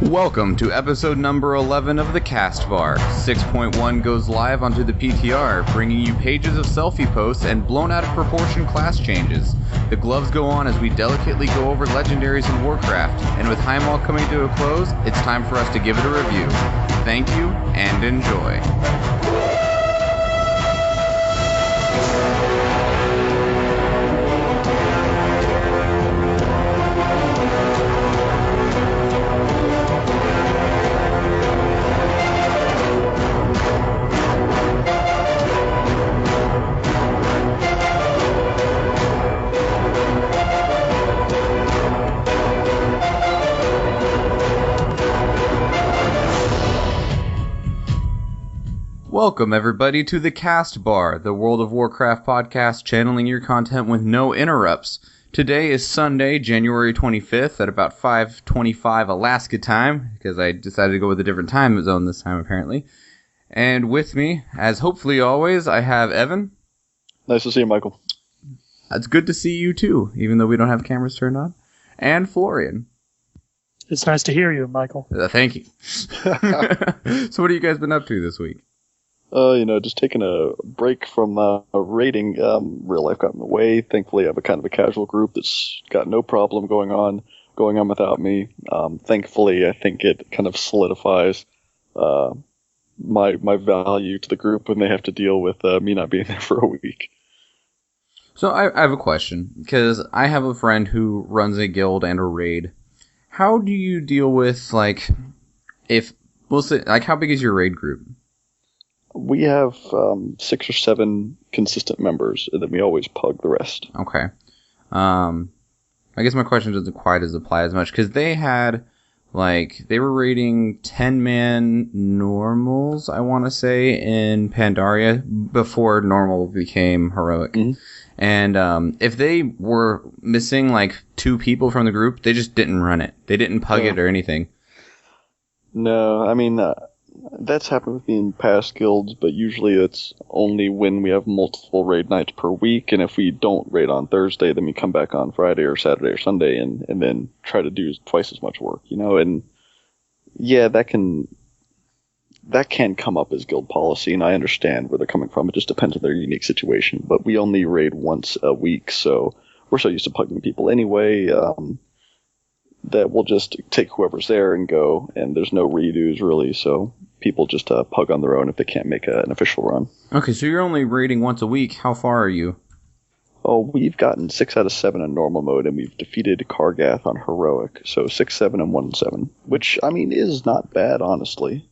Welcome to episode number 11 of the Castbar. 6.1 goes live onto the PTR, bringing you pages of selfie posts and blown out of proportion class changes. The gloves go on as we delicately go over legendaries in Warcraft, and with Highmaul coming to a close, it's time for us to give it a review. Thank you, and enjoy. Welcome everybody to the Castbar, the World of Warcraft podcast channeling your content with no interrupts. Today is Sunday, January 25th at about 5:25 Alaska time, because I decided to go with a different time zone this time apparently. And with me, as hopefully always, I have Evan. Nice to see you, Michael. It's good to see you too, even though we don't have cameras turned on. And Florian. It's nice to hear you, Michael. Thank you. So what have you guys been up to this week? Just taking a break from raiding. Real life got in the way. Thankfully, I have a kind of a casual group that's got no problem going on without me. Thankfully, I think it kind of solidifies my value to the group when they have to deal with me not being there for a week. So I have a question, because I have a friend who runs a guild and a raid. How do you deal with, how big is your raid group? We have 6 or 7 consistent members, and then we always pug the rest. Okay. I guess my question doesn't quite apply as much, because they had, they were raiding 10-man normals, I want to say, in Pandaria, before normal became heroic. Mm-hmm. And if they were missing, 2 people from the group, they just didn't run it. They didn't pug it or anything. No, I mean... that's happened with me in past guilds, but usually it's only when we have multiple raid nights per week, and if we don't raid on Thursday, then we come back on Friday or Saturday or Sunday and then try to do twice as much work, and yeah, that can come up as guild policy, and I understand where they're coming from. It just depends on their unique situation, but we only raid once a week, so we're so used to pugging people anyway, that we'll just take whoever's there and go, and there's no redos really, so people just pug on their own if they can't make an official run. Okay, so you're only raiding once a week. How far are you? Oh, we've gotten 6 out of 7 in normal mode, and we've defeated Kargath on heroic, so 6, 7, and 1, 7, which, is not bad, honestly.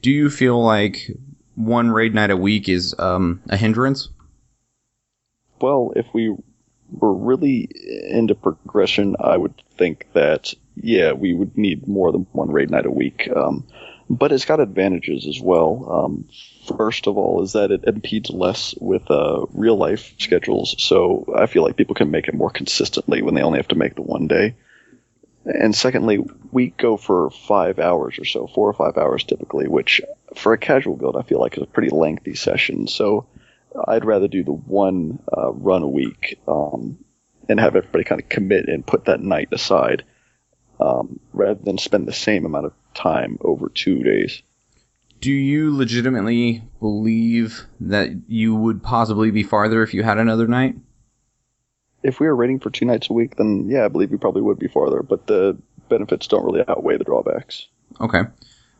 Do you feel like one raid night a week is a hindrance? Well, if we were really into progression, I would think that, yeah, we would need more than one raid night a week. But it's got advantages as well. First of all is that it impedes less with real life schedules, so I feel like people can make it more consistently when they only have to make the one day. And secondly, we go for 5 hours or so, 4 or 5 hours typically, which for a casual guild I feel like is a pretty lengthy session, so I'd rather do the one run a week and have everybody kind of commit and put that night aside rather than spend the same amount of time over 2 days. Do you legitimately believe that you would possibly be farther if you had another night? If we were raiding for 2 nights a week, then yeah, I believe we probably would be farther, but the benefits don't really outweigh the drawbacks. Okay.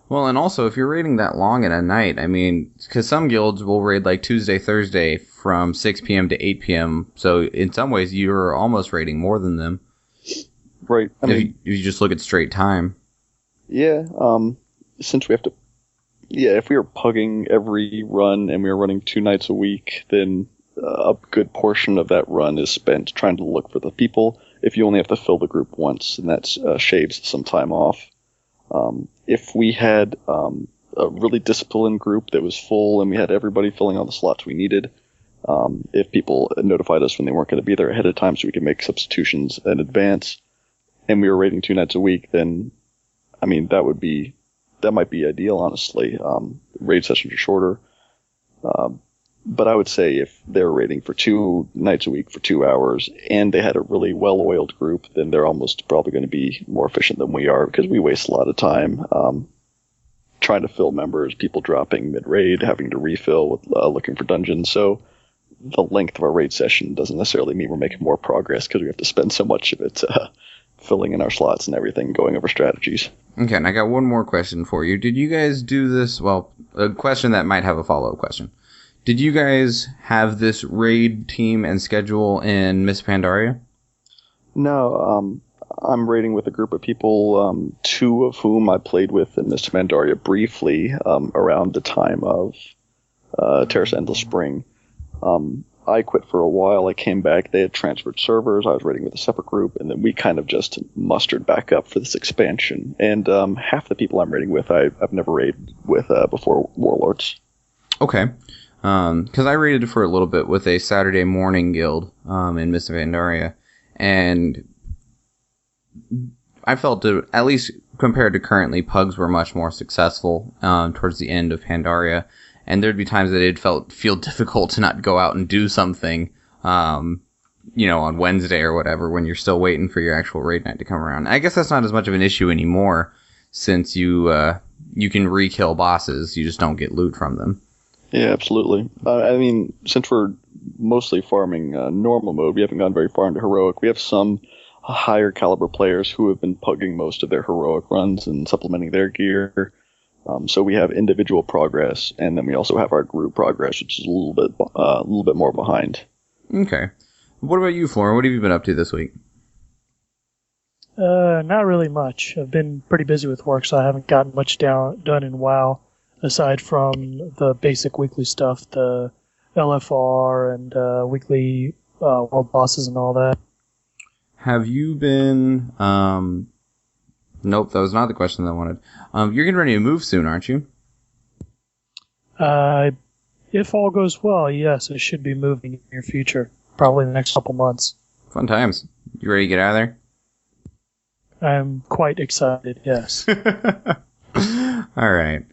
Well, and also, if you're raiding that long in a night, because some guilds will raid Tuesday, Thursday from 6 p.m. to 8 p.m., so in some ways you're almost raiding more than them. Right. If you just look at straight time. Yeah, since we have to... Yeah, if we were pugging every run and we were running 2 nights a week, then a good portion of that run is spent trying to look for the people. If you only have to fill the group once, and that shaves some time off. If we had a really disciplined group that was full and we had everybody filling all the slots we needed, if people notified us when they weren't going to be there ahead of time so we could make substitutions in advance, and we were raiding 2 nights a week, then, that might be ideal, honestly. Raid sessions are shorter. But I would say if they're raiding for 2 nights a week for 2 hours and they had a really well-oiled group, then they're almost probably going to be more efficient than we are, because we waste a lot of time trying to fill members, people dropping mid-raid, having to refill with looking for dungeons. So the length of a raid session doesn't necessarily mean we're making more progress, because we have to spend so much of it filling in our slots and everything, going over strategies. Okay, and I got one more question for you. Did you guys do this? Well, a question that might have a follow-up question. Did you guys have this raid team and schedule in Miss Pandaria? No, I'm raiding with a group of people, 2 of whom I played with in Miss Pandaria briefly around the time of Terrace Endless Spring. I quit for a while. I came back. They had transferred servers. I was raiding with a separate group, and then we kind of just mustered back up for this expansion. And half the people I'm raiding with, I've never raided with before Warlords. Okay. Because I raided for a little bit with a Saturday morning guild in Miss Pandaria, and I felt that, at least compared to currently, pugs were much more successful towards the end of Pandaria. And there'd be times that it feel difficult to not go out and do something, on Wednesday or whatever, when you're still waiting for your actual raid night to come around. I guess that's not as much of an issue anymore, since you can re-kill bosses. You just don't get loot from them. Yeah, absolutely. I mean, since we're mostly farming normal mode, we haven't gone very far into heroic. We have some higher caliber players who have been pugging most of their heroic runs and supplementing their gear. So we have individual progress, and then we also have our group progress, which is a little bit more behind. Okay. What about you, Florin? What have you been up to this week? Not really much. I've been pretty busy with work, so I haven't gotten much done in WoW, aside from the basic weekly stuff, the LFR and weekly world bosses and all that. Have you been... Nope, that was not the question that I wanted. You're getting ready to move soon, aren't you? If all goes well, yes, I should be moving in the near future. Probably in the next couple months. Fun times. You ready to get out of there? I'm quite excited, yes. All right.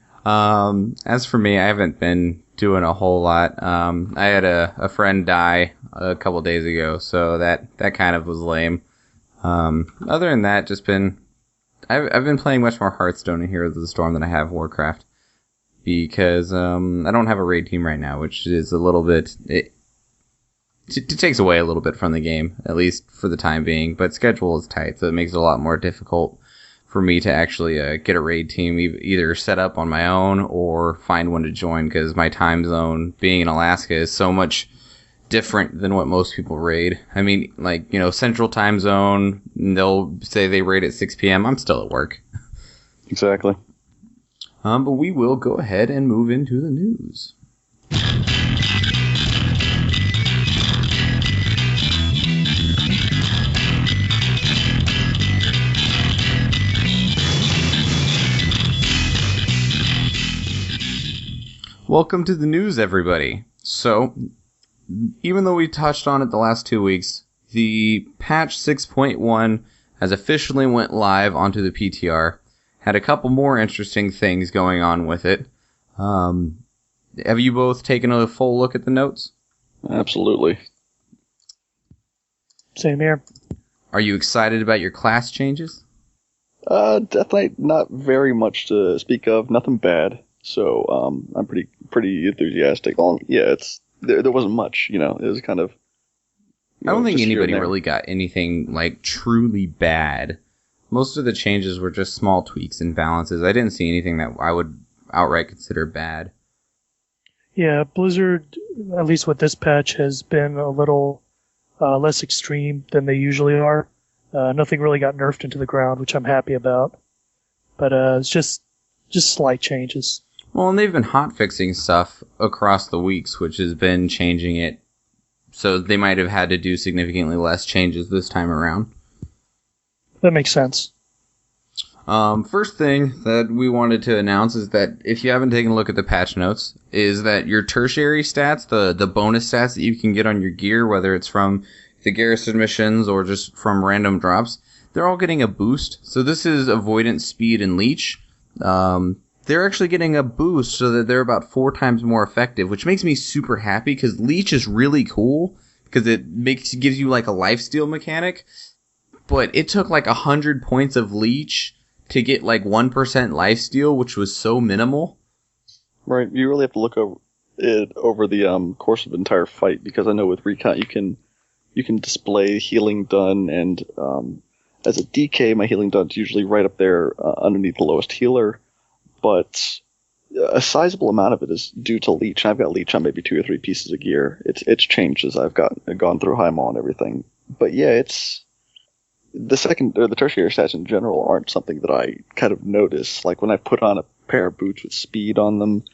As for me, I haven't been doing a whole lot. I had a friend die a couple days ago, so that kind of was lame. Other than that, just been... I've been playing much more Hearthstone and Heroes of the Storm than I have Warcraft, because I don't have a raid team right now, which is a little bit... It takes away a little bit from the game, at least for the time being, but schedule is tight, so it makes it a lot more difficult for me to actually get a raid team either set up on my own or find one to join, because my time zone, being in Alaska, is so much different than what most people raid. I mean, Central Time Zone, they'll say they raid at 6 p.m. I'm still at work. Exactly. But we will go ahead and move into the news. Welcome to the news, everybody. So, even though we touched on it the last 2 weeks, the patch 6.1 has officially went live onto the PTR. Had a couple more interesting things going on with it. Have you both taken a full look at the notes? Absolutely. Same here. Are you excited about your class changes? Definitely not very much to speak of. Nothing bad. So I'm pretty enthusiastic. There wasn't much, it was kind of... I don't think anybody really got anything, truly bad. Most of the changes were just small tweaks and balances. I didn't see anything that I would outright consider bad. Yeah, Blizzard, at least with this patch, has been a little less extreme than they usually are. Nothing really got nerfed into the ground, which I'm happy about. But it's just slight changes. Well, and they've been hotfixing stuff across the weeks, which has been changing it. So they might have had to do significantly less changes this time around. That makes sense. First thing that we wanted to announce is that if you haven't taken a look at the patch notes, is that your tertiary stats, the bonus stats that you can get on your gear, whether it's from the garrison missions or just from random drops, they're all getting a boost. So this is avoidance, speed, and leech. they're actually getting a boost so that they're about 4 times more effective, which makes me super happy because Leech is really cool because it gives you like a lifesteal mechanic, but it took like 100 points of Leech to get like 1% lifesteal, which was so minimal. Right, you really have to look over it over the course of the entire fight, because I know with Recon you can display healing done, and as a DK, my healing done is usually right up there underneath the lowest healer, but a sizable amount of it is due to Leech. I've got Leech on maybe 2 or 3 pieces of gear. It's changed as I've gone through Highmaul and everything. But yeah, it's the tertiary stats in general aren't something that I kind of notice. Like when I put on a pair of boots with speed on them,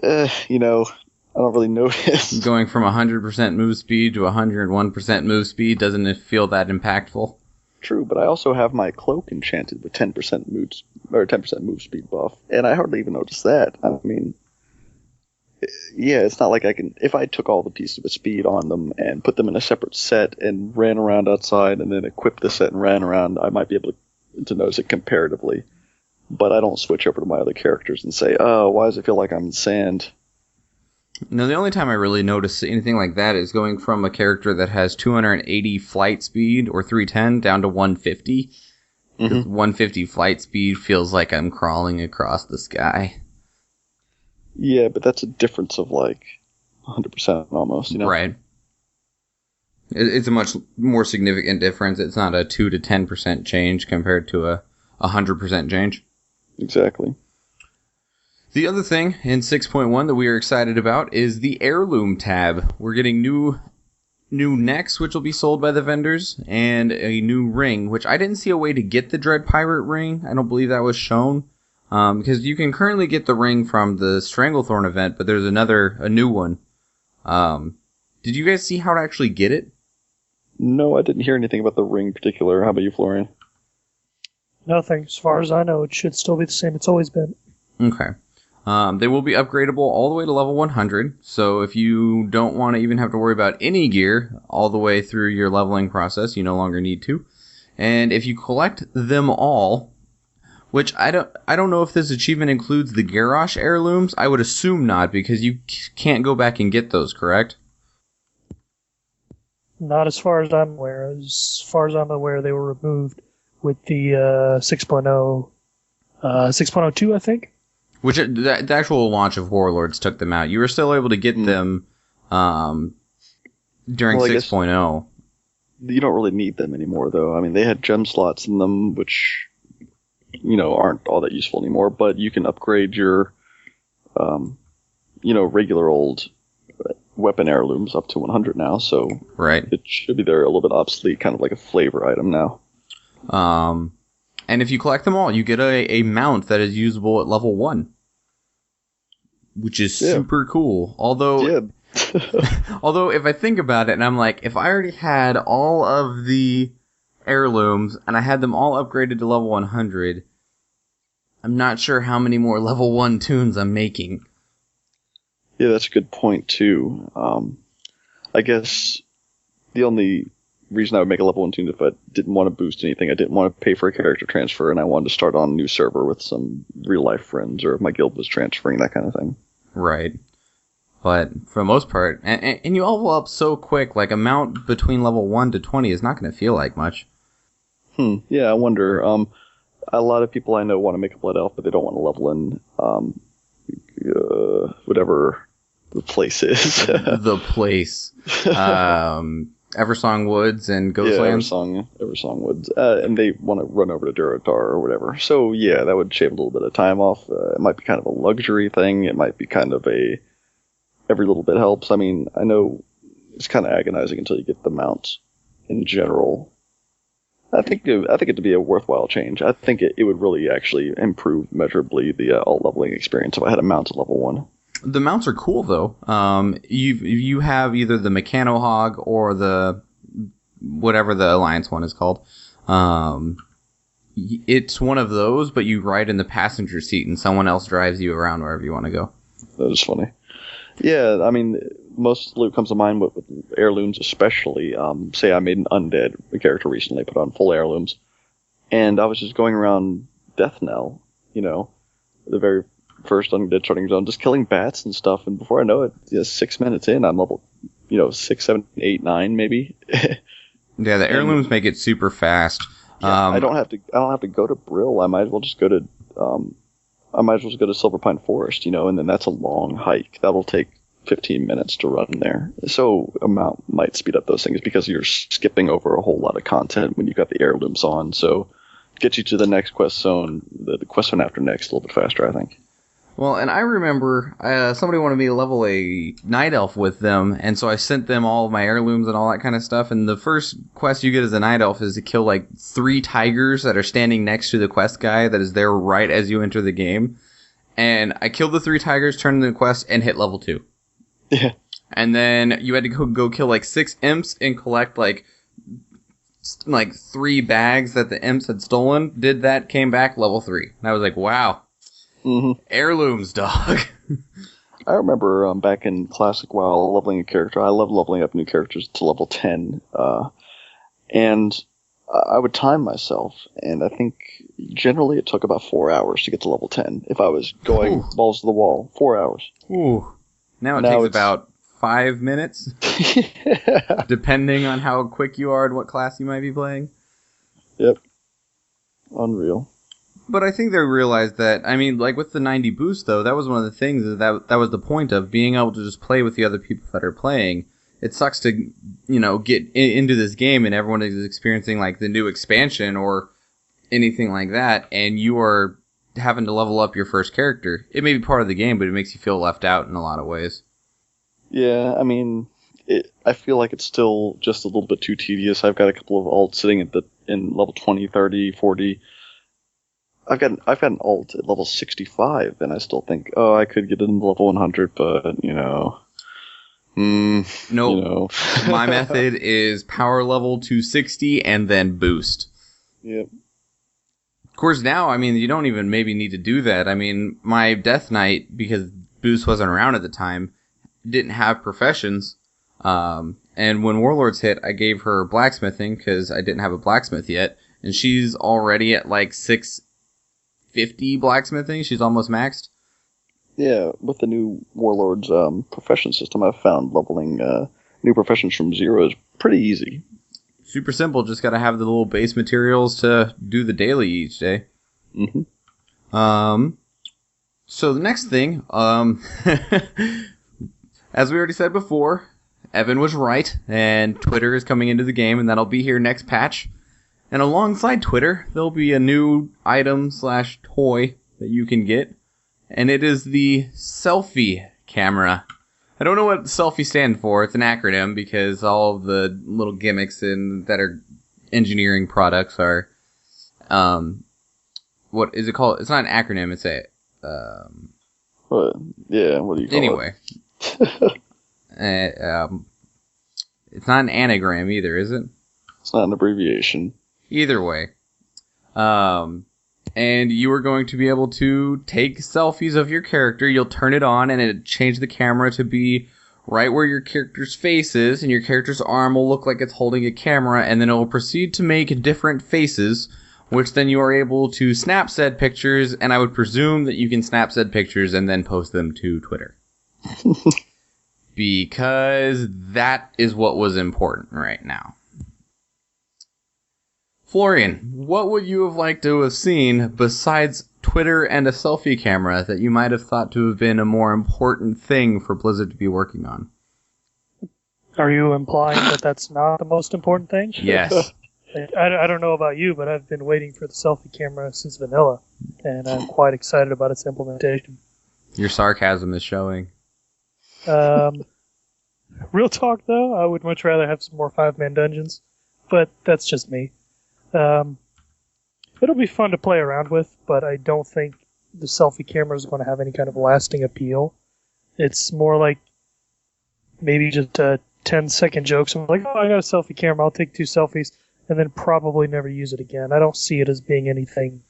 I don't really notice. Going from 100% move speed to 101% move speed, doesn't it feel that impactful? True, but I also have my cloak enchanted with 10% move speed buff, and I hardly even notice that. I mean, yeah, it's not like I can. If I took all the pieces with speed on them and put them in a separate set and ran around outside and then equipped the set and ran around, I might be able to notice it comparatively. But I don't switch over to my other characters and say, "Oh, why does it feel like I'm in sand?" No, the only time I really notice anything like that is going from a character that has 280 flight speed or 310 down to 150. 150 flight speed feels like I'm crawling across the sky. Yeah, but that's a difference of like 100% almost, you know? Right. It's a much more significant difference. It's not a 2 to 10% change compared to a 100% change. Exactly. The other thing in 6.1 that we are excited about is the Heirloom tab. We're getting new necks, which will be sold by the vendors, and a new ring, which I didn't see a way to get the Dread Pirate ring. I don't believe that was shown. Because you can currently get the ring from the Stranglethorn event, but there's a new one. Did you guys see how to actually get it? No, I didn't hear anything about the ring in particular. How about you, Florian? Nothing. As far as I know, it should still be the same it's always been. Okay. They will be upgradable all the way to level 100, so if you don't want to even have to worry about any gear all the way through your leveling process, you no longer need to. And if you collect them all, which I don't know if this achievement includes the Garrosh heirlooms, I would assume not, because you can't go back and get those, correct? Not as far as I'm aware. As far as I'm aware, they were removed with the 6.0, 6.02, I think. Which the actual launch of Warlords took them out. You were still able to get them during 6.0. You don't really need them anymore, though. I mean, they had gem slots in them, which aren't all that useful anymore. But you can upgrade your, regular old weapon heirlooms up to 100 now. So right, it should be there a little bit obsolete, kind of like a flavor item now. And if you collect them all, you get a mount that is usable at level 1. Which is super cool. Although, although if I think about it, and I'm like, if I already had all of the heirlooms, and I had them all upgraded to level 100, I'm not sure how many more level 1 tunes I'm making. Yeah, that's a good point, too. I guess the only reason I would make a level 1 tune if I didn't want to boost anything, I didn't want to pay for a character transfer, and I wanted to start on a new server with some real-life friends, or if my guild was transferring, that kind of thing. Right. But for the most part, and you level up so quick, like a mount between level 1 to 20 is not going to feel like much. Yeah, I wonder. A lot of people I know want to make a Blood Elf, but they don't want to level in whatever the place is. The place. Eversong Woods and Ghostlands? Yeah, Eversong Woods. And they want to run over to Durotar or whatever. So, yeah, that would shave a little bit of time off. It might be kind of a luxury thing. It might be kind of every little bit helps. I mean, I know it's kind of agonizing until you get the mount in general. I think it'd be a worthwhile change. I think it would really actually improve measurably the alt leveling experience if I had a mount at level 1. The mounts are cool, though. You have either the Mechano Hog or the whatever the Alliance one is called. It's one of those, but you ride in the passenger seat and someone else drives you around wherever you want to go. That is funny. Yeah, I mean, most loot comes to mind with heirlooms, especially. Say I made an undead character recently, put on full heirlooms, and I was just going around Death Knell, the very first undead charting zone, just killing bats and stuff. And before I know it, 6 minutes in, I'm level, 6, 7, 8, 9 maybe. Yeah, the heirlooms make it super fast. Yeah, I don't have to go to Brill. I might as well just go to Silverpine Forest, and then that's a long hike. That'll take 15 minutes to run there. So amount might speed up those things because you're skipping over a whole lot of content when you've got the heirlooms on. So get you to the next quest zone, the quest zone after next, a little bit faster, I think. Well, and I remember somebody wanted me to level a night elf with them, and so I sent them all of my heirlooms and all that kind of stuff. And the first quest you get as a night elf is to kill like 3 tigers that are standing next to the quest guy that is there right as you enter the game. And I killed the 3 tigers, turned in the quest, and hit level 2. Yeah. And then you had to go kill like 6 imps and collect like 3 bags that the imps had stolen. Did that, came back, level 3. And I was like, wow. Mm-hmm. Heirlooms, dog. I remember back in Classic WoW leveling a character. I love leveling up new characters to level 10. And I would time myself, and I think generally it took about 4 hours to get to level 10. If I was going balls to the wall, 4 hours. Ooh. Now it takes about 5 minutes, Yeah. depending on how quick you are and what class you might be playing. Yep. Unreal. But I think they realized that, like with the 90 boost, though, that was one of the things that was the point of being able to just play with the other people that are playing. It sucks to, get into this game and everyone is experiencing, like, the new expansion or anything like that, and you are having to level up your first character. It may be part of the game, but it makes you feel left out in a lot of ways. Yeah, I feel like it's still just a little bit too tedious. I've got a couple of alts sitting in level 20, 30, 40. I've got an alt at level 65, and I still think, I could get it in level 100, but, Nope. My method is power level to 60 and then boost. Yep. Of course, now, you don't even maybe need to do that. My Death Knight, because boost wasn't around at the time, didn't have professions. And when Warlords hit, I gave her blacksmithing, because I didn't have a blacksmith yet, and she's already at like 650 blacksmithing. She's almost maxed. Yeah, with the new Warlords profession system, I've found leveling new professions from 0 is pretty easy. Super simple. Just got to have the little base materials to do the daily each day. Mm-hmm. So the next thing, as we already said before, Evan was right, and Twitter is coming into the game, and that'll be here next patch. And alongside Twitter, there'll be a new item/toy that you can get, and it is the selfie camera. I don't know what selfie stand for. It's an acronym because all of the little gimmicks that are engineering products are, what is it called? It's not an acronym. It's a, What do you call anyway. It's not an anagram either, is it? It's not an abbreviation. Either way. And you are going to be able to take selfies of your character. You'll turn it on, and it'll change the camera to be right where your character's face is, and your character's arm will look like it's holding a camera, and then it will proceed to make different faces, which then you are able to snap said pictures, and I would presume that you can snap said pictures and then post them to Twitter. Because that is what was important right now. Florian, what would you have liked to have seen besides Twitter and a selfie camera that you might have thought to have been a more important thing for Blizzard to be working on? Are you implying that that's not the most important thing? Yes. I don't know about you, but I've been waiting for the selfie camera since vanilla, and I'm quite excited about its implementation. Your sarcasm is showing. Real talk, though, I would much rather have some more 5-man dungeons, but that's just me. It'll be fun to play around with, but I don't think the selfie camera is going to have any kind of lasting appeal. It's more like maybe just 10-second jokes. I'm like, I got a selfie camera, I'll take 2 selfies, and then probably never use it again. I don't see it as being anything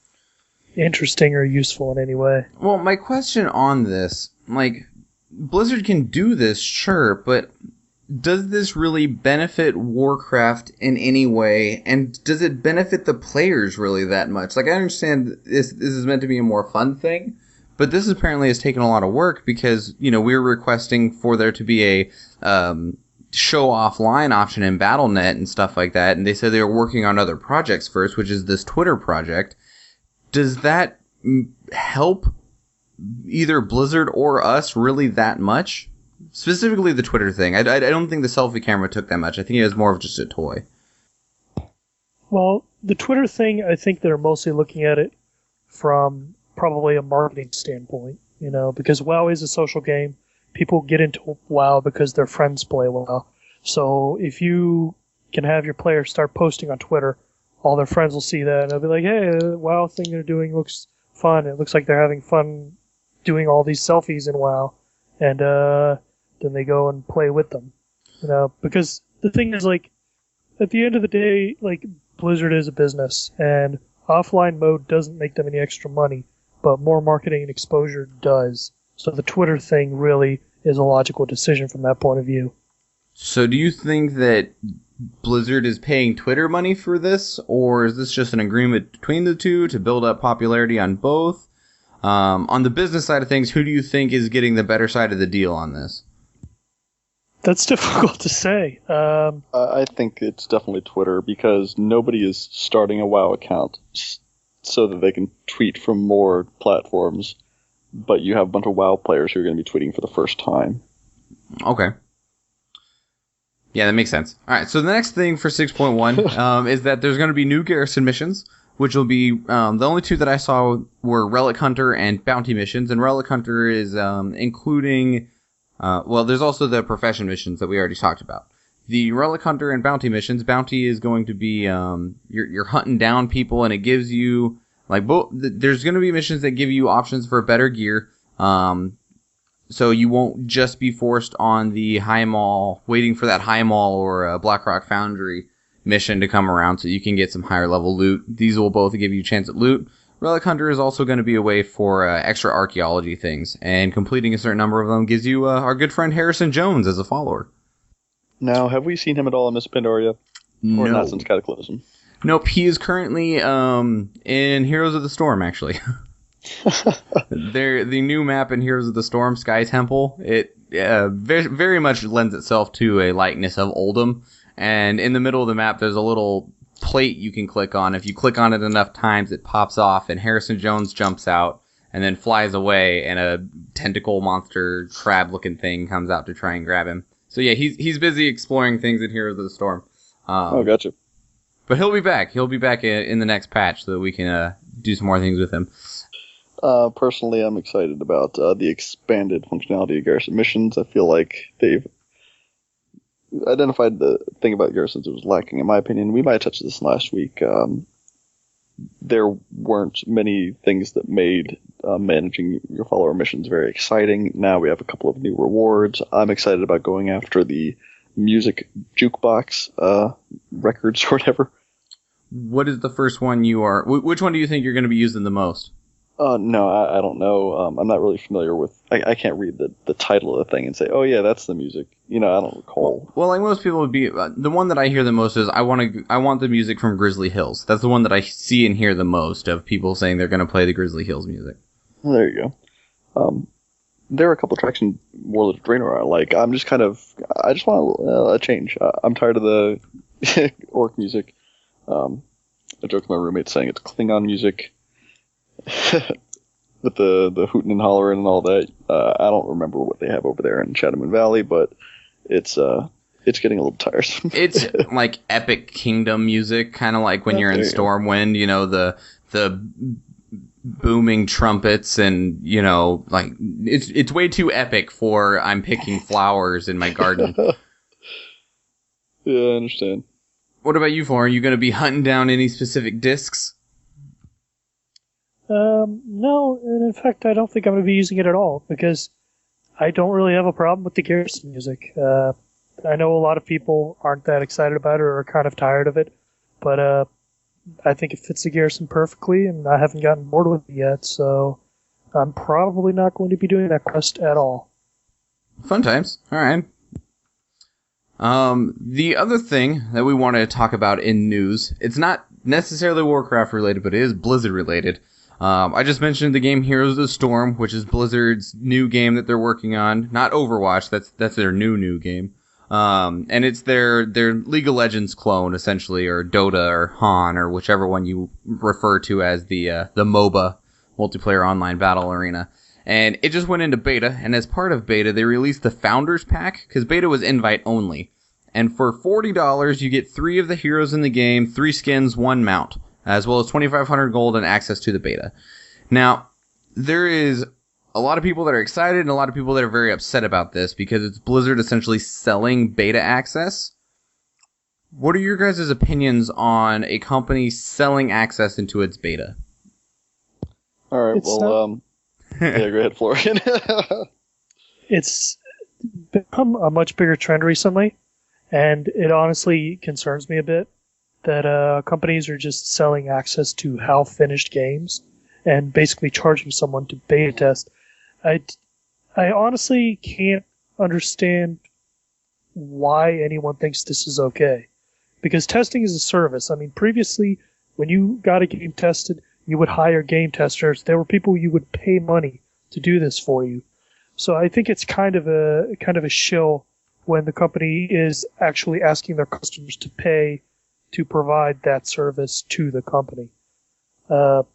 interesting or useful in any way. Well, my question on this, Blizzard can do this, sure, but does this really benefit Warcraft in any way? And does it benefit the players really that much? I understand this is meant to be a more fun thing, But this apparently has taken a lot of work because, we were requesting for there to be a show offline option in BattleNet and stuff like that. And they said they were working on other projects first, which is this Twitter project. Does that help either Blizzard or us really that much? Specifically the Twitter thing. I don't think the selfie camera took that much. I think it was more of just a toy. Well, the Twitter thing, I think they're mostly looking at it from probably a marketing standpoint, because WoW is a social game. People get into WoW because their friends play WoW. So if you can have your players start posting on Twitter, all their friends will see that and they'll be like, hey, the WoW thing they're doing looks fun. It looks like they're having fun doing all these selfies in WoW. And then they go and play with them. Because the thing is, like, at the end of the day, like, Blizzard is a business, and offline mode doesn't make them any extra money, but more marketing and exposure does. So the Twitter thing really is a logical decision from that point of view. So do you think that Blizzard is paying Twitter money for this, or is this just an agreement between the two to build up popularity on both? On the business side of things, who do you think is getting the better side of the deal on this? That's difficult to say. I think it's definitely Twitter, because nobody is starting a WoW account so that they can tweet from more platforms, but you have a bunch of WoW players who are going to be tweeting for the first time. Okay. Yeah, that makes sense. All right, so the next thing for 6.1 is that there's going to be new garrison missions, which will be the only two that I saw were Relic Hunter and Bounty missions, and Relic Hunter is including... there's also the profession missions that we already talked about. The Relic Hunter and Bounty missions, Bounty is going to be, you're hunting down people, and it gives you, there's going to be missions that give you options for better gear, so you won't just be forced on the Highmaul, waiting for that Highmaul or Blackrock Foundry mission to come around so you can get some higher level loot. These will both give you a chance at loot. Relic Hunter is also going to be a way for extra archaeology things, and completing a certain number of them gives you our good friend Harrison Jones as a follower. Now, have we seen him at all in Miss Pandaria? No. Or not since Cataclysm? Nope, he is currently in Heroes of the Storm, actually. The new map in Heroes of the Storm, Sky Temple, it very, very much lends itself to a likeness of Oldham, and in the middle of the map there's a little plate you can click on. If you click on it enough times, it pops off, and Harrison Jones jumps out and then flies away, and a tentacle monster crab-looking thing comes out to try and grab him. So yeah, he's busy exploring things in Heroes of the Storm. Gotcha. But he'll be back. He'll be back in the next patch so that we can do some more things with him. Personally, I'm excited about the expanded functionality of Garrison missions. I feel like they've identified the thing about Garrisons that was lacking, in my opinion. We might have touched this last week. There weren't many things that made managing your follower missions very exciting. Now we have a couple of new rewards. I'm excited about going after the music jukebox records or whatever. What is the first one you are... Which one do you think you're going to be using the most? No, I don't know. I'm not really familiar with... I can't read the title of the thing and say, oh yeah, that's the music. I don't recall. Well, like most people would be... the one that I hear the most is, I want the music from Grizzly Hills. That's the one that I see and hear the most of people saying they're going to play the Grizzly Hills music. Well, there you go. There are a couple tracks in World of Draenor I like. I just want a change. I'm tired of the orc music. I joke with my roommate saying it's Klingon music. With the hooting and hollering and all that. I don't remember what they have over there in Shadow Moon Valley, but it's getting a little tiresome. It's like Epic Kingdom music, kind of like when you're in Stormwind, the booming trumpets, and like it's way too epic for I'm picking flowers in my garden. Yeah, I understand. What about you, Florin? Are you going to be hunting down any specific discs? No, and in fact, I don't think I'm going to be using it at all, because I don't really have a problem with the Garrison music. I know a lot of people aren't that excited about it or are kind of tired of it, but I think it fits the Garrison perfectly, and I haven't gotten bored with it yet, so I'm probably not going to be doing that quest at all. Fun times. All right. The other thing that we want to talk about in news, it's not necessarily Warcraft related, but it is Blizzard related. I just mentioned the game Heroes of the Storm, which is Blizzard's new game that they're working on. Not Overwatch, that's their new game. And it's their League of Legends clone, essentially, or Dota or Han, or whichever one you refer to as the MOBA, multiplayer online battle arena. And it just went into beta, and as part of beta, they released the Founders Pack, because beta was invite only. And for $40, you get 3 of the heroes in the game, 3 skins, 1 mount, as well as 2,500 gold and access to the beta. Now, there is a lot of people that are excited and a lot of people that are very upset about this, because it's Blizzard essentially selling beta access. What are your guys' opinions on a company selling access into its beta? All right, yeah, go ahead, Florian. It's become a much bigger trend recently, and it honestly concerns me a bit that companies are just selling access to half-finished games and basically charging someone to beta test. I honestly can't understand why anyone thinks this is okay, because testing is a service. I mean, previously, when you got a game tested, you would hire game testers. There were people you would pay money to do this for you. So I think it's kind of a shill when the company is actually asking their customers to pay to provide that service to the company. And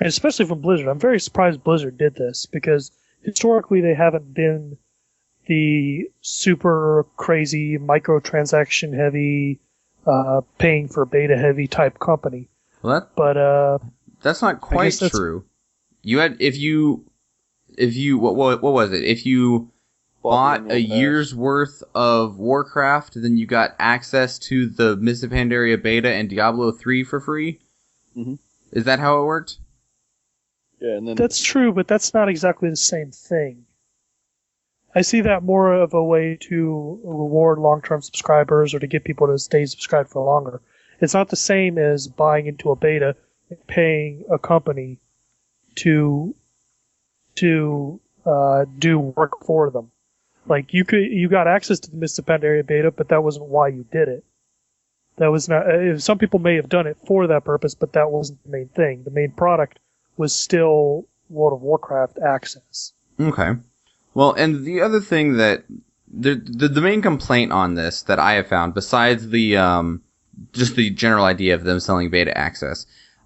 especially from Blizzard. I'm very surprised Blizzard did this, because historically they haven't been the super crazy microtransaction heavy, paying for beta heavy type company. Well, that's not quite true. You had if you what was it? If you bought a year's worth of Warcraft, then you got access to the Mists of Pandaria beta and Diablo 3 for free. Mm-hmm. Is that how it worked? Yeah, and then that's true, but that's not exactly the same thing. I see that more of a way to reward long-term subscribers or to get people to stay subscribed for longer. It's not the same as buying into a beta and paying a company to do work for them. Like you got access to the Mists of Pandaria beta, but that wasn't why you did it. That was not. Some people may have done it for that purpose, but that wasn't the main thing. The main product was still World of Warcraft access. Okay. Well, and the other thing that the main complaint on this that I have found, besides the just the general idea of them selling beta access,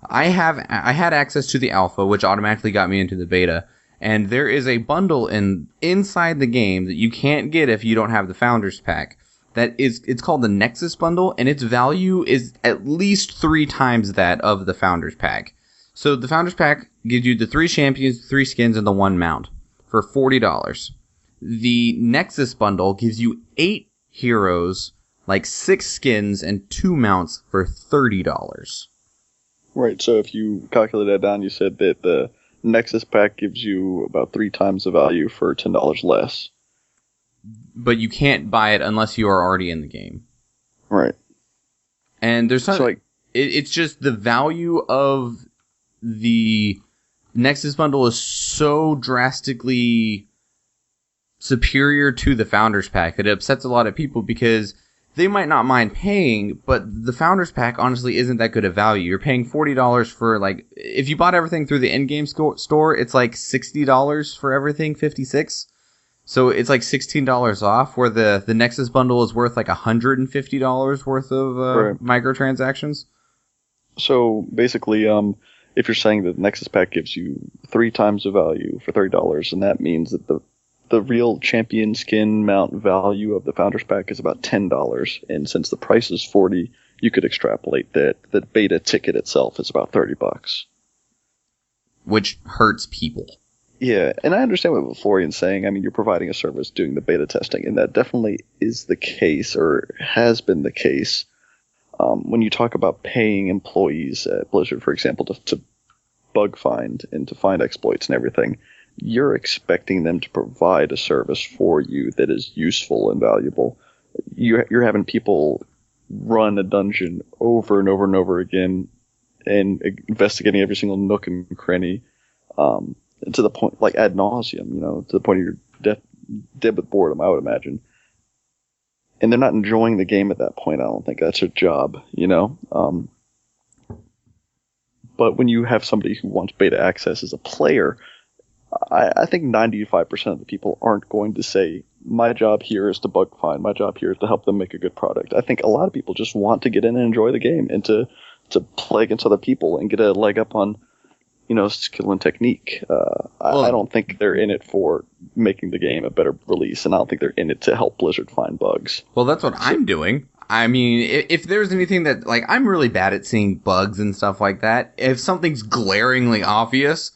I had access to the alpha, which automatically got me into the beta. And there is a bundle inside the game that you can't get if you don't have the Founders Pack. It's called the Nexus Bundle, and its value is at least 3 times that of the Founders Pack. So the Founders Pack gives you the 3 champions, 3 skins, and the 1 mount for $40. The Nexus Bundle gives you 8 heroes, like 6 skins, and 2 mounts for $30. Right, so if you calculate that down, you said that the Nexus Pack gives you about 3 times the value for $10 less. But you can't buy it unless you are already in the game. Right. And there's something... It's just the value of the Nexus Bundle is so drastically superior to the Founders Pack that it upsets a lot of people, because they might not mind paying, but the Founders Pack honestly isn't that good of value. You're paying $40 for, like, if you bought everything through the in-game store, it's like $60 for everything, $56. So it's like $16 off, where the Nexus Bundle is worth like $150 worth of right. microtransactions. So basically, if you're saying that the Nexus Pack gives you 3 times the value for $30, and that means that the real champion skin mount value of the Founders Pack is about $10, and since the price is $40, you could extrapolate that the beta ticket itself is about $30. Which hurts people. Yeah, and I understand what Florian's saying. I mean, you're providing a service doing the beta testing, and that definitely is the case, or has been the case. When you talk about paying employees at Blizzard, for example, to bug find and to find exploits and everything, you're expecting them to provide a service for you that is useful and valuable. You're having people run a dungeon over and over and over again and investigating every single nook and cranny, to the point, like ad nauseum, to the point of you're dead with boredom, I would imagine. And they're not enjoying the game at that point. I don't think that's their job, But when you have somebody who wants beta access as a player, I think 95% of the people aren't going to say, my job here is to bug find, my job here is to help them make a good product. I think a lot of people just want to get in and enjoy the game and to play against other people and get a leg up on, skill and technique. I don't think they're in it for making the game a better release, and I don't think they're in it to help Blizzard find bugs. Well, that's what I'm doing. I mean, if there's anything that, I'm really bad at seeing bugs and stuff like that. If something's glaringly obvious,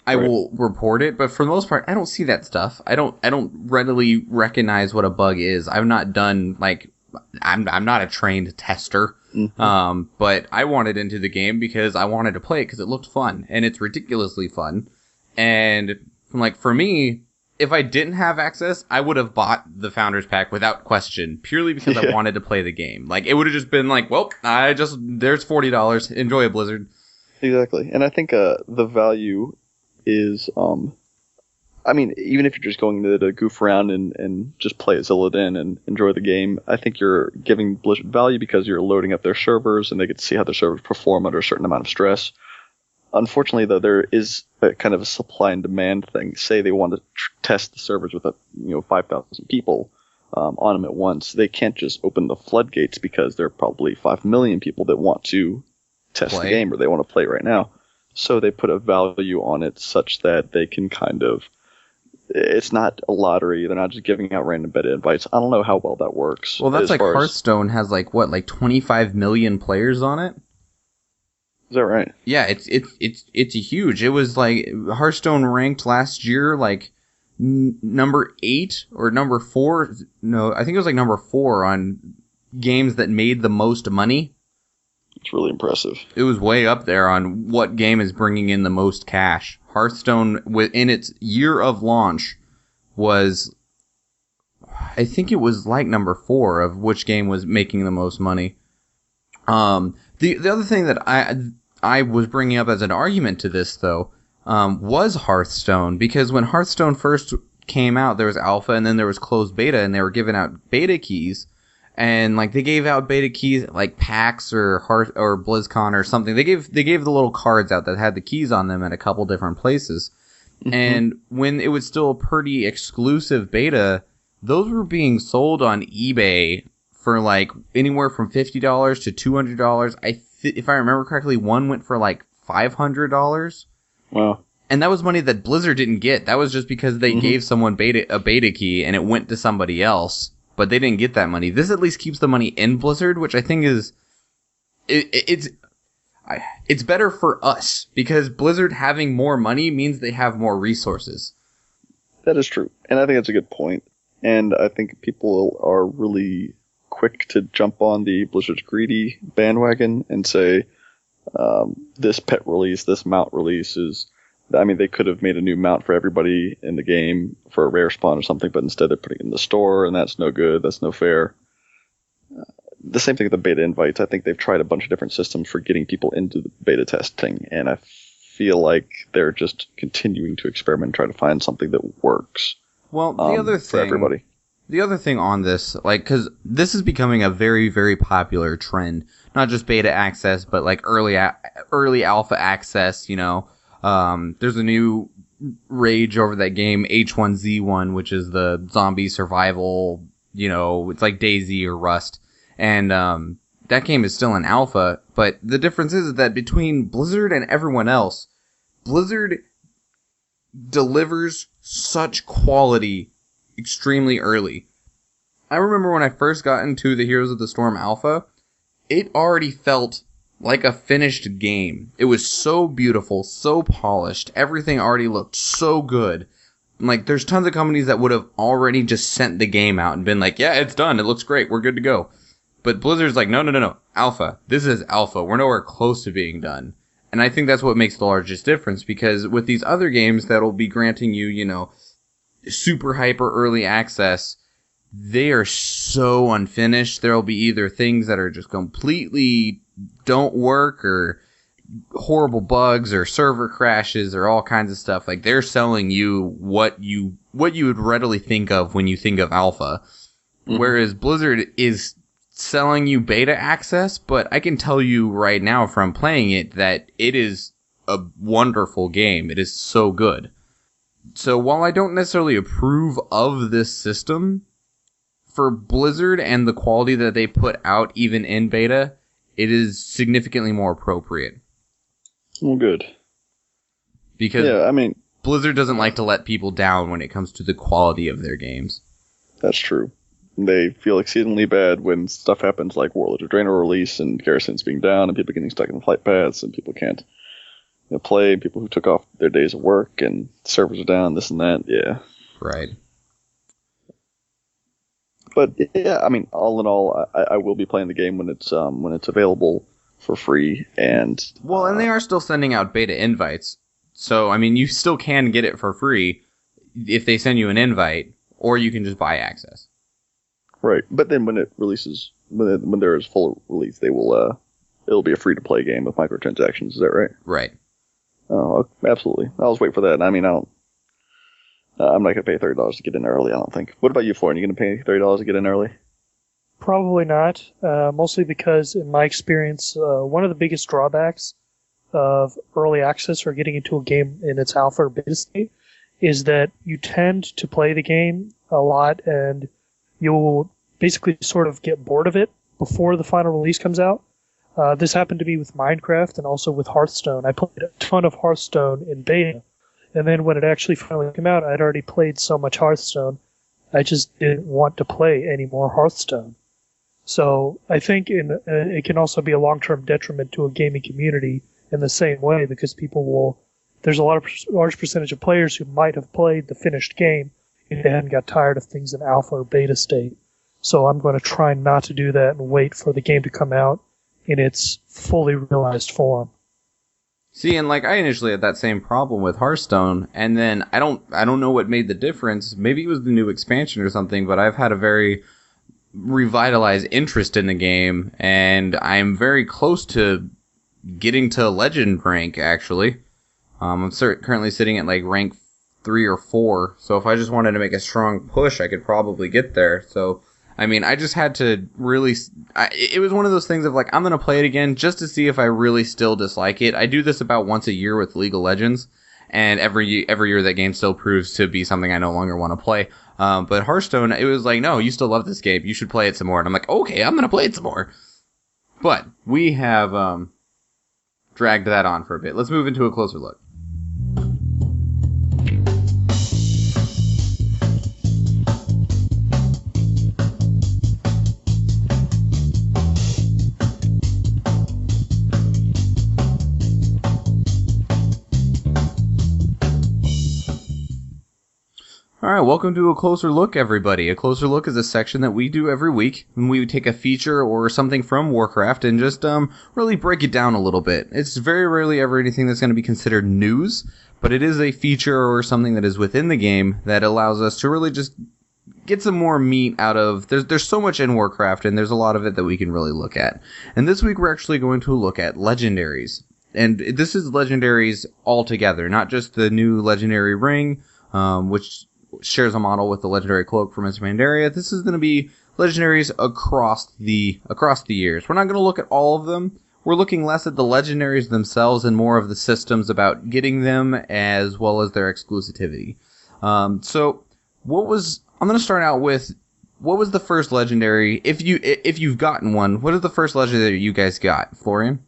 I will report it, but for the most part, I don't see that stuff. I don't readily recognize what a bug is. I've not done, I'm not a trained tester. Mm-hmm. But I wanted into the game because I wanted to play it because it looked fun, and it's ridiculously fun. And for me, if I didn't have access, I would have bought the Founders Pack without question, purely because I wanted to play the game. It would have just been well, there's $40, enjoy it, Blizzard. Exactly, and I think the value is, even if you're just going to goof around and just play as Illidan and enjoy the game, I think you're giving Blizzard value because you're loading up their servers and they get to see how their servers perform under a certain amount of stress. Unfortunately, though, there is a kind of a supply and demand thing. Say they want to test the servers with 5,000 people on them at once. They can't just open the floodgates because there are probably 5 million people that want to test the game or they want to play right now. So they put a value on it such that they can kind of... It's not a lottery. They're not just giving out random beta invites. I don't know how well that works. Well, that's Hearthstone has 25 million players on it? Is that right? Yeah, it's huge. It was Hearthstone ranked last year number 8 or number 4. No, I think it was number 4 on games that made the most money. It's really impressive. It was way up there on what game is bringing in the most cash. Hearthstone, within its year of launch, was, I think it was number 4 of which game was making the most money. The other thing that I was bringing up as an argument to this, though, was Hearthstone, because when Hearthstone first came out, there was alpha and then there was closed beta, and they were giving out beta keys. And they gave out beta keys PAX or BlizzCon or something. They gave the little cards out that had the keys on them at a couple different places. Mm-hmm. And when it was still a pretty exclusive beta, those were being sold on eBay for anywhere from $50 to $200. If I remember correctly, one went for $500. Wow. And that was money that Blizzard didn't get. That was just because they gave someone a beta key and it went to somebody else. But they didn't get that money. This at least keeps the money in Blizzard, which I think is... It's better for us, because Blizzard having more money means they have more resources. That is true. And I think that's a good point. And I think people are really quick to jump on the Blizzard's greedy bandwagon and say, this pet release, this mount release is... they could have made a new mount for everybody in the game for a rare spawn or something, but instead they're putting it in the store, and that's no good, that's no fair. The same thing with the beta invites. I think they've tried a bunch of different systems for getting people into the beta testing, and I feel like they're just continuing to experiment and try to find something that works. Well, for everybody. The other thing on this, because this is becoming a very, very popular trend, not just beta access, but early alpha access, there's a new rage over that game, H1Z1, which is the zombie survival, it's like DayZ or Rust. And that game is still in alpha, but the difference is that between Blizzard and everyone else, Blizzard delivers such quality extremely early. I remember when I first got into the Heroes of the Storm alpha, it already felt like a finished game. It was so beautiful, so polished. Everything already looked so good. There's tons of companies that would have already just sent the game out and been yeah, it's done. It looks great. We're good to go. But Blizzard's no. Alpha. This is alpha. We're nowhere close to being done. And I think that's what makes the largest difference, because with these other games that'll be granting you, super hyper early access, they are so unfinished. There'll be either things that are just completely don't work, or horrible bugs, or server crashes, or all kinds of stuff. They're selling you what you would readily think of when you think of alpha. Mm-hmm. Whereas Blizzard is selling you beta access, but I can tell you right now from playing it that it is a wonderful game. It is so good. So while I don't necessarily approve of this system, for Blizzard and the quality that they put out even in beta, it is significantly more appropriate. Well, good. Because yeah, I mean, Blizzard doesn't like to let people down when it comes to the quality of their games. That's true. They feel exceedingly bad when stuff happens like Warlord of Draenor release and garrisons being down and people getting stuck in the flight paths and people can't play, people who took off their days of work and servers are down, this and that, yeah. Right. But yeah, I mean, all in all, I will be playing the game when it's available for free. And they are still sending out beta invites. So, I mean, you still can get it for free if they send you an invite, or you can just buy access. Right, but then when it releases, when there is full release, they will it'll be a free to play game with microtransactions. Is that right? Right. Oh, absolutely. I'll just wait for that. I mean, I'm not gonna pay $30 to get in early. I don't think. What about you, Florian? You gonna pay $30 to get in early? Probably not. Mostly because, in my experience, one of the biggest drawbacks of early access or getting into a game in its alpha or beta state is that you tend to play the game a lot and you'll basically sort of get bored of it before the final release comes out. This happened to me with Minecraft and also with Hearthstone. I played a ton of Hearthstone in beta, and then when it actually finally came out, I'd already played so much Hearthstone, I just didn't want to play any more Hearthstone. So I think it can also be a long-term detriment to a gaming community in the same way, because there's a large percentage of players who might have played the finished game if they hadn't got tired of things in alpha or beta state. So I'm going to try not to do that and wait for the game to come out in its fully realized form. See, and like I initially had that same problem with Hearthstone, and then I don't know what made the difference. Maybe it was the new expansion or something, but I've had a very revitalized interest in the game, and I'm very close to getting to legend rank, actually. I'm currently sitting at like rank 3 or 4, so if I just wanted to make a strong push, I could probably get there. So, I mean, I just had to really... it was one of those things of like, I'm going to play it again just to see if I really still dislike it. I do this about once a year with League of Legends, and every year that game still proves to be something I no longer want to play. But Hearthstone, it was like, no, you still love this game. You should play it some more. And I'm like, okay, I'm going to play it some more. But we have dragged that on for a bit. Let's move into a closer look. Alright, welcome to A Closer Look, everybody. A Closer Look is a section that we do every week, when we take a feature or something from Warcraft and just really break it down a little bit. It's very rarely ever anything that's going to be considered news, but it is a feature or something that is within the game that allows us to really just get some more meat out of... There's so much in Warcraft, and there's a lot of it that we can really look at. And this week we're actually going to look at legendaries. And this is legendaries altogether, not just the new legendary ring, which shares a model with the legendary cloak from Mists of Pandaria. This is going to be legendaries across the years. We're not going to look at all of them. We're looking less at the legendaries themselves and more of the systems about getting them, as well as their exclusivity. So I'm going to start out with, what was the first legendary? If you've gotten one, what is the first legendary you guys got, Florian?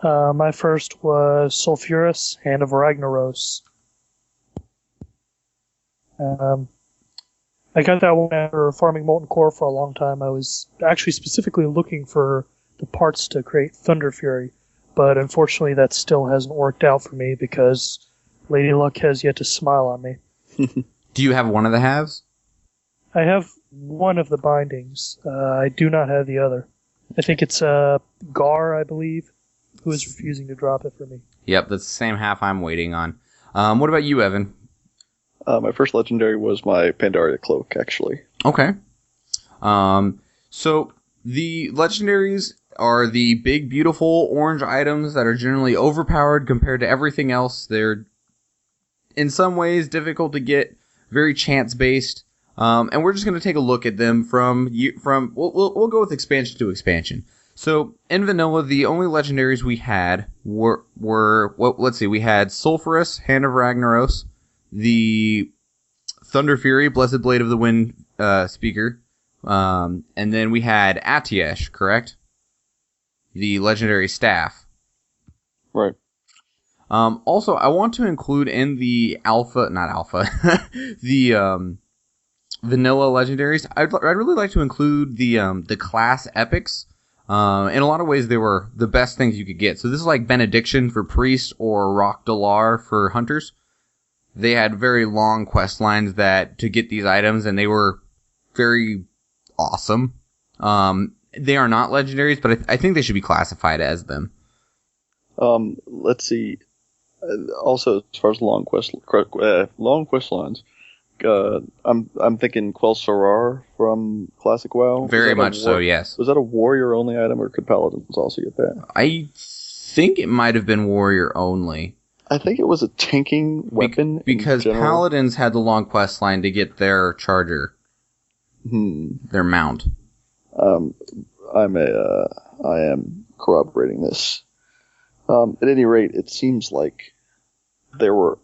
My first was Sulfuras, Hand of Ragnaros. I got that one after farming Molten Core for a long time. I was actually specifically looking for the parts to create Thunder Fury, but unfortunately that still hasn't worked out for me because Lady Luck has yet to smile on me. Do you have one of the halves? I have one of the bindings. I do not have the other. I think it's Gar, I believe, who is refusing to drop it for me. Yep, that's the same half I'm waiting on. What about you, Evan? My first legendary was my Pandaria cloak, actually. Okay. So the legendaries are the big, beautiful orange items that are generally overpowered compared to everything else. They're in some ways difficult to get, very chance-based, and we're just going to take a look at them from we'll go with expansion to expansion. So in vanilla, the only legendaries we had were well, let's see, we had Sulfurous, Hand of Ragnaros, the Thunder Fury, Blessed Blade of the Wind speaker, and then we had Atiesh, correct? The legendary staff. Right. Also, I want to include in the the vanilla legendaries. I'd really like to include the class epics. In a lot of ways, they were the best things you could get. So this is like Benediction for priests or Rock Dalar for hunters. They had very long quest lines to get these items, and they were very awesome. They are not legendaries, but I think they should be classified as them. Let's see. Also, as far as long quest lines, I'm thinking Quell Sorar from Classic WoW. Very much so, yes. Was that a warrior only item, or could paladins also get that? I think it might have been warrior only. I think it was a tanking weapon because paladins had the long quest line to get their charger, their mount. I am corroborating this. At any rate, it seems like there were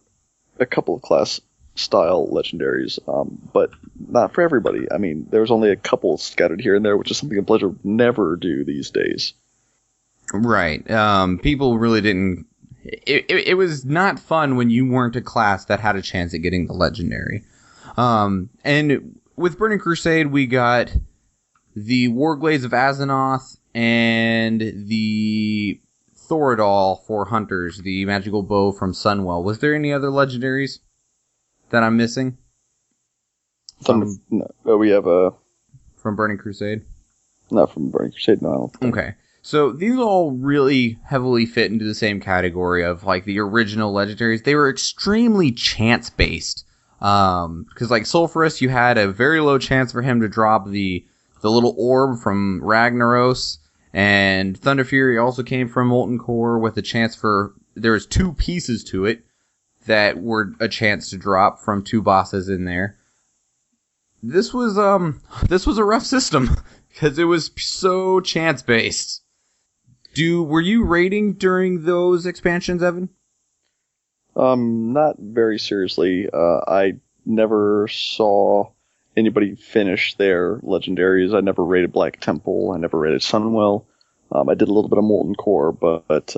a couple of class style legendaries, but not for everybody. I mean, there's only a couple scattered here and there, which is something a Blizzard would never do these days. Right. People really didn't. It was not fun when you weren't a class that had a chance at getting the legendary. And with Burning Crusade, we got the Warglades of Azeroth and the Thoradol for hunters, the magical bow from Sunwell. Was there any other legendaries that I'm missing? We have from Burning Crusade? Not from Burning Crusade, no. I don't think. Okay. So these all really heavily fit into the same category of like the original legendaries. They were extremely chance-based. Because like Sulfurous, you had a very low chance for him to drop the little orb from Ragnaros. And Thunder Fury also came from Molten Core with a chance for... There was 2 pieces to it that were a chance to drop from 2 bosses in there. This was a rough system because it was so chance-based. Were you raiding during those expansions, Evan? Not very seriously. I never saw anybody finish their legendaries. I never raided Black Temple. I never raided Sunwell. I did a little bit of Molten Core, but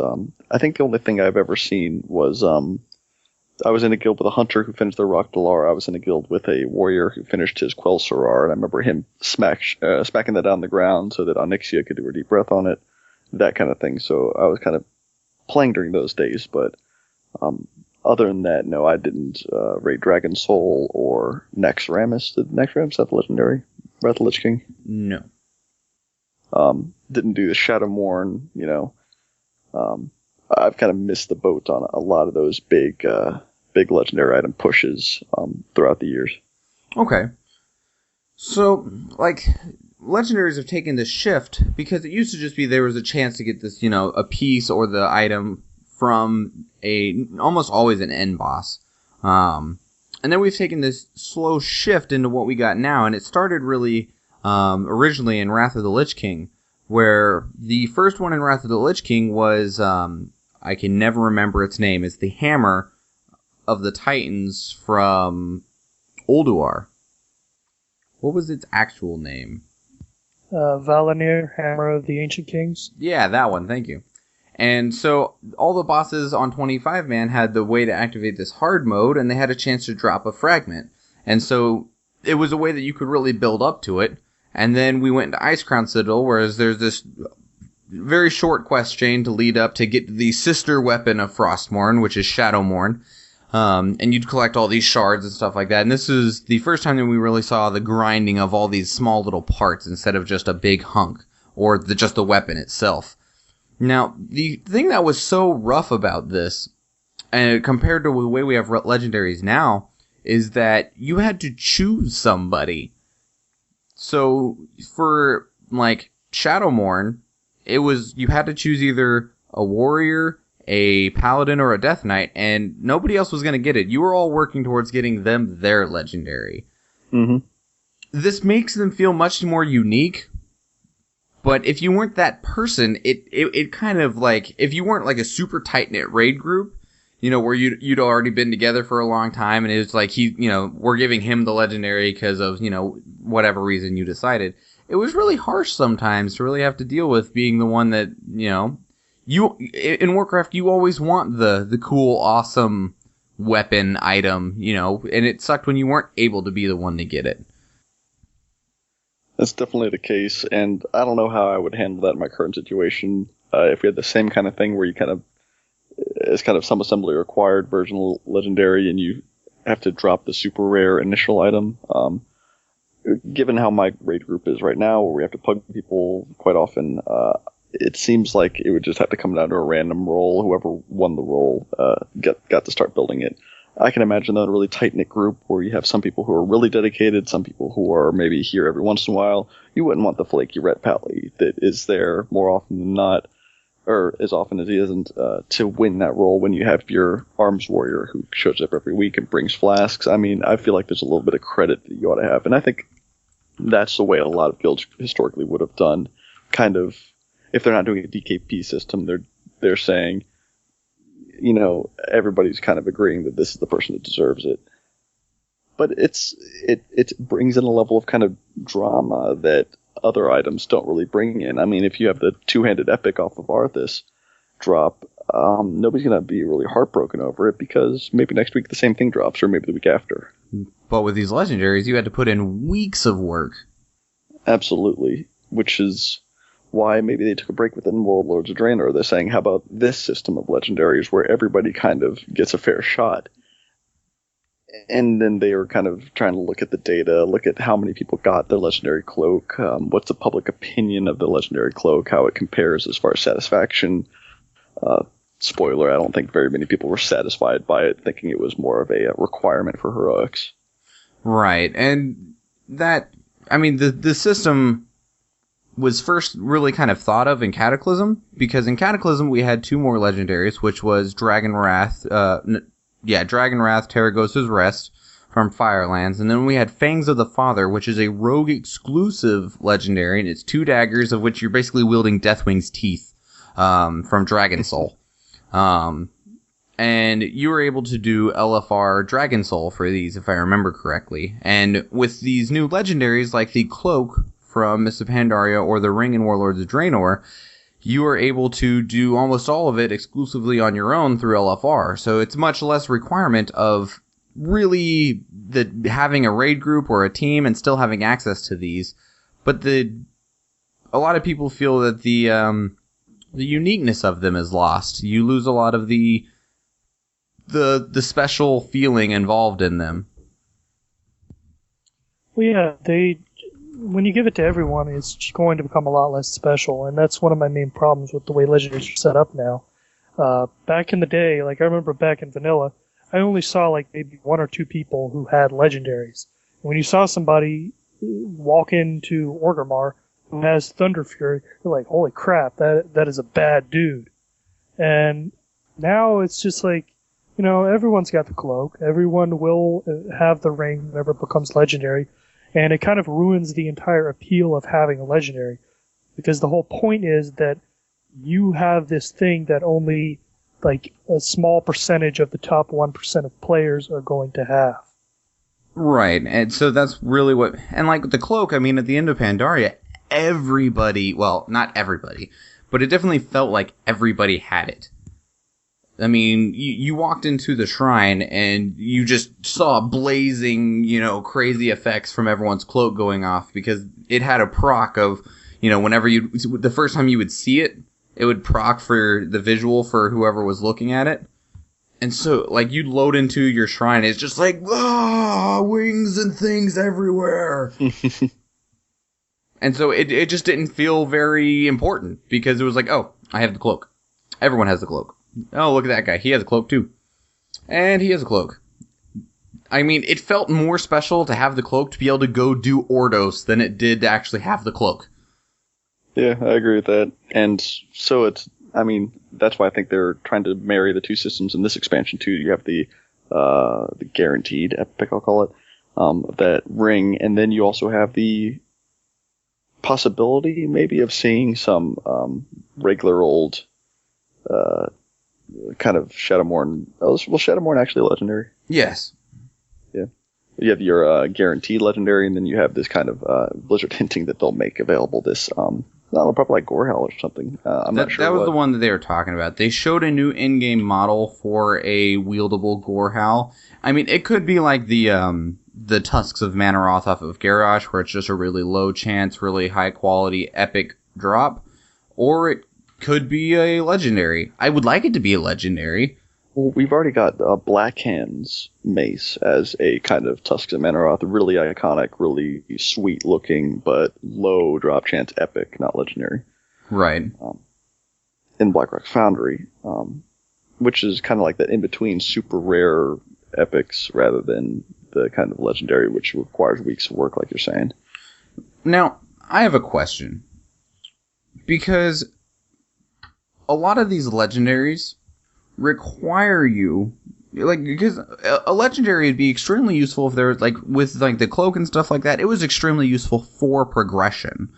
I think the only thing I've ever seen was I was in a guild with a hunter who finished their Rock Dalar. I was in a guild with a warrior who finished his Quell Sorar, and I remember him smacking that down the ground so that Onyxia could do her deep breath on it, that kind of thing. So I was kind of playing during those days, but other than that, no, I didn't raid Dragon Soul or Naxxramas. Did Naxxramas have legendary? Wrath of the Lich King? No. Didn't do the Shadowmourne, I've kind of missed the boat on a lot of those big legendary item pushes throughout the years. Okay. So, like, legendaries have taken this shift because it used to just be there was a chance to get this, a piece or the item from almost always an end boss. And then we've taken this slow shift into what we got now, and it started really originally in Wrath of the Lich King, where the first one in Wrath of the Lich King was, I can never remember its name, it's the Hammer of the Titans from Ulduar. What was its actual name? Valinir, Hammer of the Ancient Kings. Yeah, that one, thank you. And so all the bosses on 25-man had the way to activate this hard mode, and they had a chance to drop a fragment. And so it was a way that you could really build up to it. And then we went into Icecrown Citadel, whereas there's this very short quest chain to lead up to get the sister weapon of Frostmourne, which is Shadowmourne. And you'd collect all these shards and stuff like that. And this is the first time that we really saw the grinding of all these small little parts instead of just a big hunk or just the weapon itself. Now, the thing that was so rough about this, and compared to the way we have legendaries now, is that you had to choose somebody. So for like Shadowmourne, you had to choose either a warrior, a paladin, or a death knight, and nobody else was going to get it. You were all working towards getting them their legendary. Mm-hmm. This makes them feel much more unique, But if you weren't that person, it kind of like, if you weren't like a super tight-knit raid group, you know, where you'd already been together for a long time, and it was like, we're giving him the legendary because of, whatever reason you decided. It was really harsh sometimes to really have to deal with being the one that, you, in Warcraft, you always want the cool, awesome weapon item, and it sucked when you weren't able to be the one to get it. That's definitely the case, and I don't know how I would handle that in my current situation. If we had the same kind of thing where you it's kind of some assembly required version of legendary, and you have to drop the super rare initial item. Given how my raid group is right now, where we have to pug people quite often, it seems like it would just have to come down to a random roll. Whoever won the roll got to start building it. I can imagine that a really tight-knit group where you have some people who are really dedicated, some people who are maybe here every once in a while. You wouldn't want the flaky red pally that is there more often than not, or as often as he isn't, to win that role when you have your arms warrior who shows up every week and brings flasks. I mean, I feel like there's a little bit of credit that you ought to have, and I think that's the way a lot of guilds historically would have done. Kind of, if they're not doing a DKP system, they're saying, everybody's kind of agreeing that this is the person that deserves it. But it brings in a level of kind of drama that other items don't really bring in. I mean, if you have the two-handed epic off of Arthas drop, nobody's going to be really heartbroken over it because maybe next week the same thing drops, or maybe the week after. But with these legendaries, you had to put in weeks of work. Absolutely, which is why maybe they took a break within Warlords of Draenor. They're saying, how about this system of legendaries where everybody kind of gets a fair shot? And then they were kind of trying to look at the data, look at how many people got their legendary cloak, what's the public opinion of the legendary cloak, how it compares as far as satisfaction. Spoiler, I don't think very many people were satisfied by it, thinking it was more of a requirement for heroics. Right, and that, I mean, the system was first really kind of thought of in Cataclysm, because in Cataclysm we had two more legendaries, which was Dragon Wrath, Terragos's Rest from Firelands, and then we had Fangs of the Father, which is a rogue exclusive legendary, and it's two daggers of which you're basically wielding Deathwing's teeth from Dragon Soul. And you were able to do LFR Dragon Soul for these, if I remember correctly. And with these new legendaries, like the Cloak from Mists of Pandaria or the Ring in Warlords of Draenor, you are able to do almost all of it exclusively on your own through LFR. So it's much less requirement of really having a raid group or a team and still having access to these. But a lot of people feel that the uniqueness of them is lost. You lose a lot of the special feeling involved in them. Well, yeah, when you give it to everyone, it's going to become a lot less special, and that's one of my main problems with the way Legendaries are set up now. Back in the day, like I remember back in Vanilla, I only saw like maybe one or two people who had Legendaries. And when you saw somebody walk into Orgrimmar who has Thunder Fury, you're like, holy crap, that is a bad dude. And now it's just like, everyone's got the cloak, everyone will have the ring whenever it becomes legendary, and it kind of ruins the entire appeal of having a legendary, because the whole point is that you have this thing that only like a small percentage of the top 1% of players are going to have. Right, and so that's really what... And like the cloak, I mean, at the end of Pandaria, everybody... Well, not everybody, but it definitely felt like everybody had it. I mean, you walked into the shrine and you just saw blazing, crazy effects from everyone's cloak going off, because it had a proc of, whenever the first time you would see it, it would proc for the visual for whoever was looking at it. And so, like, you'd load into your shrine, it's just like, wings and things everywhere. And so it just didn't feel very important, because it was like, oh, I have the cloak. Everyone has the cloak. Oh, look at that guy. He has a cloak, too. And he has a cloak. I mean, it felt more special to have the cloak to be able to go do Ordos than it did to actually have the cloak. Yeah, I agree with that. And so that's why I think they're trying to marry the two systems in this expansion, too. You have the guaranteed epic, I'll call it, that ring, and then you also have the possibility maybe of seeing some regular old kind of Shadowmourne. Well, Shadowmourne actually legendary? Yes. Yeah. You have your guaranteed legendary, and then you have this kind of Blizzard hinting that they'll make available this, I don't know, probably like Gorehell or something. I'm not sure. That was the one that they were talking about. They showed a new in-game model for a wieldable Gorehell. I mean, it could be like the Tusks of Manaroth off of Garrosh, where it's just a really low chance, really high quality, epic drop. Or it could be a legendary. I would like it to be a legendary. Well, we've already got Blackhand's mace as a kind of Tusks of Manaroth, really iconic, really sweet looking, but low drop chance epic, not legendary. Right. In Blackrock Foundry, which is kind of like that in between super rare epics rather than the kind of legendary, which requires weeks of work, like you're saying. Now, I have a question. Because a lot of these legendaries require you, like, because a legendary would be extremely useful if there was, like, with, like, the cloak and stuff like that, it was extremely useful for progression.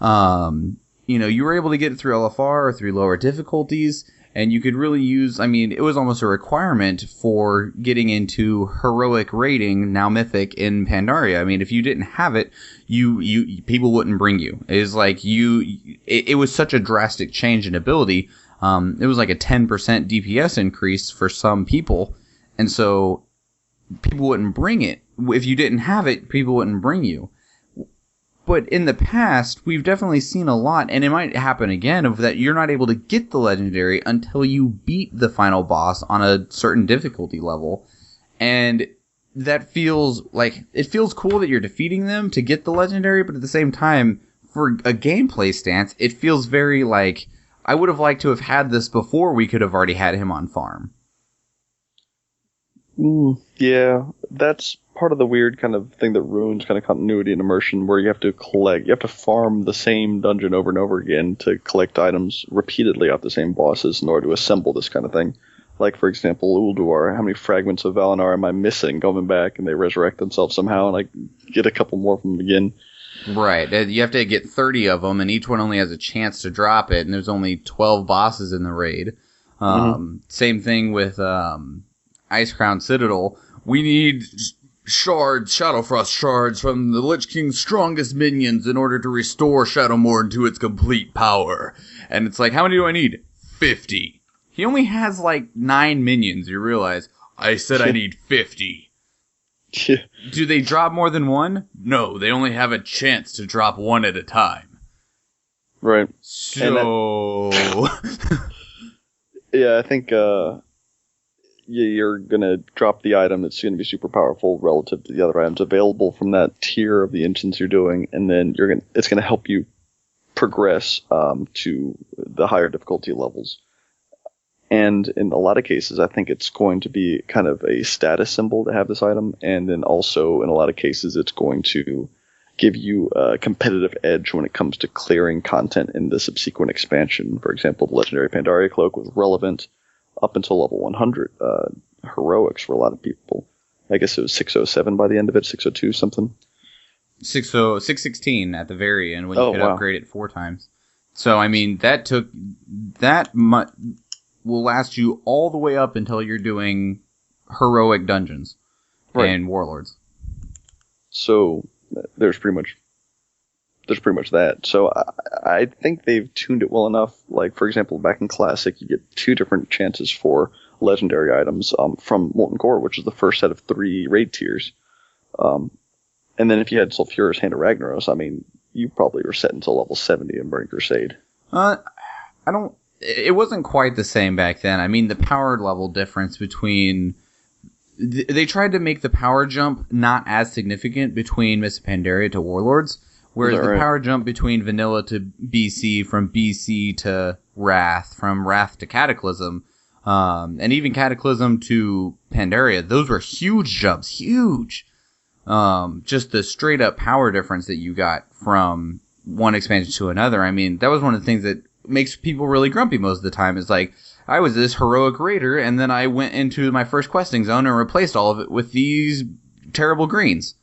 You were able to get it through LFR or through lower difficulties, and you could really use, I mean, it was almost a requirement for getting into heroic rating, now mythic, in Pandaria. I mean, if you didn't have it, people wouldn't bring you. It was like it was such a drastic change in ability. It was like a 10% DPS increase for some people, and so people wouldn't bring it. If you didn't have it, people wouldn't bring you. But in the past, we've definitely seen a lot, and it might happen again, of that you're not able to get the legendary until you beat the final boss on a certain difficulty level. And that feels like, it feels cool that you're defeating them to get the legendary, but at the same time, for a gameplay stance, it feels very like, I would have liked to have had this before we could have already had him on farm. Yeah, that's part of the weird kind of thing that ruins kind of continuity and immersion, where you have to farm the same dungeon over and over again to collect items repeatedly off the same bosses in order to assemble this kind of thing. Like, for example, Ulduar, how many fragments of Valinar am I missing going back, and they resurrect themselves somehow, and I get a couple more from them again. Right, you have to get 30 of them, and each one only has a chance to drop it, and there's only 12 bosses in the raid. Same thing with Icecrown Citadel. We need Shadowfrost shards from the Lich King's strongest minions in order to restore Shadowmourne to its complete power. And it's like, how many do I need? 50. He only has like 9 minions, you realize. I said I need 50. Do they drop more than one? No, they only have a chance to drop one at a time. Right. So... yeah, I think you're going to drop the item that's going to be super powerful relative to the other items available from that tier of the instance you're doing, and then it's going to help you progress to the higher difficulty levels. And in a lot of cases, I think it's going to be kind of a status symbol to have this item. And then also, in a lot of cases, it's going to give you a competitive edge when it comes to clearing content in the subsequent expansion. For example, the Legendary Pandaria Cloak was relevant up until level 100. Heroics for a lot of people. I guess it was 607 by the end of it, 602 something. 616 at the very end when you could upgrade it 4 times. So, I mean, that will last you all the way up until you're doing heroic dungeons and warlords. So there's pretty much that. So I think they've tuned it well enough. Like, for example, back in Classic, you get 2 different chances for legendary items from Molten Core, which is the first set of 3 raid tiers. And then if you had Sulfure's Hand of Ragnaros, I mean, you probably were set until level 70 in Burning Crusade. It wasn't quite the same back then. I mean, the power level difference between... They tried to make the power jump not as significant between Mists of Pandaria to Warlords, whereas the power jump between Vanilla to BC, from BC to Wrath, from Wrath to Cataclysm, and even Cataclysm to Pandaria, those were huge jumps. Huge! Just the straight-up power difference that you got from one expansion to another. I mean, that was one of the things that makes people really grumpy most of the time. Is like, I was this heroic raider, and then I went into my first questing zone and replaced all of it with these terrible greens.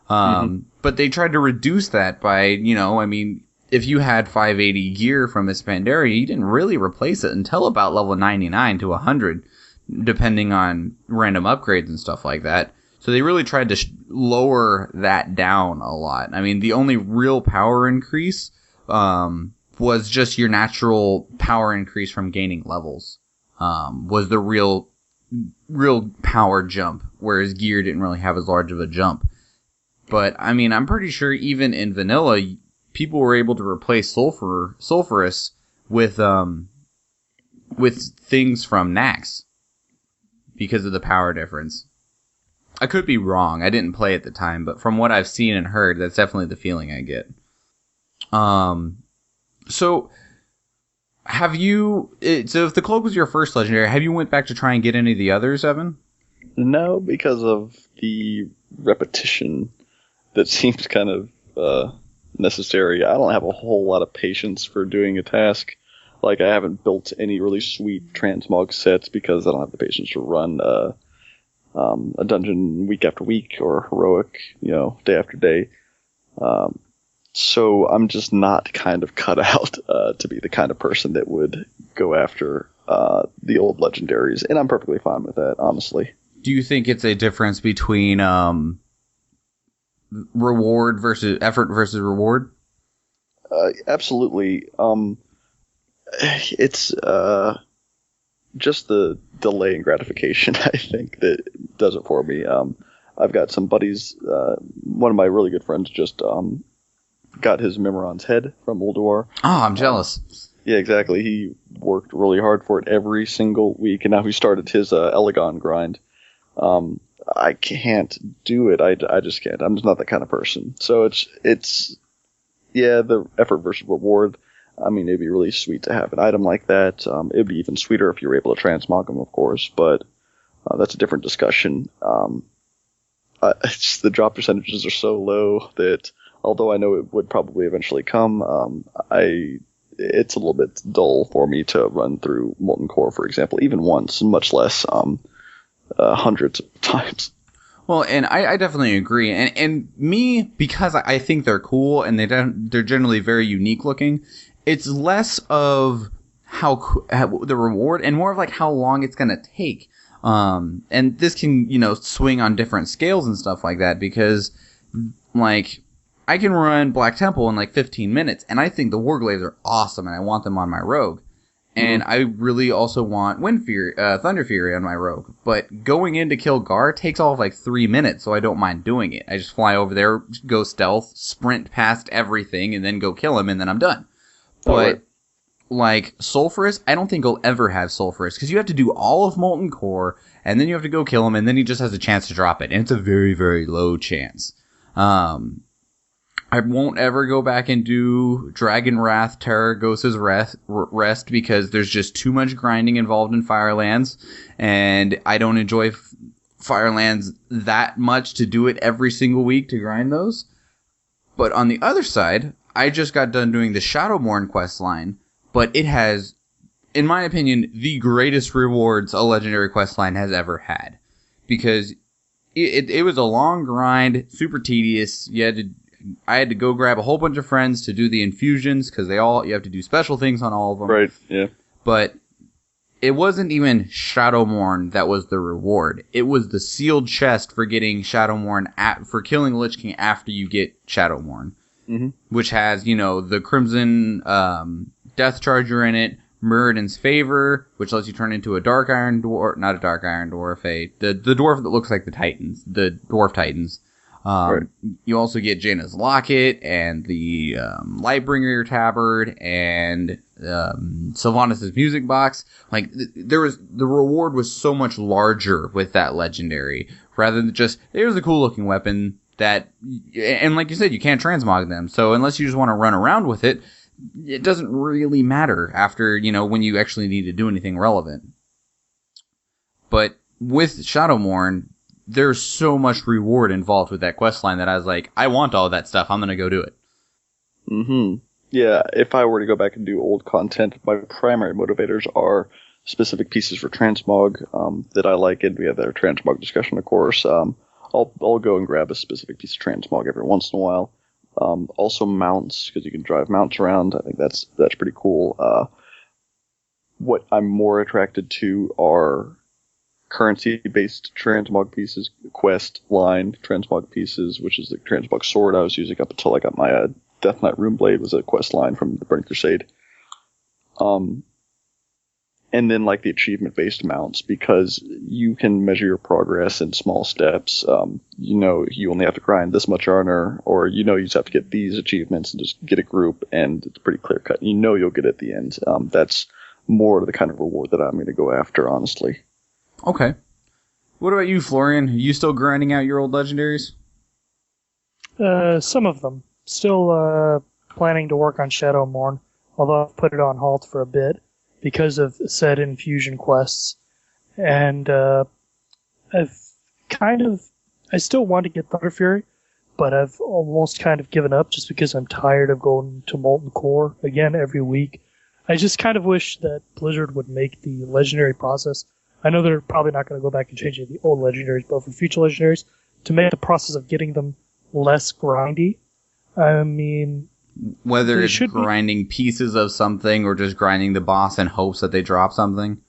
But they tried to reduce that by, I mean, if you had 580 gear from Miss Pandaria, you didn't really replace it until about level 99 to 100, depending on random upgrades and stuff like that. So they really tried to lower that down a lot. I mean, the only real power increase was just your natural power increase from gaining levels. Was the real power jump, whereas gear didn't really have as large of a jump. But, I mean, I'm pretty sure even in vanilla, people were able to replace sulfurous with things from Nax because of the power difference. I could be wrong. I didn't play at the time, but from what I've seen and heard, that's definitely the feeling I get. So if the cloak was your first legendary, have you went back to try and get any of the others, Evan? No, because of the repetition that seems kind of necessary. I don't have a whole lot of patience for doing a task. Like, I haven't built any really sweet transmog sets because I don't have the patience to run a dungeon week after week or heroic, day after day. So I'm just not kind of cut out to be the kind of person that would go after the old legendaries, and I'm perfectly fine with that, honestly. Do you think it's a difference between reward versus effort versus reward? Absolutely. It's just the delay in gratification, I think, that does it for me. I've got some buddies. One of my really good friends just got his Mimiron's head from Ulduar. Oh, I'm jealous. Yeah, exactly. He worked really hard for it every single week, and now he started his Elegon grind. I can't do it. I just can't. I'm just not that kind of person. So it's the effort versus reward. I mean, it'd be really sweet to have an item like that. It'd be even sweeter if you were able to transmog them, of course, but that's a different discussion. The drop percentages are so low that, although I know it would probably eventually come, it's a little bit dull for me to run through Molten Core, for example, even once, much less hundreds of times. Well, and I definitely agree. And me, because I think they're cool and they're generally very unique looking, it's less of how the reward and more of like how long it's going to take. And this can, swing on different scales and stuff like that, because like I can run Black Temple in like 15 minutes, and I think the Warglaives are awesome, and I want them on my rogue. And I really also want Thunder Fury on my rogue. But going in to kill Gar takes all of like 3 minutes, so I don't mind doing it. I just fly over there, go stealth, sprint past everything, and then go kill him, and then I'm done. But like Sulfurous, I don't think I'll ever have Sulfurous, because you have to do all of Molten Core, and then you have to go kill him, and then he just has a chance to drop it. And it's a very, very low chance. I won't ever go back and do Dragon Wrath Terragos's Rest because there's just too much grinding involved in Firelands, and I don't enjoy Firelands that much to do it every single week to grind those. But on the other side, I just got done doing the Shadowmourne quest line, but it has, in my opinion, the greatest rewards a legendary quest line has ever had. Because it was a long grind, super tedious. I had to go grab a whole bunch of friends to do the infusions, because you have to do special things on all of them. Right, yeah. But it wasn't even Shadowmourne that was the reward. It was the sealed chest for getting Shadowmourne, for killing the Lich King after you get Shadowmourne. Mm-hmm. Which has, the Crimson Death Charger in it, Muradin's Favor, which lets you turn into a Dark Iron Dwarf, not a Dark Iron Dwarf, the dwarf that looks like the Titans, the Dwarf Titans. Right. You also get Jaina's Locket and the Lightbringer Tabard and Sylvanas' Music Box. Like the reward was so much larger with that legendary, rather than just here's a cool looking weapon that, and like you said, you can't transmog them. So unless you just want to run around with it, it doesn't really matter after when you actually need to do anything relevant. But with Shadowmourne, there's so much reward involved with that questline that I was like, I want all that stuff. I'm going to go do it. Mm-hmm. Yeah, if I were to go back and do old content, my primary motivators are specific pieces for transmog that I like, and we have our transmog discussion, of course. I'll go and grab a specific piece of transmog every once in a while. Also mounts, because you can drive mounts around. I think that's pretty cool. What I'm more attracted to are currency-based transmog pieces, quest line transmog pieces, which is the transmog sword I was using up until I got my Death Knight Rune Blade, was a quest line from the Burning Crusade. And then like the achievement-based mounts, because you can measure your progress in small steps. You only have to grind this much honor, or you just have to get these achievements and just get a group, and it's pretty clear-cut. You'll get it at the end. That's more the kind of reward that I'm going to go after, honestly. Okay. What about you, Florian? Are you still grinding out your old legendaries? Some of them. Still planning to work on Shadowmourne, although I've put it on halt for a bit because of said infusion quests. And I still want to get Thunder Fury, but I've almost kind of given up just because I'm tired of going to Molten Core again every week. I just kind of wish that Blizzard would make the legendary process. I know they're probably not going to go back and change any of the old legendaries, but for future legendaries, to make the process of getting them less grindy. I mean, whether it's grinding pieces of something or just grinding the boss in hopes that they drop something.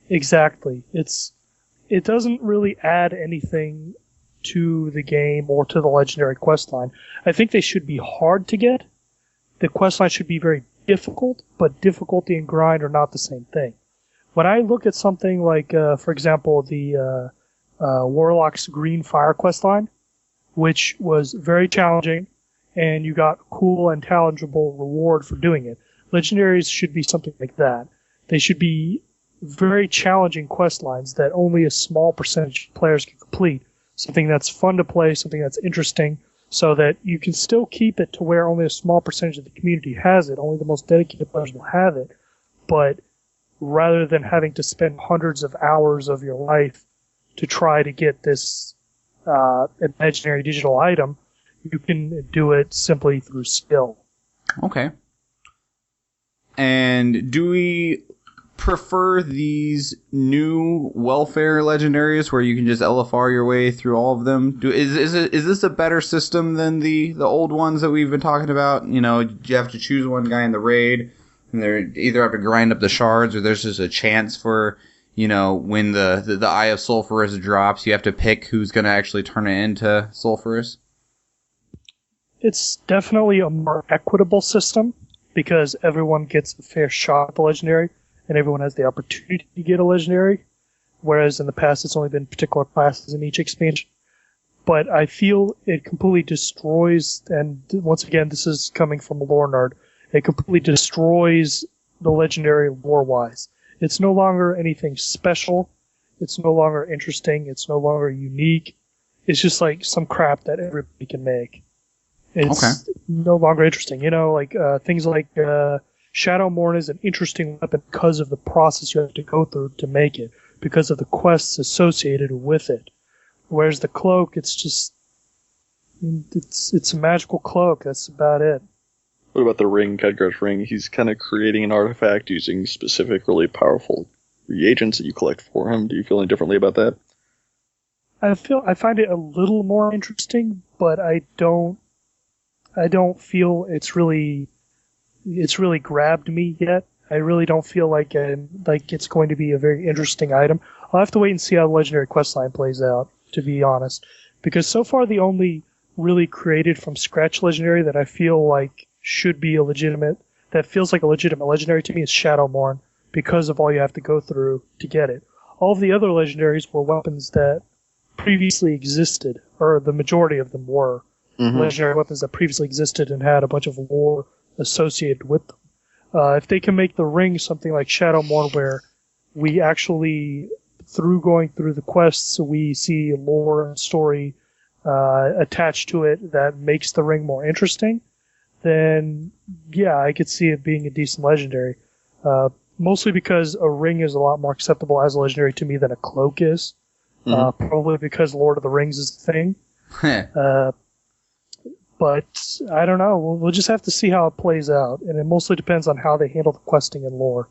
Exactly. It doesn't really add anything to the game or to the legendary questline. I think they should be hard to get. The questline should be very difficult, but difficulty and grind are not the same thing. When I look at something like, for example, the Warlock's Green Fire questline, which was very challenging, and you got cool and tangible reward for doing it. Legendaries should be something like that. They should be very challenging questlines that only a small percentage of players can complete. Something that's fun to play, something that's interesting, so that you can still keep it to where only a small percentage of the community has it. Only the most dedicated players will have it. But rather than having to spend hundreds of hours of your life to try to get this imaginary digital item, you can do it simply through skill. Okay. And do we prefer these new welfare legendaries where you can just LFR your way through all of them? Is this a better system than the old ones that we've been talking about? You have to choose one guy in the raid, and they either have to grind up the shards, or there's just a chance for, when the Eye of Sulphurus drops, you have to pick who's going to actually turn it into Sulphurus. It's definitely a more equitable system because everyone gets a fair shot at the legendary and everyone has the opportunity to get a legendary, whereas in the past it's only been particular classes in each expansion. But I feel it completely destroys, and once again, this is coming from a lore nerd, it completely destroys the legendary lore-wise. It's no longer anything special. It's no longer interesting. It's no longer unique. It's just like some crap that everybody can make. It's no longer interesting. Things like Shadowmourne is an interesting weapon because of the process you have to go through to make it, because of the quests associated with it. Whereas the cloak, it's a magical cloak. That's about it. What about the ring, Khadgar's ring? He's kind of creating an artifact using specific, really powerful reagents that you collect for him. Do you feel any differently about that? I find it a little more interesting, but I don't feel it's really grabbed me yet. I really don't feel like it's going to be a very interesting item. I'll have to wait and see how the legendary questline plays out, to be honest, because so far the only really created from scratch legendary that I feel like should be that feels like a legitimate legendary to me is Shadowmourne, because of all you have to go through to get it. All of the other legendaries were weapons that previously existed, or the majority of them were. Mm-hmm. Legendary weapons that previously existed and had a bunch of lore associated with them. If they can make the ring something like Shadowmourne, where we actually, through going through the quests, we see lore and story attached to it that makes the ring more interesting, then yeah, I could see it being a decent legendary. Mostly because a ring is a lot more acceptable as a legendary to me than a cloak is. Mm-hmm. Probably because Lord of the Rings is the thing. But I don't know. We'll just have to see how it plays out, and it mostly depends on how they handle the questing and lore.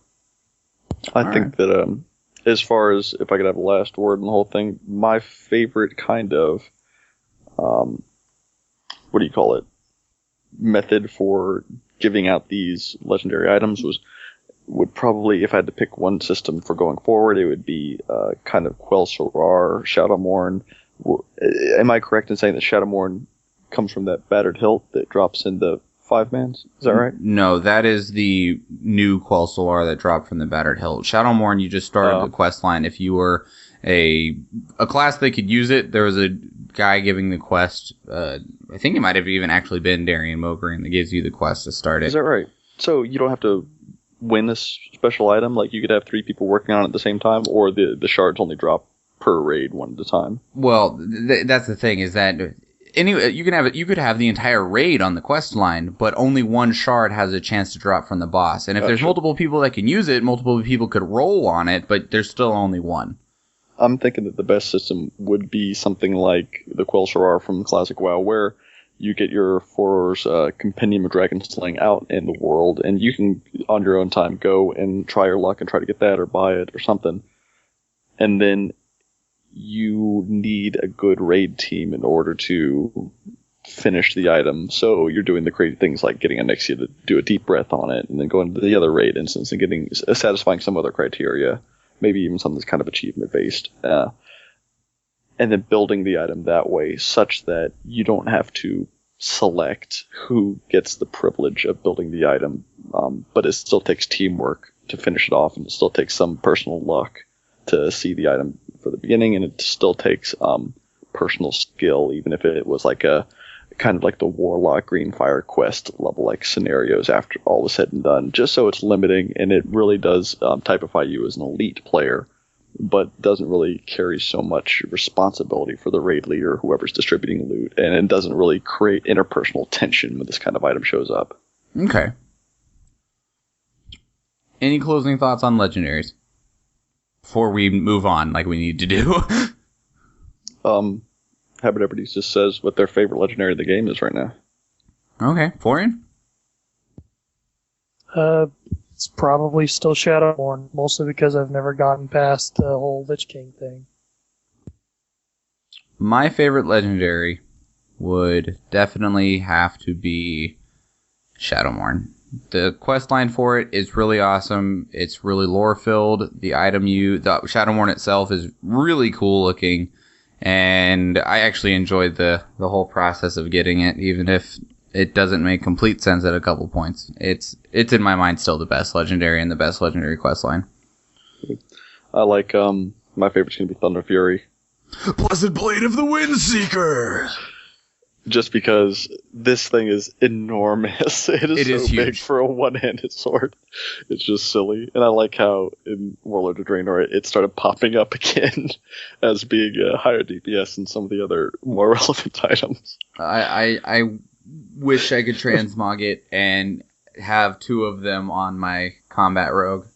I think that as far as if I could have a last word in the whole thing, my favorite kind of what do you call it? method for giving out these legendary items would probably, if I had to pick one system for going forward, it would be kind of Quell Sorar, Shadowmourne. Am I correct in saying that Shadowmourne comes from that Battered Hilt that drops into 5-mans? Is that right? No, that is the new Quell Solar that dropped from the Battered Hilt. Shadowmourne, you just started the quest line. If you were a class that could use it, there was a guy giving the quest. I think it might have even actually been Darian Mogren that gives you the quest to start it. Is that right? So you don't have to win this special item? Like, you could have 3 people working on it at the same time, or the shards only drop per raid one at a time? Well, that's the thing, is that anyway, you could have the entire raid on the quest line, but only one shard has a chance to drop from the boss. And if there's multiple people that can use it, multiple people could roll on it, but there's still only one. I'm thinking that the best system would be something like the Quell Sorar from Classic WoW, where you get your Foror's Compendium of Dragon Slaying out in the world, and you can, on your own time, go and try your luck and try to get that or buy it or something. And then you need a good raid team in order to finish the item. So you're doing the crazy things like getting a Nixia to do a deep breath on it, and then going to the other raid instance and getting satisfying some other criteria, maybe even something that's kind of achievement based, and then building the item that way, such that you don't have to select who gets the privilege of building the item, but it still takes teamwork to finish it off, and it still takes some personal luck to see the item for the beginning, and it still takes personal skill, even if it was like a kind of like the Warlock Greenfire quest level like scenarios after all is said and done, just so it's limiting, and it really does typify you as an elite player, but doesn't really carry so much responsibility for the raid leader, whoever's distributing loot, and it doesn't really create interpersonal tension when this kind of item shows up. Okay. Any closing thoughts on legendaries before we move on, like we need to do? Habit Everybody's just says what their favorite legendary of the game is right now. Okay, Florian? It's probably still Shadowmourne, mostly because I've never gotten past the whole Lich King thing. My favorite legendary would definitely have to be Shadowmourne. The questline for it is really awesome. It's really lore-filled. The Shadowmourne itself is really cool looking. And I actually enjoyed the whole process of getting it, even if it doesn't make complete sense at a couple points. It's in my mind still the best legendary and the best legendary questline. I like, my favorite's going to be Thunder Fury. Blessed Blade of the Windseeker! Just because this thing is enormous. It is so big for a one-handed sword. It's just silly. And I like how in Warlord of Draenor it started popping up again as being a higher DPS than some of the other more relevant items. I wish I could transmog it and have 2 of them on my combat rogue.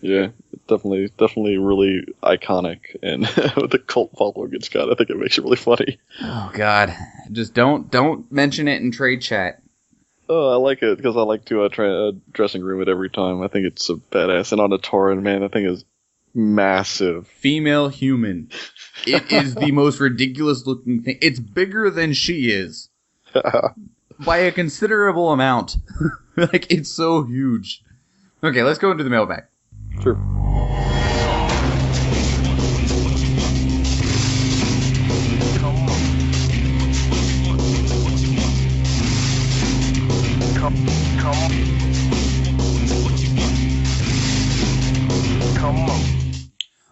Yeah, definitely really iconic, and with the cult following it's got, I think it makes it really funny. Oh God, just don't mention it in trade chat. Oh, I like it because I like to dressing room it every time. I think it's a badass, and on a Tauren, man, that thing is massive. Female human. It is the most ridiculous looking thing. It's bigger than she is by a considerable amount. Like, it's so huge. Okay, let's go into the mailbag. Sure.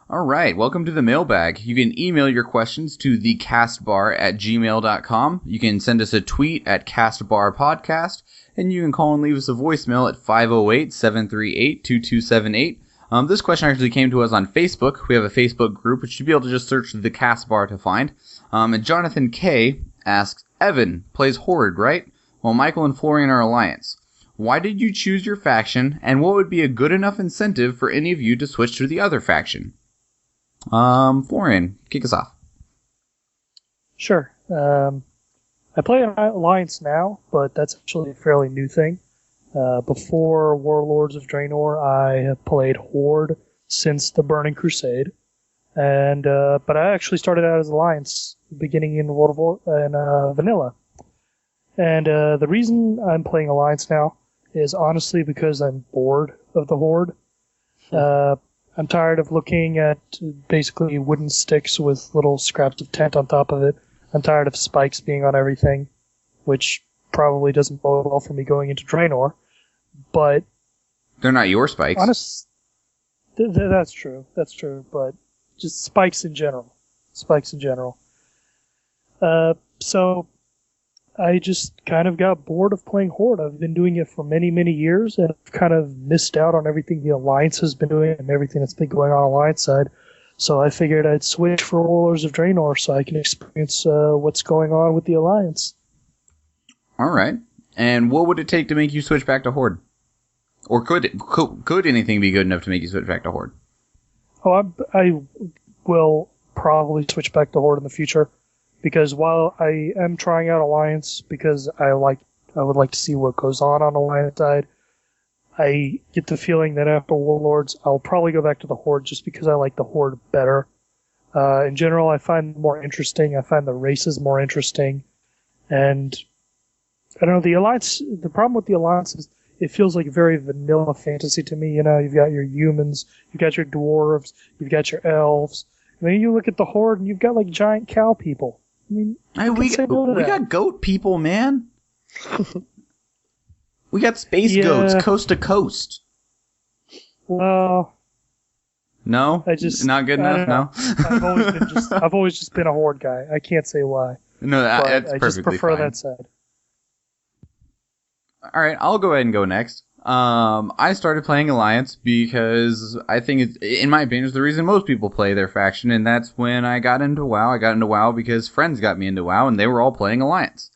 All right, welcome to the mailbag. You can email your questions to thecastbar@gmail.com. You can send us a tweet at Castbar Podcast, and you can call and leave us a voicemail at 508-738-2278. This question actually came to us on Facebook. We have a Facebook group, which you'll be able to just search the Castbar to find. And Jonathan K. asks, Evan plays Horde, right? Well, Michael and Florian are Alliance. Why did you choose your faction, and what would be a good enough incentive for any of you to switch to the other faction? Florian, kick us off. Sure. I play an Alliance now, but that's actually a fairly new thing. Before Warlords of Draenor, I have played Horde since the Burning Crusade, but I actually started out as Alliance beginning in World of Vanilla, And the reason I'm playing Alliance now is honestly because I'm bored of the Horde. I'm tired of looking at basically wooden sticks with little scraps of tent on top of it. I'm tired of spikes being on everything, which probably doesn't bode well for me going into Draenor. But they're not your spikes. That's true. That's true. But just spikes in general. So I just kind of got bored of playing Horde. I've been doing it for many, many years, and I've kind of missed out on everything the Alliance has been doing and everything that's been going on Alliance side. So I figured I'd switch for Warlords of Draenor so I can experience what's going on with the Alliance. All right. And what would it take to make you switch back to Horde? Or could anything be good enough to make you switch back to Horde? Oh, I will probably switch back to Horde in the future, because while I am trying out Alliance because I would like to see what goes on Alliance side, I get the feeling that after Warlords, I'll probably go back to the Horde just because I like the Horde better. In general, I find them more interesting. I find the races more interesting, and I don't know, the Alliance. The problem with the Alliance is it feels like very vanilla fantasy to me. You know, you've got your humans, you've got your dwarves, you've got your elves. And then you look at the Horde and you've got like giant cow people. I mean, we got goat people, man. We got space goats coast to coast. Well, no, not good enough. No, I've always just been a Horde guy. I can't say why. No, that's perfectly fine. I just prefer that side. All right, I'll go ahead and go next. I started playing Alliance because I think it's, in my opinion, is the reason most people play their faction, and that's when I got into WoW. I got into WoW because friends got me into WoW, and they were all playing Alliance.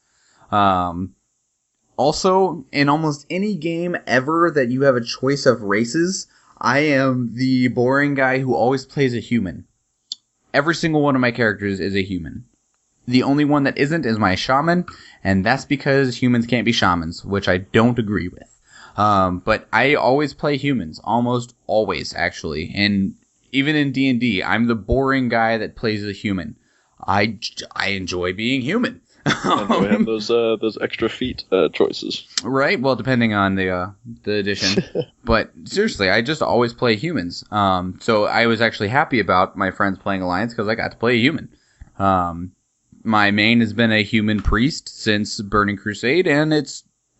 Also, in almost any game ever that you have a choice of races, I am the boring guy who always plays a human. Every single one of my characters is a human. The only one that isn't is my shaman, and that's because humans can't be shamans, which I don't agree with. But I always play humans, almost always, actually. And even in D&D, I'm the boring guy that plays a human. I enjoy being human. And we have those extra feat choices. Right, well, depending on the edition. But seriously, I just always play humans. So I was actually happy about my friends playing Alliance because I got to play a human. My main has been a human priest since Burning Crusade, and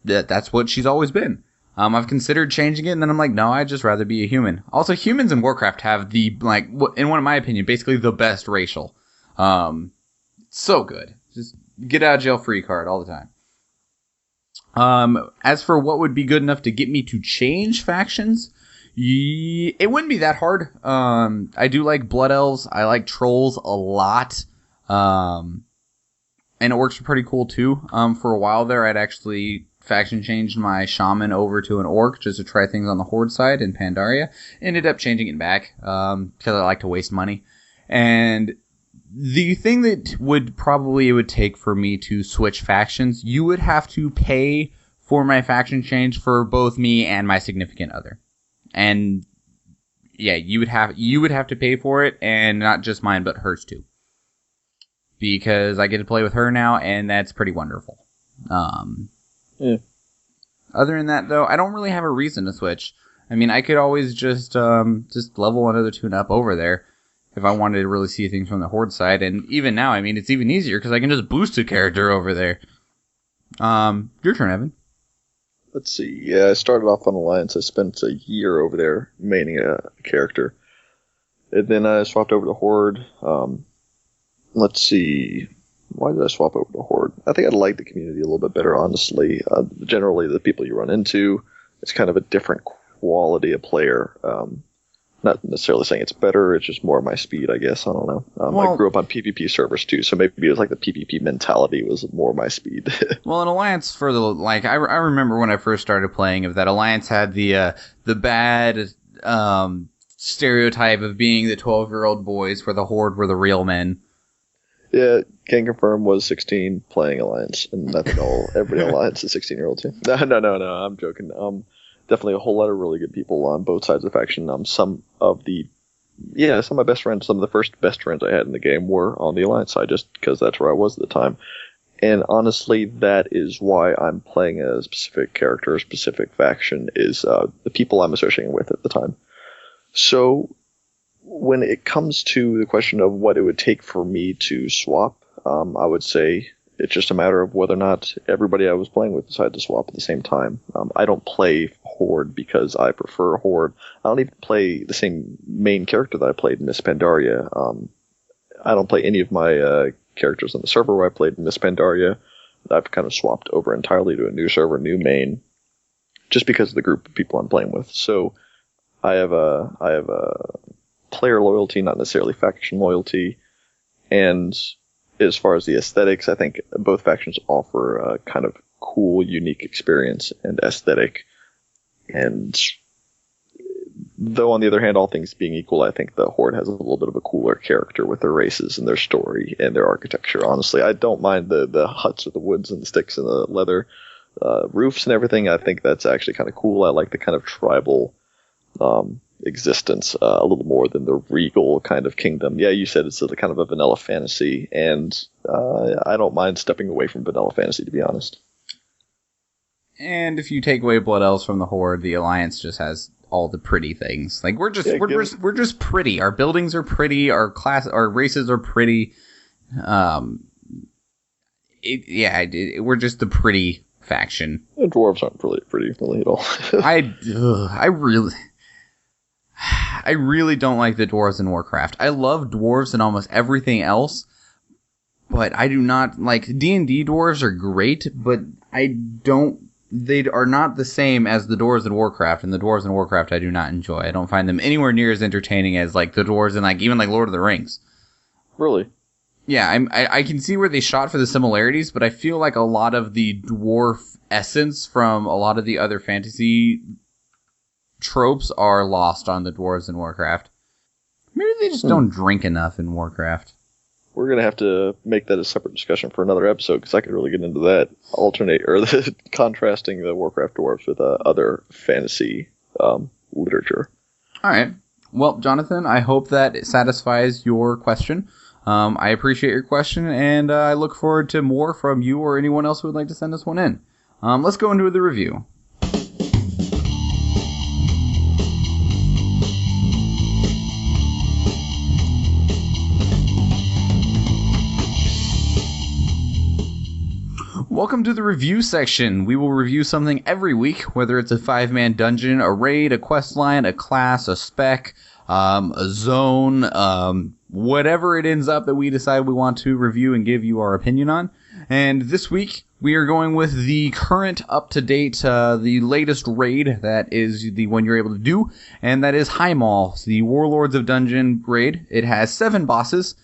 that's what she's always been. I've considered changing it, and then I'm like, no, I'd just rather be a human. Also, humans in Warcraft have in one of my opinion, basically the best racial. So good. Just get out of jail free card all the time. As for what would be good enough to get me to change factions, it wouldn't be that hard. I do like Blood Elves. I like Trolls a lot. And it works pretty cool too. For a while there, I'd actually faction changed my shaman over to an orc just to try things on the Horde side in Pandaria. Ended up changing it back because I like to waste money. And the thing that it would take for me to switch factions, you would have to pay for my faction change for both me and my significant other. And yeah, you would have to pay for it, and not just mine, but hers too. Because I get to play with her now, and that's pretty wonderful. Yeah. Other than that, though, I don't really have a reason to switch. I mean, I could always just level another tune-up over there if I wanted to really see things from the Horde side. And even now, I mean, it's even easier because I can just boost a character over there. Your turn, Evan. Let's see. Yeah, I started off on Alliance. I spent a year over there maining a character. And then I swapped over to Horde. Let's see. Why did I swap over to Horde? I think I like the community a little bit better, honestly. Generally, the people you run into, it's kind of a different quality of player. Not necessarily saying it's better, it's just more my speed, I guess. I don't know. I grew up on PvP servers, too, so maybe it was like the PvP mentality was more my speed. Well, an Alliance for I remember when I first started playing of that, Alliance had the bad stereotype of being the 12-year-old boys, where the Horde were the real men. Yeah, can confirm was 16 playing Alliance, and I think every Alliance is 16-year-old too. No, I'm joking. Definitely a whole lot of really good people on both sides of the faction. Some of my best friends, some of the first best friends I had in the game were on the Alliance side, just because that's where I was at the time. And honestly, that is why I'm playing a specific character, a specific faction, is the people I'm associating with at the time. So when it comes to the question of what it would take for me to swap, I would say it's just a matter of whether or not everybody I was playing with decided to swap at the same time. I don't play Horde because I prefer Horde. I don't even play the same main character that I played in Miss Pandaria. I don't play any of my characters on the server where I played Miss Pandaria. I've kind of swapped over entirely to a new server, new main, just because of the group of people I'm playing with. So I have a player loyalty, not necessarily faction loyalty. And as far as the aesthetics, I think both factions offer a kind of cool, unique experience and aesthetic. And though, on the other hand, all things being equal, I think the Horde has a little bit of a cooler character with their races and their story and their architecture. Honestly, I don't mind the huts with the woods and the sticks and the leather roofs and everything. I think that's actually kind of cool. I like the kind of tribal existence a little more than the regal kind of kingdom. Yeah, you said it's a kind of a vanilla fantasy, and I don't mind stepping away from vanilla fantasy, to be honest. And if you take away Blood Elves from the Horde, the Alliance just has all the pretty things. Like we're just pretty. Our buildings are pretty. Our races are pretty. We're just the pretty faction. The dwarves aren't really pretty at all. I really don't like the dwarves in Warcraft. I love dwarves and almost everything else, but I do not like D&D dwarves are great, but they are not the same as the dwarves in Warcraft, and the dwarves in Warcraft I do not enjoy. I don't find them anywhere near as entertaining as like the dwarves in even Lord of the Rings. Really? Yeah, I can see where they shot for the similarities, but I feel like a lot of the dwarf essence from a lot of the other fantasy tropes are lost on the dwarves in Warcraft. Maybe they just don't drink enough in Warcraft. We're going to have to make that a separate discussion for another episode, because I could really get into that. Contrasting the Warcraft dwarves with other fantasy literature. All right. Well, Jonathan, I hope that satisfies your question. I appreciate your question, and I look forward to more from you or anyone else who would like to send us one in. Let's go into the review. Welcome to the review section. We will review something every week, whether it's a 5-man dungeon, a raid, a quest line, a class, a spec, a zone, whatever it ends up that we decide we want to review and give you our opinion on. And this week, we are going with the current, up-to-date, the latest raid that is the one you're able to do, and that is Highmaul, the Warlords of Dungeon raid. It has 7 bosses,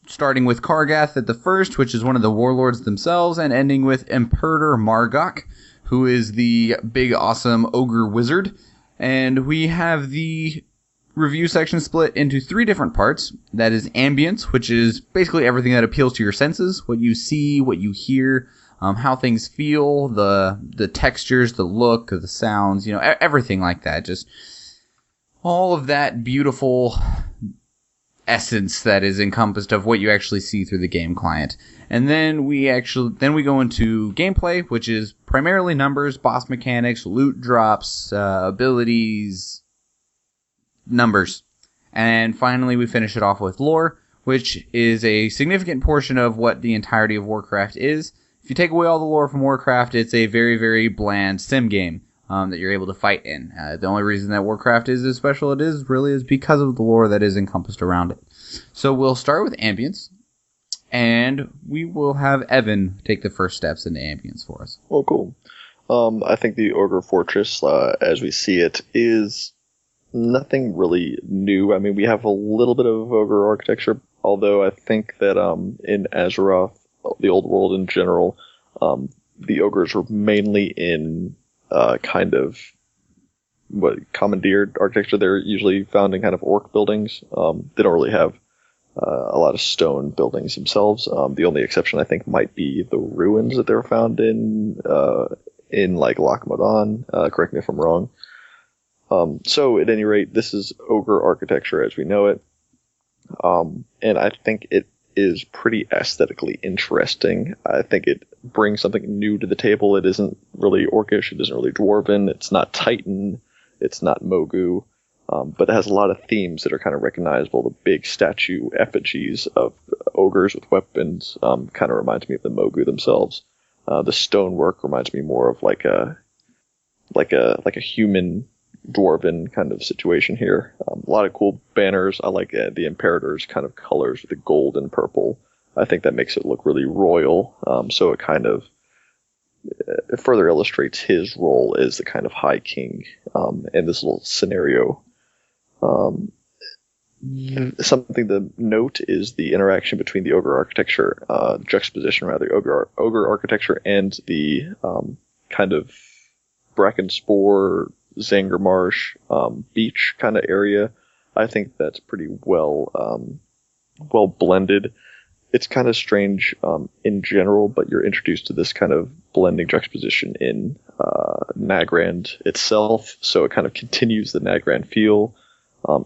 starting with Kargath at the first, which is one of the warlords themselves, and ending with Imperator Margok, who is the big, awesome ogre wizard. And we have the review section split into 3 different parts. That is ambience, which is basically everything that appeals to your senses, what you see, what you hear, how things feel, the textures, the look, the sounds, everything like that. Just all of that beautiful essence that is encompassed of what you actually see through the game client. And then we go into gameplay, which is primarily numbers, boss mechanics, loot drops, abilities, numbers. And finally we finish it off with lore, which is a significant portion of what the entirety of Warcraft is. If you take away all the lore from Warcraft, it's a very, very bland sim game that you're able to fight in. The only reason that Warcraft is as special it is really is because of the lore that is encompassed around it. So we'll start with ambience, and we will have Evan take the first steps into ambience for us. Oh, cool. I think the Ogre Fortress, as we see it, is nothing really new. I mean, we have a little bit of Ogre architecture, although I think that in Azeroth, the old world in general, the Ogres were mainly in kind of commandeered architecture. They're usually found in kind of orc buildings. They don't really have a lot of stone buildings themselves. The only exception, I think, might be the ruins that they were found in like Loch Modan. Correct me if I'm wrong. So at any rate, this is ogre architecture as we know it. And I think it is pretty aesthetically interesting. I think it brings something new to the table. It isn't really orcish, it isn't really dwarven, it's not Titan, it's not Mogu, but it has a lot of themes that are kind of recognizable. The big statue effigies of ogres with weapons kind of reminds me of the Mogu themselves. The stonework reminds me more of like a human dwarven kind of situation here. A lot of cool banners. I like the Imperator's kind of colors with the gold and purple. I think that makes it look really royal. So it kind of it further illustrates his role as the kind of High King in this little scenario. Something to note is the interaction between the ogre architecture, juxtaposition rather, ogre architecture and the kind of Brackenspore, Zangermarsh beach kind of area. I think that's pretty well blended. It's kind of strange in general, but you're introduced to this kind of blending juxtaposition in Nagrand itself, so it kind of continues the Nagrand feel.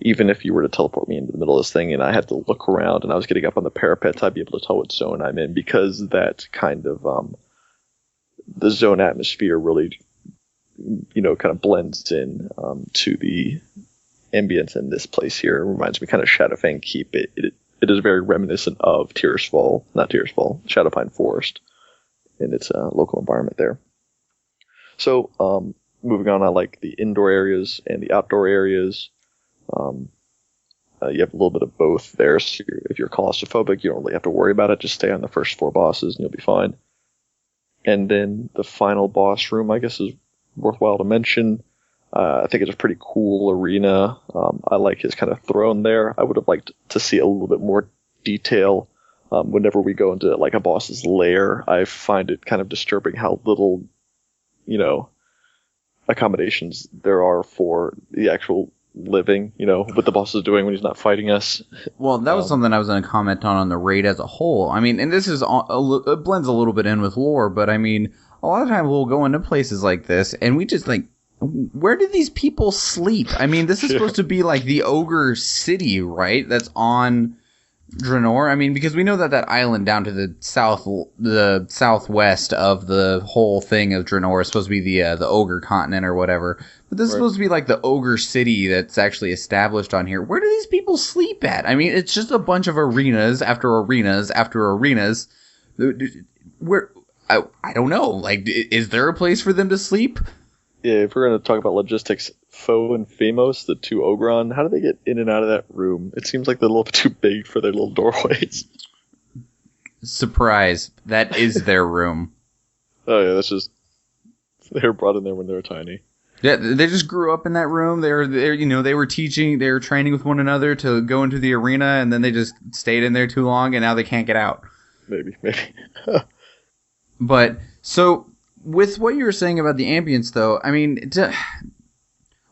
Even if you were to teleport me into the middle of this thing and I had to look around and I was getting up on the parapet, I'd be able to tell what zone I'm in, because that kind of the zone atmosphere really kind of blends in to the ambience in this place here. It reminds me kind of Shadowfang Keep. It is very reminiscent of Shadowpine Forest in its local environment there. So moving on, I like the indoor areas and the outdoor areas. You have a little bit of both there. So if you're claustrophobic, you don't really have to worry about it. Just stay on the first 4 bosses and you'll be fine. And then the final boss room, I guess, is worthwhile to mention. I think it's a pretty cool arena. I like his kind of throne there. I would have liked to see a little bit more detail whenever we go into like a boss's lair. I find it kind of disturbing how little, accommodations there are for the actual living, what the boss is doing when he's not fighting us. Well, that was something I was going to comment on the raid as a whole. I mean, and this is it blends a little bit in with lore, but I mean, a lot of times we'll go into places like this and we just like, where do these people sleep? I mean, this is supposed to be like the ogre city, right? That's on Draenor. I mean, because we know that island down to the southwest of the whole thing of Draenor is supposed to be the ogre continent or whatever. But this is supposed to be like the ogre city that's actually established on here. Where do these people sleep at? I mean, it's just a bunch of arenas after arenas after arenas. Where I don't know. Like, is there a place for them to sleep? Yeah, if we're going to talk about logistics, Foe and Famous, the 2 Ogron, how do they get in and out of that room? It seems like they're a little bit too big for their little doorways. Surprise. That is their room. Oh, yeah, that's just... They were brought in there when they were tiny. Yeah, they just grew up in that room. They were teaching, they were training with one another to go into the arena, and then they just stayed in there too long, and now they can't get out. Maybe. But, so... With what you were saying about the ambience, though, I mean,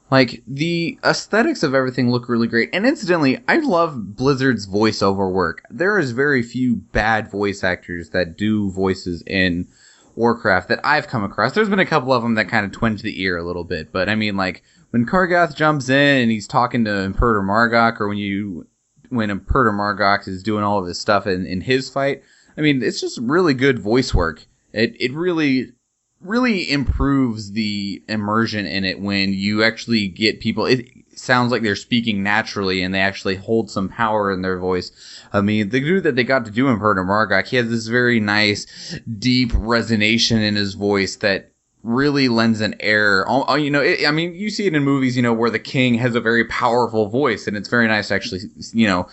like, the aesthetics of everything look really great. And incidentally, I love Blizzard's voiceover work. There is very few bad voice actors that do voices in Warcraft that I've come across. There's been a couple of them that kind of twinge the ear a little bit. But, I mean, like, when Kargath jumps in and he's talking to Imperator Margok, or when Imperator Margok is doing all of his stuff in his fight, I mean, it's just really good voice work. It really improves the immersion in it when you actually get people. It sounds like they're speaking naturally and they actually hold some power in their voice. I mean, the dude that they got to do Imperator Margok, he has this very nice, deep resonation in his voice that really lends an air. I mean, you see it in movies, where the king has a very powerful voice, and it's very nice to actually,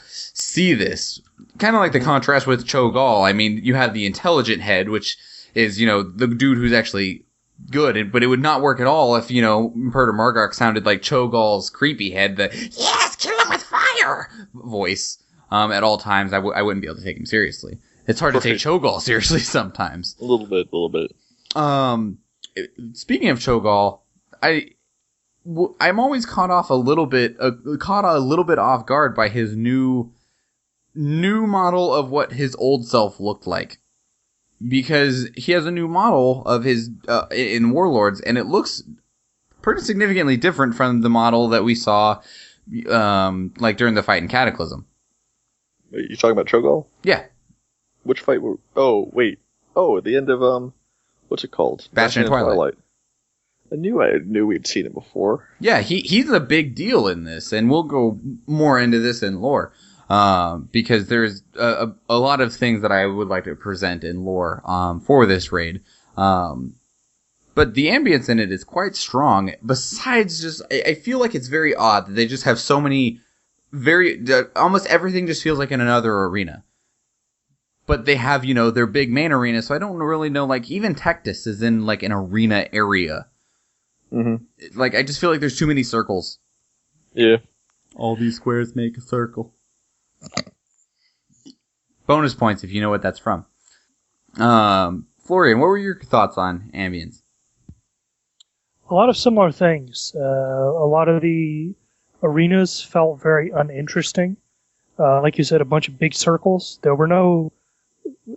see this. Kind of like the contrast with Cho'Gall. I mean, you have the intelligent head, which is, the dude who's actually good, but it would not work at all if, Imperator Margok sounded like Cho'Gall's creepy head, the, yes, kill him with fire voice, at all times. I wouldn't be able to take him seriously. It's hard to take Cho'Gall seriously sometimes. A little bit. Speaking of Cho'Gall, I'm always caught a little bit off guard by his new model of what his old self looked like. Because he has a new model of his in Warlords, and it looks pretty significantly different from the model that we saw like during the fight in Cataclysm. Are you talking about Cho'Gall? Yeah. which fight? Oh, wait. Oh, at the end of what's it called? Bastion and Twilight. I knew we'd seen it before. Yeah, he's a big deal in this, and we'll go more into this in lore, because there's a lot of things that I would like to present in lore for this raid. But the ambience in it is quite strong. Besides, just I feel like it's very odd that they just have so many almost everything just feels like in another arena. But they have, their big main arena, so I don't really know, like, even Tectus is in, like, an arena area. Mm-hmm. Like, I just feel like there's too many circles. Yeah. All these squares make a circle. Bonus points if you know what that's from. Florian, what were your thoughts on ambience? A lot of similar things. A lot of the arenas felt very uninteresting. Like you said, a bunch of big circles. There were no,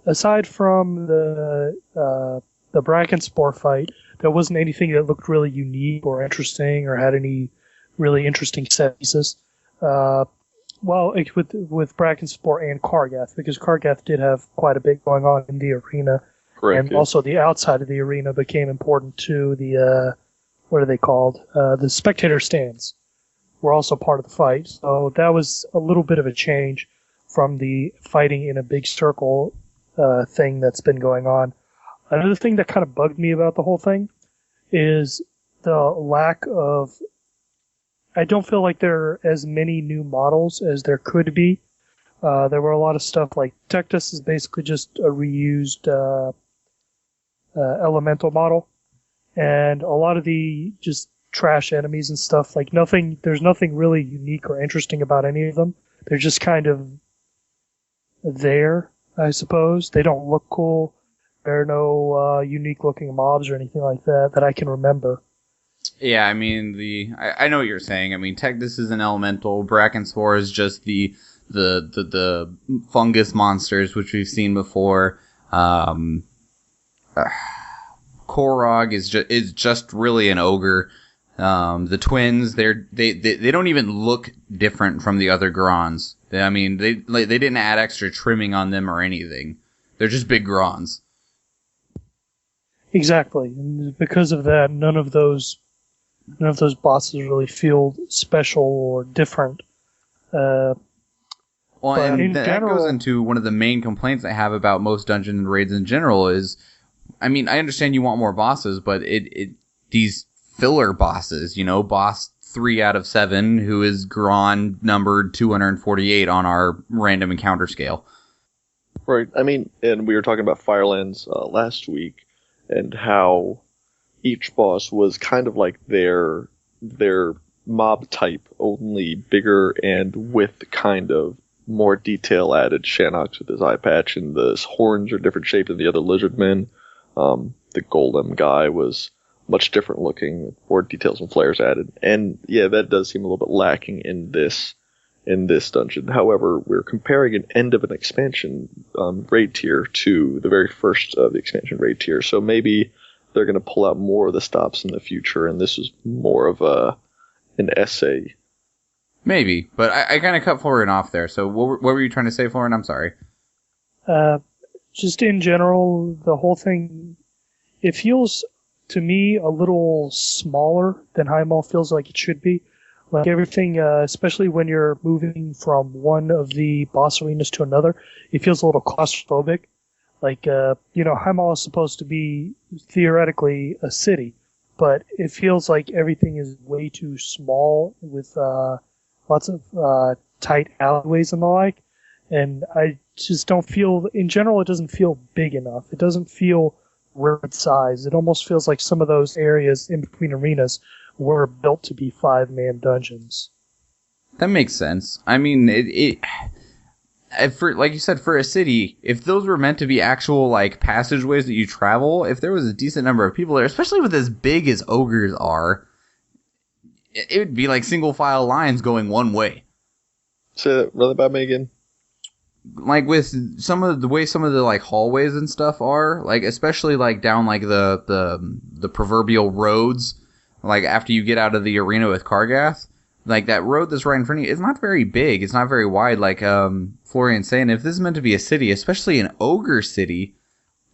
aside from the Brackenspore fight, there wasn't anything that looked really unique or interesting or had any really interesting set pieces. Well, with Brackenspore and Kargath, because Kargath did have quite a bit going on in the arena. Correct. And also the outside of the arena became important too. The, what are they called? The spectator stands were also part of the fight. So that was a little bit of a change from the fighting in a big circle thing that's been going on. Another thing that kind of bugged me about the whole thing is the lack of... I don't feel like there are as many new models as there could be. There were a lot of stuff like Tectus is basically just a reused elemental model. And a lot of the just trash enemies and stuff, like there's nothing really unique or interesting about any of them. They're just kind of there, I suppose. They don't look cool. There are no unique looking mobs or anything like that I can remember. Yeah, I mean, I know what you're saying. I mean, Tectus is an elemental. Brackenspore is just the fungus monsters, which we've seen before. Korog is just really an ogre. The twins, they don't even look different from the other Grons. They didn't add extra trimming on them or anything. They're just big Grons. Exactly. And because of that, none of those bosses really feel special or different. Well, and in that general, goes into one of the main complaints I have about most dungeon raids in general is, I mean, I understand you want more bosses, but these filler bosses, boss 3 out of 7, who is Gron numbered 248 on our random encounter scale. Right. I mean, and we were talking about Firelands last week, and how each boss was kind of like their mob type, only bigger and with kind of more detail added. Shanox with his eye patch, and the horns are different shaped than the other lizard men. The golem guy was much different looking, with more details and flares added. And yeah, that does seem a little bit lacking in this dungeon. However, we're comparing an end of an expansion raid tier to the very first of the expansion raid tier, so maybe they're going to pull out more of the stops in the future, and this is more of an essay. Maybe, but I kind of cut Florian off there. So what were you trying to say, Florian? I'm sorry. Just in general, the whole thing, it feels to me a little smaller than Highmaul feels like it should be. Like everything, especially when you're moving from one of the boss arenas to another, it feels a little claustrophobic. Like, Highmaul is supposed to be theoretically a city, but it feels like everything is way too small with lots of tight alleyways and the like. And I just don't feel, in general, it doesn't feel big enough. It doesn't feel raid size. It almost feels like some of those areas in between arenas were built to be 5-man dungeons. That makes sense. I mean, for, like you said, for a city, if those were meant to be actual, like, passageways that you travel, if there was a decent number of people there, especially with as big as ogres are, it would be like single file lines going one way. Say that really about me again? Like with some of the way some of the like hallways and stuff are, like especially like down like the proverbial roads, like after you get out of the arena with Kargath, like that road that's right in front of you, it's not very big. It's not very wide. Like Florian's saying, if this is meant to be a city, especially an ogre city,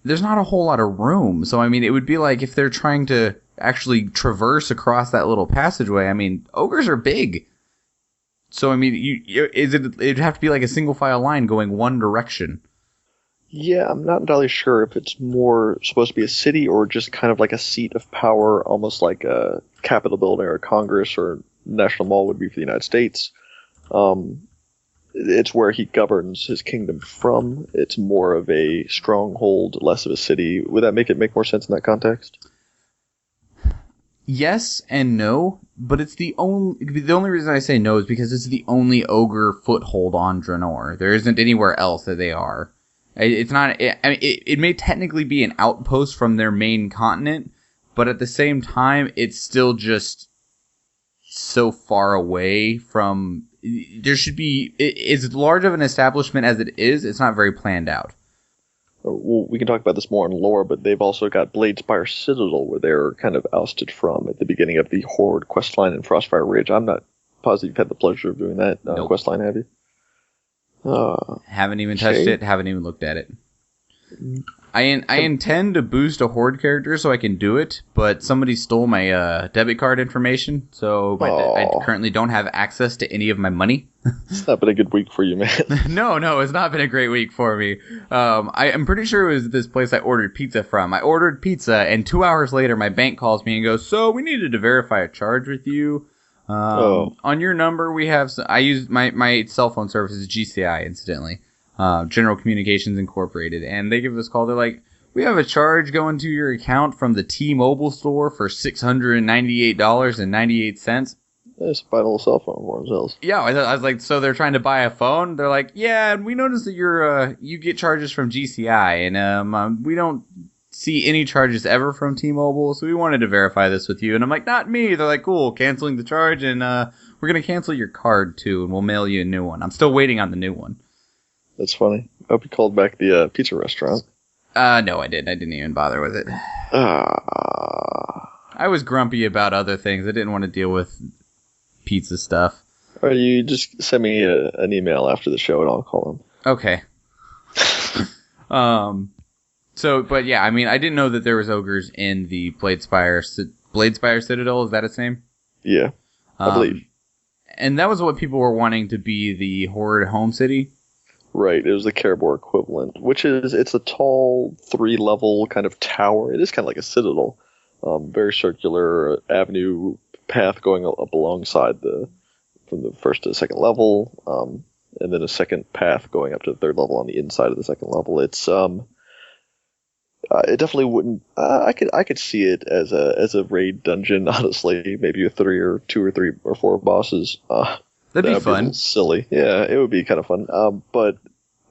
there's not a whole lot of room. So I mean, it would be like if they're trying to actually traverse across that little passageway. I mean, ogres are big. So I mean, it'd have to be like a single file line going one direction. Yeah, I'm not entirely sure if it's more supposed to be a city or just kind of like a seat of power, almost like a Capitol building or Congress or National Mall would be for the United States. It's where he governs his kingdom from. It's more of a stronghold, less of a city. Would that make it make more sense in that context? Yes and no, but it's the only reason I say no is because it's the only ogre foothold on Draenor. There isn't anywhere else that they are. It's not. I mean, it may technically be an outpost from their main continent, but at the same time, it's still just so far away from. There should be. As large of an establishment as it is, it's not very planned out. Well, we can talk about this more in lore, but they've also got Bladespire Citadel, where they're kind of ousted from at the beginning of the Horde questline in Frostfire Ridge. I'm not positive you've had the pleasure of doing that Nope. questline, have you? Haven't even touched it. Haven't even looked at it. I intend to boost a Horde character so I can do it, but somebody stole my debit card information, so I currently don't have access to any of my money. It's not been a good week for you, man. No, it's not been a great week for me. I'm pretty sure it was this place I ordered pizza from. I ordered pizza, and 2 hours later, my bank calls me and goes, "So we needed to verify a charge with you. On your number, we have." I use my cell phone service is GCI, incidentally. General Communications Incorporated, and they give us a call. They're like, "We have a charge going to your account from the T-Mobile store for $698.98. They just buy a little cell phone for themselves. Yeah, I was like, so they're trying to buy a phone. They're like, yeah, and we noticed that you get charges from GCI, and we don't see any charges ever from T-Mobile, so we wanted to verify this with you. And I'm like, not me. They're like, cool, canceling the charge, and we're gonna cancel your card too, and we'll mail you a new one. I'm still waiting on the new one. That's funny. I hope you called back the pizza restaurant. No, I didn't. I didn't even bother with it. I was grumpy about other things. I didn't want to deal with pizza stuff. Or you just send me an email after the show and I'll call him. Okay. But yeah, I mean, I didn't know that there was ogres in the Bladespire Citadel. Is that its name? Yeah, I believe. And that was what people were wanting to be the Horde home city. Right, it was the Castbar equivalent, it's a tall 3-level kind of tower. It is kind of like a citadel. Very circular avenue path going up alongside from the first to the second level, and then a second path going up to the third level on the inside of the second level. It's it definitely wouldn't. I could see it as a raid dungeon, honestly. Maybe with 2 or 3 or 4 bosses. That'd be fun. Silly, yeah, it would be kind of fun. But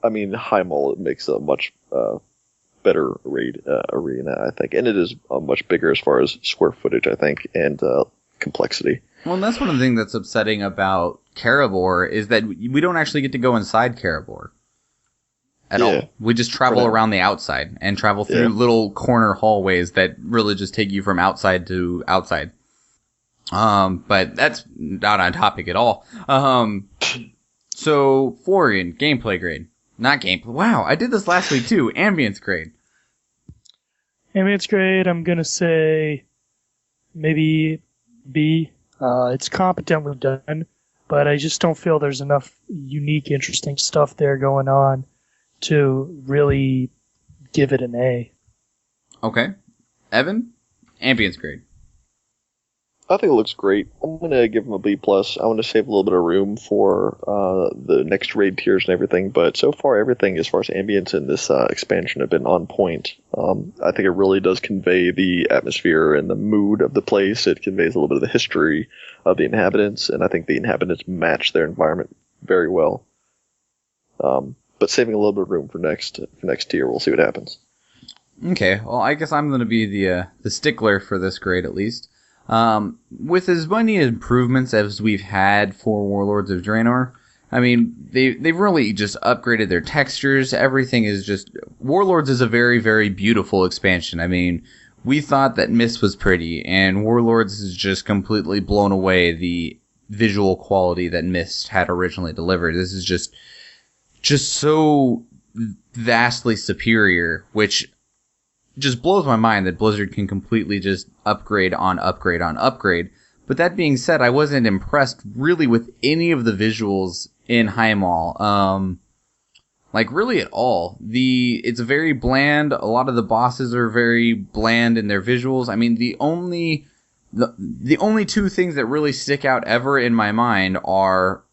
I mean, Highmaul makes a much better raid arena, I think, and it is much bigger as far as square footage, I think, and complexity. Well, and that's one of the things that's upsetting about Castbar is that we don't actually get to go inside Castbar at all. We just travel around the outside and travel through little corner hallways that really just take you from outside to outside. But that's not on topic at all. So Florian, gameplay grade. Not gameplay. Wow, I did this last week too. Ambience grade. Ambience grade, I'm going to say maybe B. It's competently done, but I just don't feel there's enough unique, interesting stuff there going on to really give it an A. Okay. Evan, ambience grade. I think it looks great. I'm going to give them a B+. I want to save a little bit of room for the next raid tiers and everything, but so far everything as far as ambience in this expansion have been on point. I think it really does convey the atmosphere and the mood of the place. It conveys a little bit of the history of the inhabitants, and I think the inhabitants match their environment very well. But saving a little bit of room for next tier, we'll see what happens. Okay, well, I guess I'm going to be the stickler for this grade at least. With as many improvements as we've had for Warlords of Draenor, I mean, they've really just upgraded their textures. Everything is just... Warlords is a very, very beautiful expansion. I mean, we thought that Mist was pretty, and Warlords has just completely blown away the visual quality that Myst had originally delivered. This is just so vastly superior, which just blows my mind that Blizzard can completely just upgrade on upgrade on upgrade. But that being said, I wasn't impressed really with any of the visuals in Highmaul. Like really at all. It's very bland. A lot of the bosses are very bland in their visuals. I mean, the only two things that really stick out ever in my mind are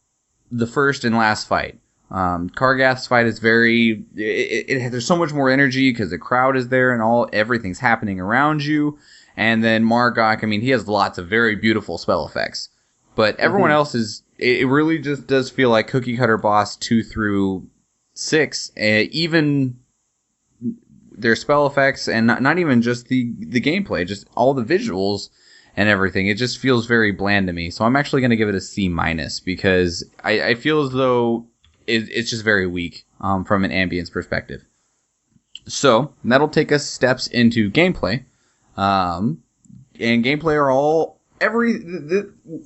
the first and last fight. Kargath's fight is there's so much more energy because the crowd is there and everything's happening around you. And then Margok, I mean, he has lots of very beautiful spell effects. But everyone else it really just does feel like cookie cutter boss 2 through 6. Even their spell effects and not even just the gameplay, just all the visuals and everything. It just feels very bland to me. So I'm actually going to give it a C- because I feel as though it's just very weak from an ambience perspective. So that'll take us steps into gameplay. And gameplay are all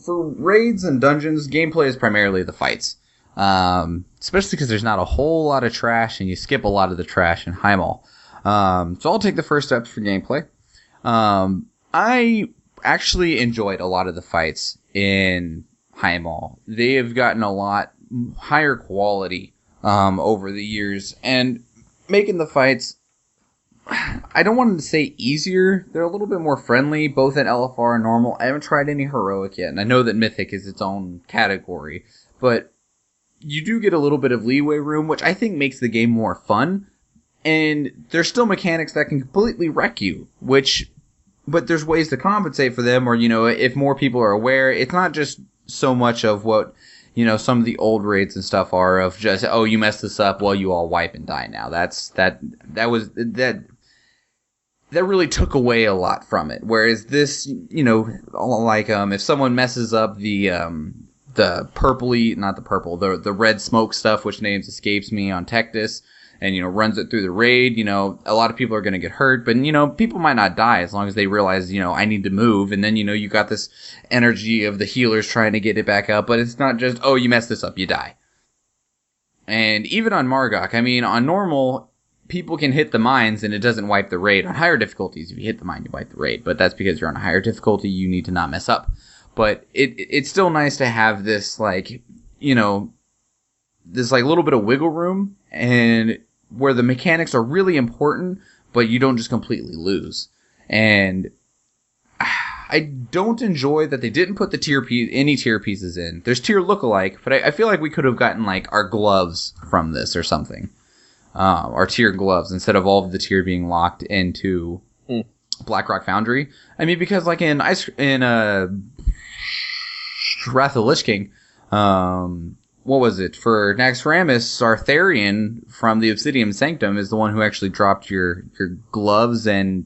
for raids and dungeons. Gameplay is primarily the fights, especially because there's not a whole lot of trash, and you skip a lot of the trash in Highmaul. So I'll take the first steps for gameplay. I actually enjoyed a lot of the fights in Highmaul. They have gotten a lot higher quality over the years, and making the fights, I don't want to say easier. They're a little bit more friendly, both in LFR and normal. I haven't tried any heroic yet, and I know that Mythic is its own category, but you do get a little bit of leeway room, which I think makes the game more fun. And there's still mechanics that can completely wreck you, but there's ways to compensate for them, or, if more people are aware, it's not just so much of what, some of the old raids and stuff are of just, oh, you messed this up, well, you all wipe and die now. That really took away a lot from it. Whereas this, like, if someone messes up the purpley, not the purple, the red smoke stuff, which names escapes me on Tectus, and, runs it through the raid, a lot of people are going to get hurt, but, people might not die as long as they realize, I need to move. And then, you got this energy of the healers trying to get it back up, but it's not just, oh, you messed this up, you die. And even on Margok, I mean, on normal, people can hit the mines and it doesn't wipe the raid. On higher difficulties, if you hit the mine, you wipe the raid, but that's because you're on a higher difficulty, you need to not mess up. But it's still nice to have this, like, this, like, little bit of wiggle room, and where the mechanics are really important, but you don't just completely lose. And I don't enjoy that they didn't put any tier pieces in. There's tier lookalike, but I feel like we could have gotten, like, our gloves from this or something. Our tier gloves, instead of all of the tier being locked into Blackrock Foundry. I mean, because, like, in Wrath of the Lich King, what was it? For Naxxramas, Arthurian from the Obsidian Sanctum is the one who actually dropped your gloves and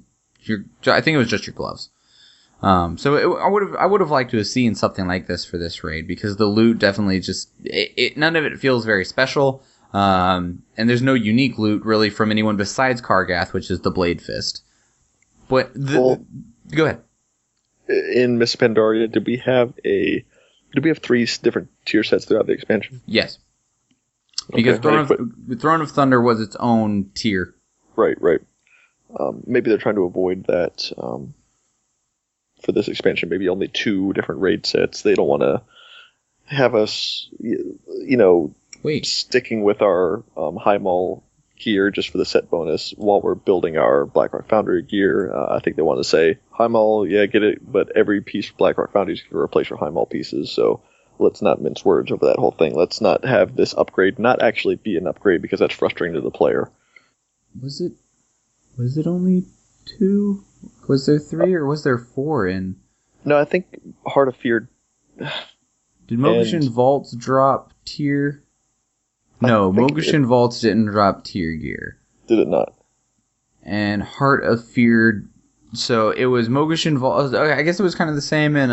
I think it was just your gloves. So I would have liked to have seen something like this for this raid, because the loot definitely just none of it feels very special. And there's no unique loot really from anyone besides Kargath, which is the Blade Fist. But go ahead. In Miss Pandaria, did we have 3 different tier sets throughout the expansion? Yes. Because Throne of Thunder was its own tier. Right. Maybe they're trying to avoid that for this expansion. Maybe only 2 different raid sets. They don't want to have us, sticking with our Highmaul gear just for the set bonus while we're building our Blackrock Foundry gear. I think they want to say, Highmaul, yeah, get it, but every piece of Blackrock Foundry is going to replace your Highmaul pieces, so let's not mince words over that whole thing. Let's not have this upgrade not actually be an upgrade, because that's frustrating to the player. Was it only 2? Was there 3 or was there 4 in? No, I think Heart of Fear... Did Mogushin Vaults drop tier? No, Mogushin Vaults didn't drop tier gear. Did it not? And Heart of Fear... So it was Mogushin Vaults... I guess it was kind of the same in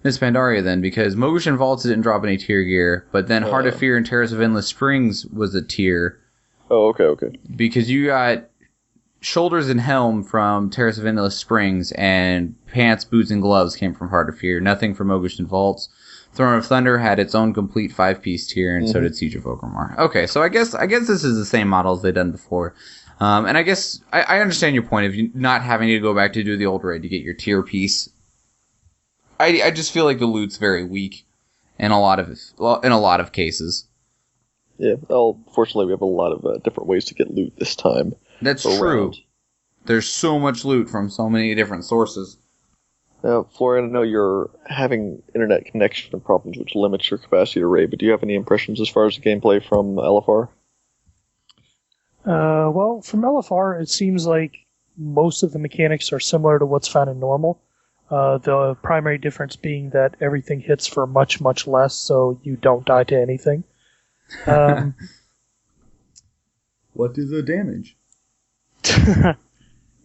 Miss Pandaria then, because Mogushin Vaults didn't drop any tier gear, but then Heart of Fear and Terrace of Endless Springs was a tier. Oh, okay. Because you got Shoulders and Helm from Terrace of Endless Springs, and Pants, Boots, and Gloves came from Heart of Fear. Nothing from Mogushin Vaults. Throne of Thunder had its own complete 5-piece tier, and so did Siege of Orgrimmar. Okay, so I guess this is the same model as they've done before. And I guess I understand your point of you not having to go back to do the old raid to get your tier piece. I just feel like the loot's very weak in a lot of cases. Yeah, well, fortunately we have a lot of different ways to get loot this time. That's true. There's so much loot from so many different sources. Now, Florian, I know you're having internet connection problems, which limits your capacity to raid, but do you have any impressions as far as the gameplay from LFR? Well, from LFR, it seems like most of the mechanics are similar to what's found in normal. The primary difference being that everything hits for much, much less, so you don't die to anything. What is the damage?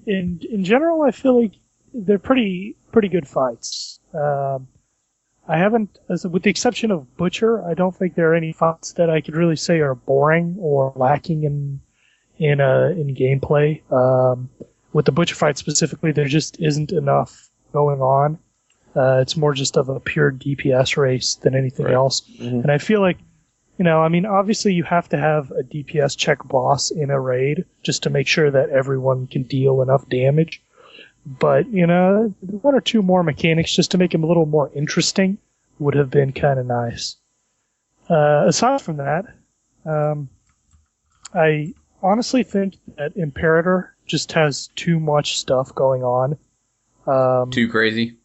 In general, I feel like they're pretty good fights. I haven't, with the exception of Butcher, I don't think there are any fights that I could really say are boring or lacking in gameplay. With the Butcher fight specifically, there just isn't enough going on. It's more just of a pure DPS race than anything else. Mm-hmm. And I feel like, obviously you have to have a DPS check boss in a raid just to make sure that everyone can deal enough damage. But, one or two more mechanics just to make him a little more interesting would have been kind of nice. Aside from that, I honestly think that Imperator just has too much stuff going on. Too crazy?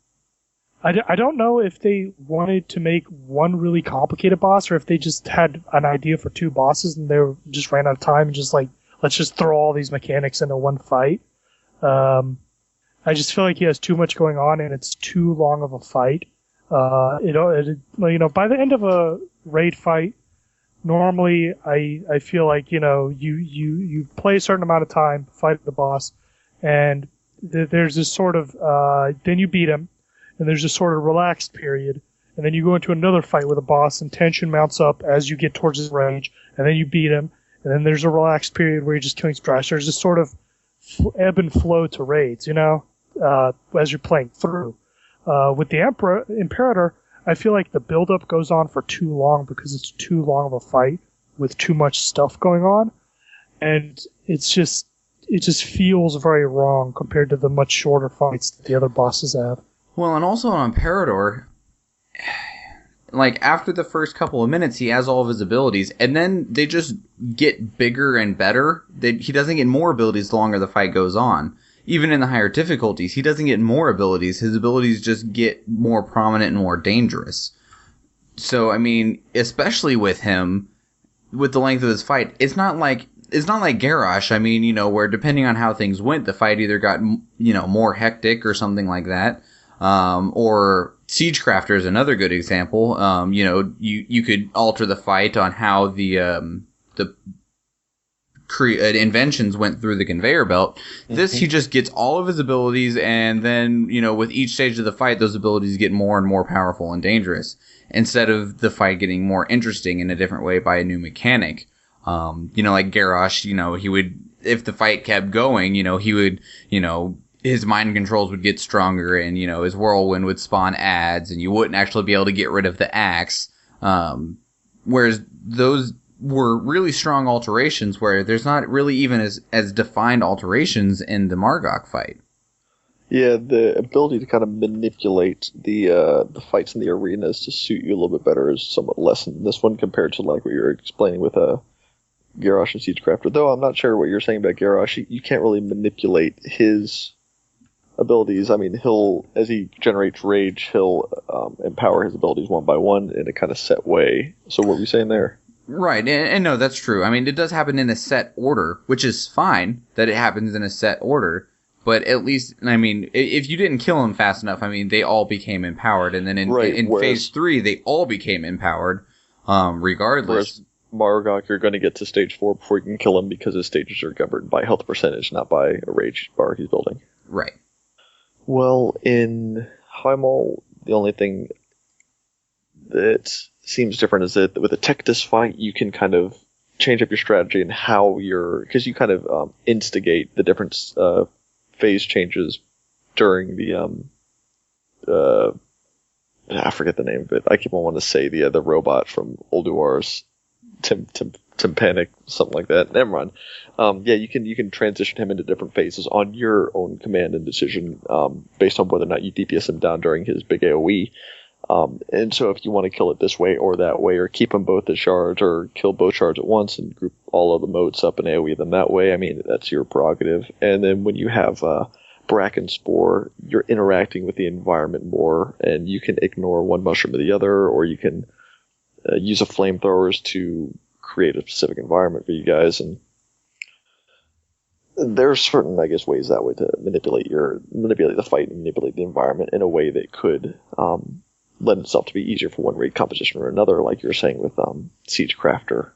I don't know if they wanted to make one really complicated boss or if they just had an idea for two bosses and they just ran out of time and just like, let's just throw all these mechanics into one fight. I just feel like he has too much going on and it's too long of a fight. By the end of a raid fight, normally I feel like, you play a certain amount of time, fight the boss, and there's this sort of, then you beat him, and there's this sort of relaxed period, and then you go into another fight with a boss, and tension mounts up as you get towards his range, and then you beat him, and then there's a relaxed period where you're just killing trash. There's this sort of ebb and flow to raids, as you're playing through. With the Imperator, I feel like the build-up goes on for too long because it's too long of a fight with too much stuff going on, and it just feels very wrong compared to the much shorter fights that the other bosses have. Well, and also on Imperator, like, after the first couple of minutes, he has all of his abilities, and then they just get bigger and better. He doesn't get more abilities the longer the fight goes on. Even in the higher difficulties, he doesn't get more abilities. His abilities just get more prominent and more dangerous. So, especially with him, with the length of his fight, it's not like Garrosh, where depending on how things went, the fight either got, more hectic or something like that. Or Siegecrafter is another good example. You could alter the fight on how the inventions went through the conveyor belt. This, he just gets all of his abilities, and then, with each stage of the fight, those abilities get more and more powerful and dangerous, instead of the fight getting more interesting in a different way by a new mechanic. Like Garrosh, he would, if the fight kept going, he would, his mind controls would get stronger, and, his whirlwind would spawn adds, and you wouldn't actually be able to get rid of the axe. Whereas those were really strong alterations where there's not really even as defined alterations in the Margok fight. Yeah, the ability to kind of manipulate the fights in the arenas to suit you a little bit better is somewhat lessened in this one compared to like what you were explaining with Garrosh and Siegecrafter. Though I'm not sure what you're saying about Garrosh. You can't really manipulate his abilities. As he generates rage, he'll empower his abilities one by one in a kind of set way. So what were you saying there? Right, and no, that's true. It does happen in a set order, which is fine that it happens in a set order, but at least, if you didn't kill him fast enough, they all became empowered, and then in Phase 3, they all became empowered, regardless. Whereas Margok, you're going to get to Stage 4 before you can kill him because his stages are governed by health percentage, not by a rage bar he's building. Right. Well, in Highmaul, the only thing that seems different is that with a Tectus fight, you can kind of change up your strategy and how because you kind of instigate the different phase changes during the I forget the name of it. I keep on wanting to say the robot from Ulduar's Tympanic, something like that. Never mind. You can transition him into different phases on your own command and decision, based on whether or not you DPS him down during his big AoE. And so if you want to kill it this way or that way, or keep them both as shards, or kill both shards at once and group all of the motes up and AoE them that way, I mean, that's your prerogative. And then when you have Bracken Spore, you're interacting with the environment more, and you can ignore one mushroom or the other, or you can use a flamethrowers to create a specific environment for you guys. And there are certain, I guess, ways that way to manipulate the fight and manipulate the environment in a way that could lend itself to be easier for one raid composition or another, like you were saying with Siege Crafter.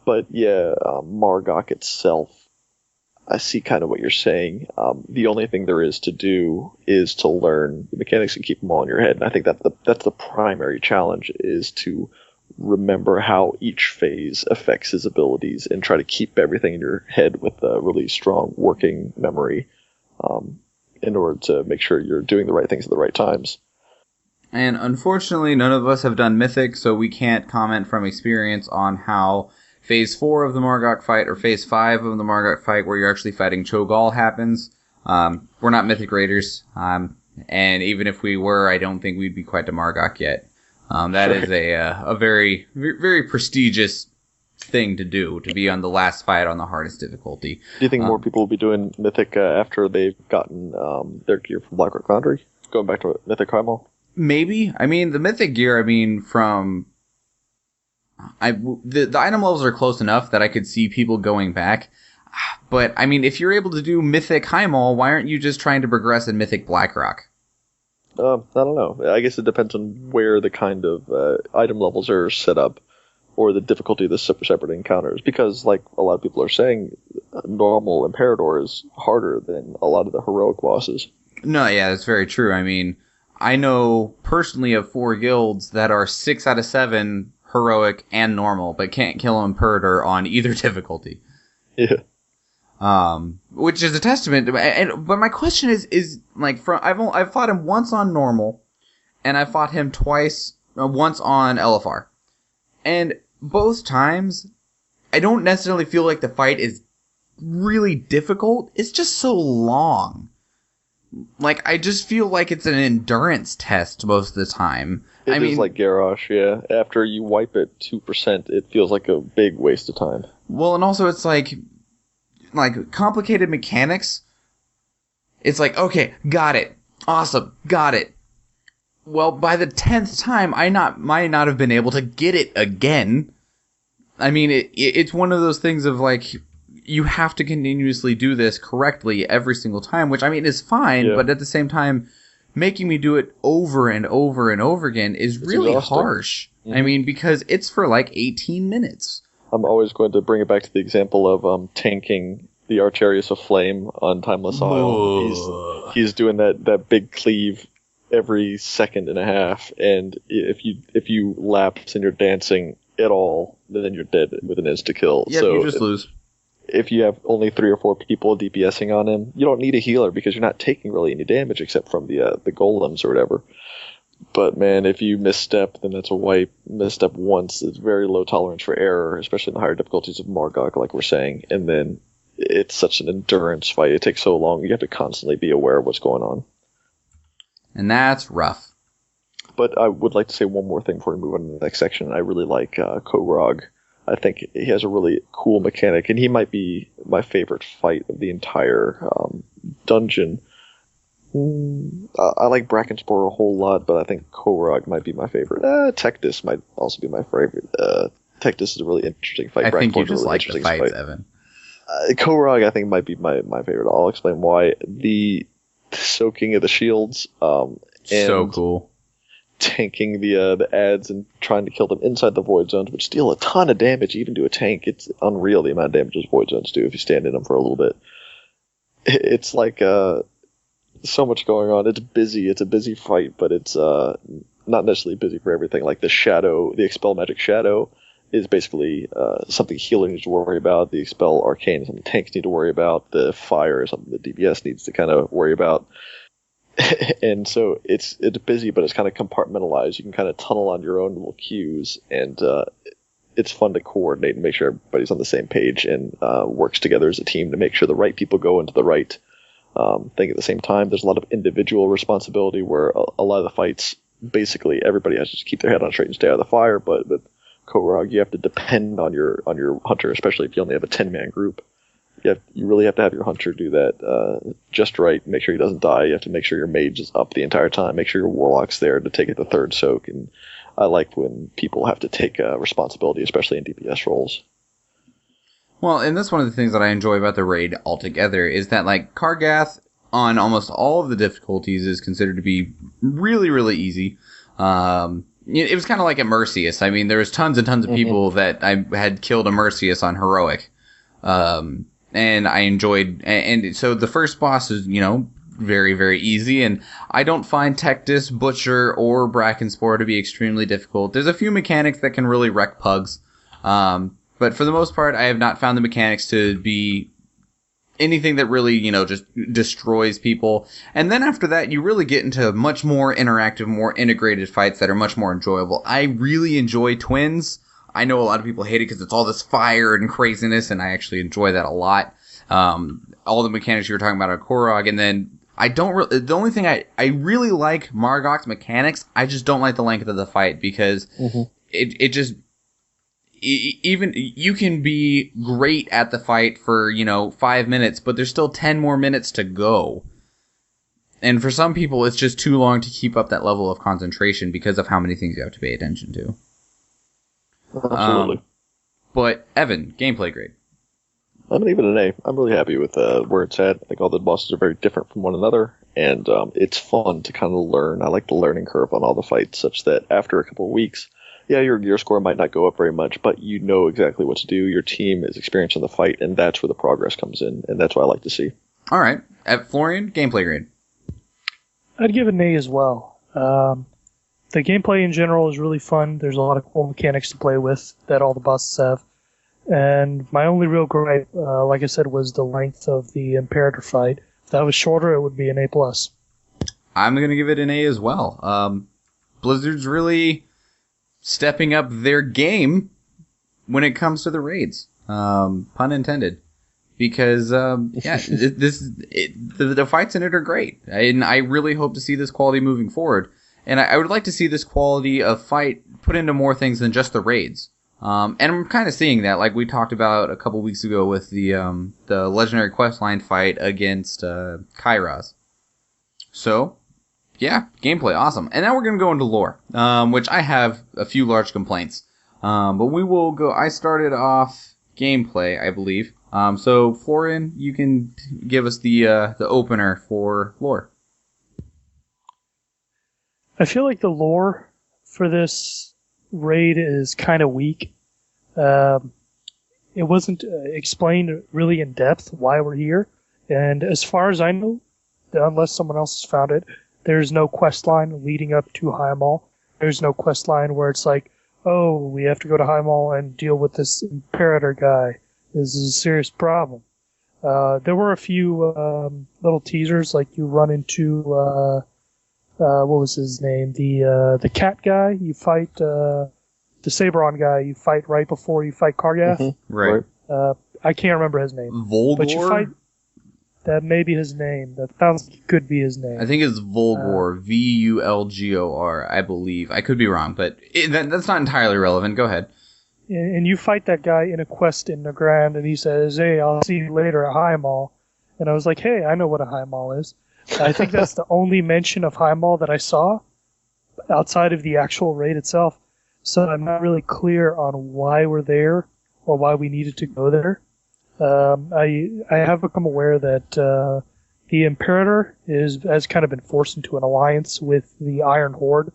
But yeah, Margok itself, I see kind of what you're saying. The only thing there is to do is to learn the mechanics and keep them all in your head. And I think that's the primary challenge, is to remember how each phase affects his abilities and try to keep everything in your head with a really strong working memory, in order to make sure you're doing the right things at the right times. And unfortunately, none of us have done Mythic, so we can't comment from experience on how Phase 4 of the Margok fight, or Phase 5 of the Margok fight, where you're actually fighting Cho'Gall, happens. We're not Mythic Raiders, and even if we were, I don't think we'd be quite to Margok yet. That is a very, very prestigious thing to do, to be on the last fight on the hardest difficulty. Do you think more people will be doing Mythic after they've gotten their gear from Blackrock Foundry? Going back to Mythic Highmaul? Maybe. I mean, the Mythic gear, from... the item levels are close enough that I could see people going back. But, I mean, if you're able to do Mythic Highmaul, why aren't you just trying to progress in Mythic Blackrock? I don't know. I guess it depends on where the kind of item levels are set up, or the difficulty of the separate encounters. Because, like a lot of people are saying, normal Imperator is harder than a lot of the heroic bosses. No, yeah, that's very true. I mean, I know personally of 4 guilds that are 6 out of 7 heroic and normal, but can't kill Imperator on either difficulty. Yeah. Which is a testament. But my question is like, I've fought him once on normal, and I fought him once on LFR, and both times, I don't necessarily feel like the fight is really difficult. It's just so long. Like, I just feel like it's an endurance test most of the time. It is like Garrosh, yeah. After you wipe it 2%, it feels like a big waste of time. Well, and also it's like complicated mechanics. It's like, okay, got it. Awesome, got it. Well, by the 10th time, I might not have been able to get it again. I mean, it's one of those things of like, you have to continuously do this correctly every single time, which, I mean, is fine, yeah. But at the same time, making me do it over and over and over again is really exhausting. Harsh. Mm-hmm. I mean, because it's for like 18 minutes. I'm always going to bring it back to the example of tanking the Archarius of Flame on Timeless Isle. He's doing that big cleave every second and a half, and if you lapse and you're dancing at all, then you're dead with an insta-kill. Yeah, so you just lose. If you have only 3 or 4 people DPSing on him, you don't need a healer because you're not taking really any damage except from the golems or whatever. But man, if you misstep, then that's a wipe. Misstep once is very low tolerance for error, especially in the higher difficulties of Margok, like we're saying. And then it's such an endurance fight. It takes so long. You have to constantly be aware of what's going on. And that's rough. But I would like to say one more thing before we move on to the next section. I really like Kogrog. I think he has a really cool mechanic, and he might be my favorite fight of the entire dungeon. I like Brackenspore a whole lot, but I think Kogrog might be my favorite. Tectis might also be my favorite. Tectis is a really interesting fight. I think you just like the fights, Evan. Kogrog, I think, might be my favorite. I'll explain why. The soaking of the shields, and so cool. Tanking the ads and trying to kill them inside the void zones, which deal a ton of damage even to a tank. It's unreal the amount of damage those void zones do if you stand in them for a little bit. It's like so much going on. It's busy. It's a busy fight, but it's not necessarily busy for everything. Like the shadow, the Expel Magic Shadow is basically something healer needs to worry about. The Expel Arcane is something tanks need to worry about. The fire is something the DPS needs to kind of worry about. And so it's busy, but it's kind of compartmentalized. You can kind of tunnel on your own little queues, and it's fun to coordinate and make sure everybody's on the same page and works together as a team to make sure the right people go into the right thing at the same time. There's a lot of individual responsibility where a lot of the fights, basically everybody has to just keep their head on straight and stay out of the fire, but with Korog, you have to depend on your hunter, especially if you only have a 10-man group. You really have to have your hunter do that just right, make sure he doesn't die. You have to make sure your mage is up the entire time, make sure your warlock's there to take it the third soak, and I like when people have to take responsibility, especially in DPS roles. Well, and that's one of the things that I enjoy about the raid altogether is that, like, Kargath on almost all of the difficulties is considered to be really, really easy. It was kind of like a Mercius. I mean, there was tons and tons of people that I had killed a Mercius on Heroic. And I enjoyed, and so the first boss is, very, very easy, and I don't find Tectus, Butcher, or Brackenspore to be extremely difficult. There's a few mechanics that can really wreck pugs, but for the most part, I have not found the mechanics to be anything that really, just destroys people. And then after that, you really get into much more interactive, more integrated fights that are much more enjoyable. I really enjoy Twins. I know a lot of people hate it because it's all this fire and craziness, and I actually enjoy that a lot. All the mechanics you were talking about are Korog, and then the only thing I really like Margok's mechanics, I just don't like the length of the fight, because it just, even, you can be great at the fight for, 5 minutes, but there's still 10 more minutes to go. And for some people, it's just too long to keep up that level of concentration because of how many things you have to pay attention to. Absolutely. But Evan, gameplay grade. I'm going to give it an A. I'm really happy with where it's at. I think all the bosses are very different from one another, and it's fun to kind of learn. I like the learning curve on all the fights, such that after a couple of weeks, your score might not go up very much, but you know exactly what to do. Your team is experienced in the fight, and that's where the progress comes in, and that's what I like to see. All right. Florian, gameplay grade. I'd give it an A as well. The gameplay in general is really fun. There's a lot of cool mechanics to play with that all the bosses have. And my only real gripe, like I said, was the length of the Imperator fight. If that was shorter, it would be an A+. I'm going to give it an A as well. Blizzard's really stepping up their game when it comes to the raids. Pun intended. Because, the fights in it are great. And I really hope to see this quality moving forward. And I would like to see this quality of fight put into more things than just the raids. And I'm kind of seeing that, like we talked about a couple weeks ago with the legendary questline fight against Kairos. So, yeah, gameplay, awesome. And now we're going to go into lore, which I have a few large complaints. But we will go. I started off gameplay, I believe. So, Florian, you can give us the opener for lore. I feel like the lore for this raid is kind of weak. It wasn't explained really in depth why we're here, and as far as I know, unless someone else has found it, there's no quest line leading up to Highmaul. There's no quest line where it's like, oh, we have to go to Highmaul and deal with this Imperator guy. This is a serious problem. There were a few little teasers, like you run into what was his name? The cat guy. You fight the Sabron guy. You fight right before you fight Kargath. Right. I can't remember his name. Volgor? But you fight. That may be his name. That sounds like it could be his name. I think it's Volgor. Vulgor, I believe. I could be wrong, but that's not entirely relevant. Go ahead. And you fight that guy in a quest in the ground, and he says, "Hey, I'll see you later at Highmaul." And I was like, "Hey, I know what a Highmaul is." I think that's the only mention of Highmaul that I saw outside of the actual raid itself. So I'm not really clear on why we're there or why we needed to go there. I have become aware that the Imperator has kind of been forced into an alliance with the Iron Horde,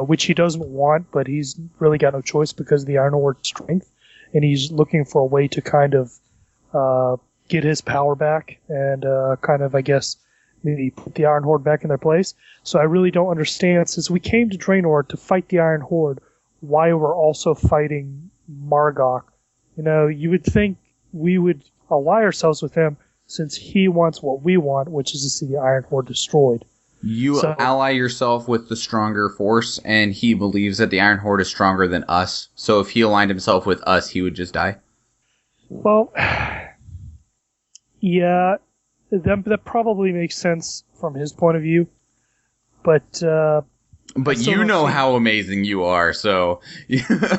which he doesn't want, but he's really got no choice because of the Iron Horde's strength, and he's looking for a way to kind of get his power back and kind of, I guess, maybe put the Iron Horde back in their place. So I really don't understand, since we came to Draenor to fight the Iron Horde, why we're also fighting Margok. You would think we would ally ourselves with him since he wants what we want, which is to see the Iron Horde destroyed. You ally yourself with the stronger force, and he believes that the Iron Horde is stronger than us. So if he aligned himself with us, he would just die. Well, yeah, that probably makes sense from his point of view, but you know how amazing you are, so...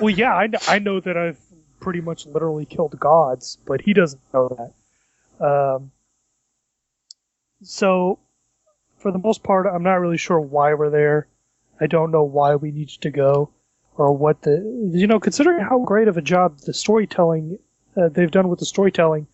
Well, yeah, I know that I've pretty much literally killed gods, but he doesn't know that. So, for the most part, I'm not really sure why we're there. I don't know why we need to go, or what considering how great of a job the storytelling they've done with the storytelling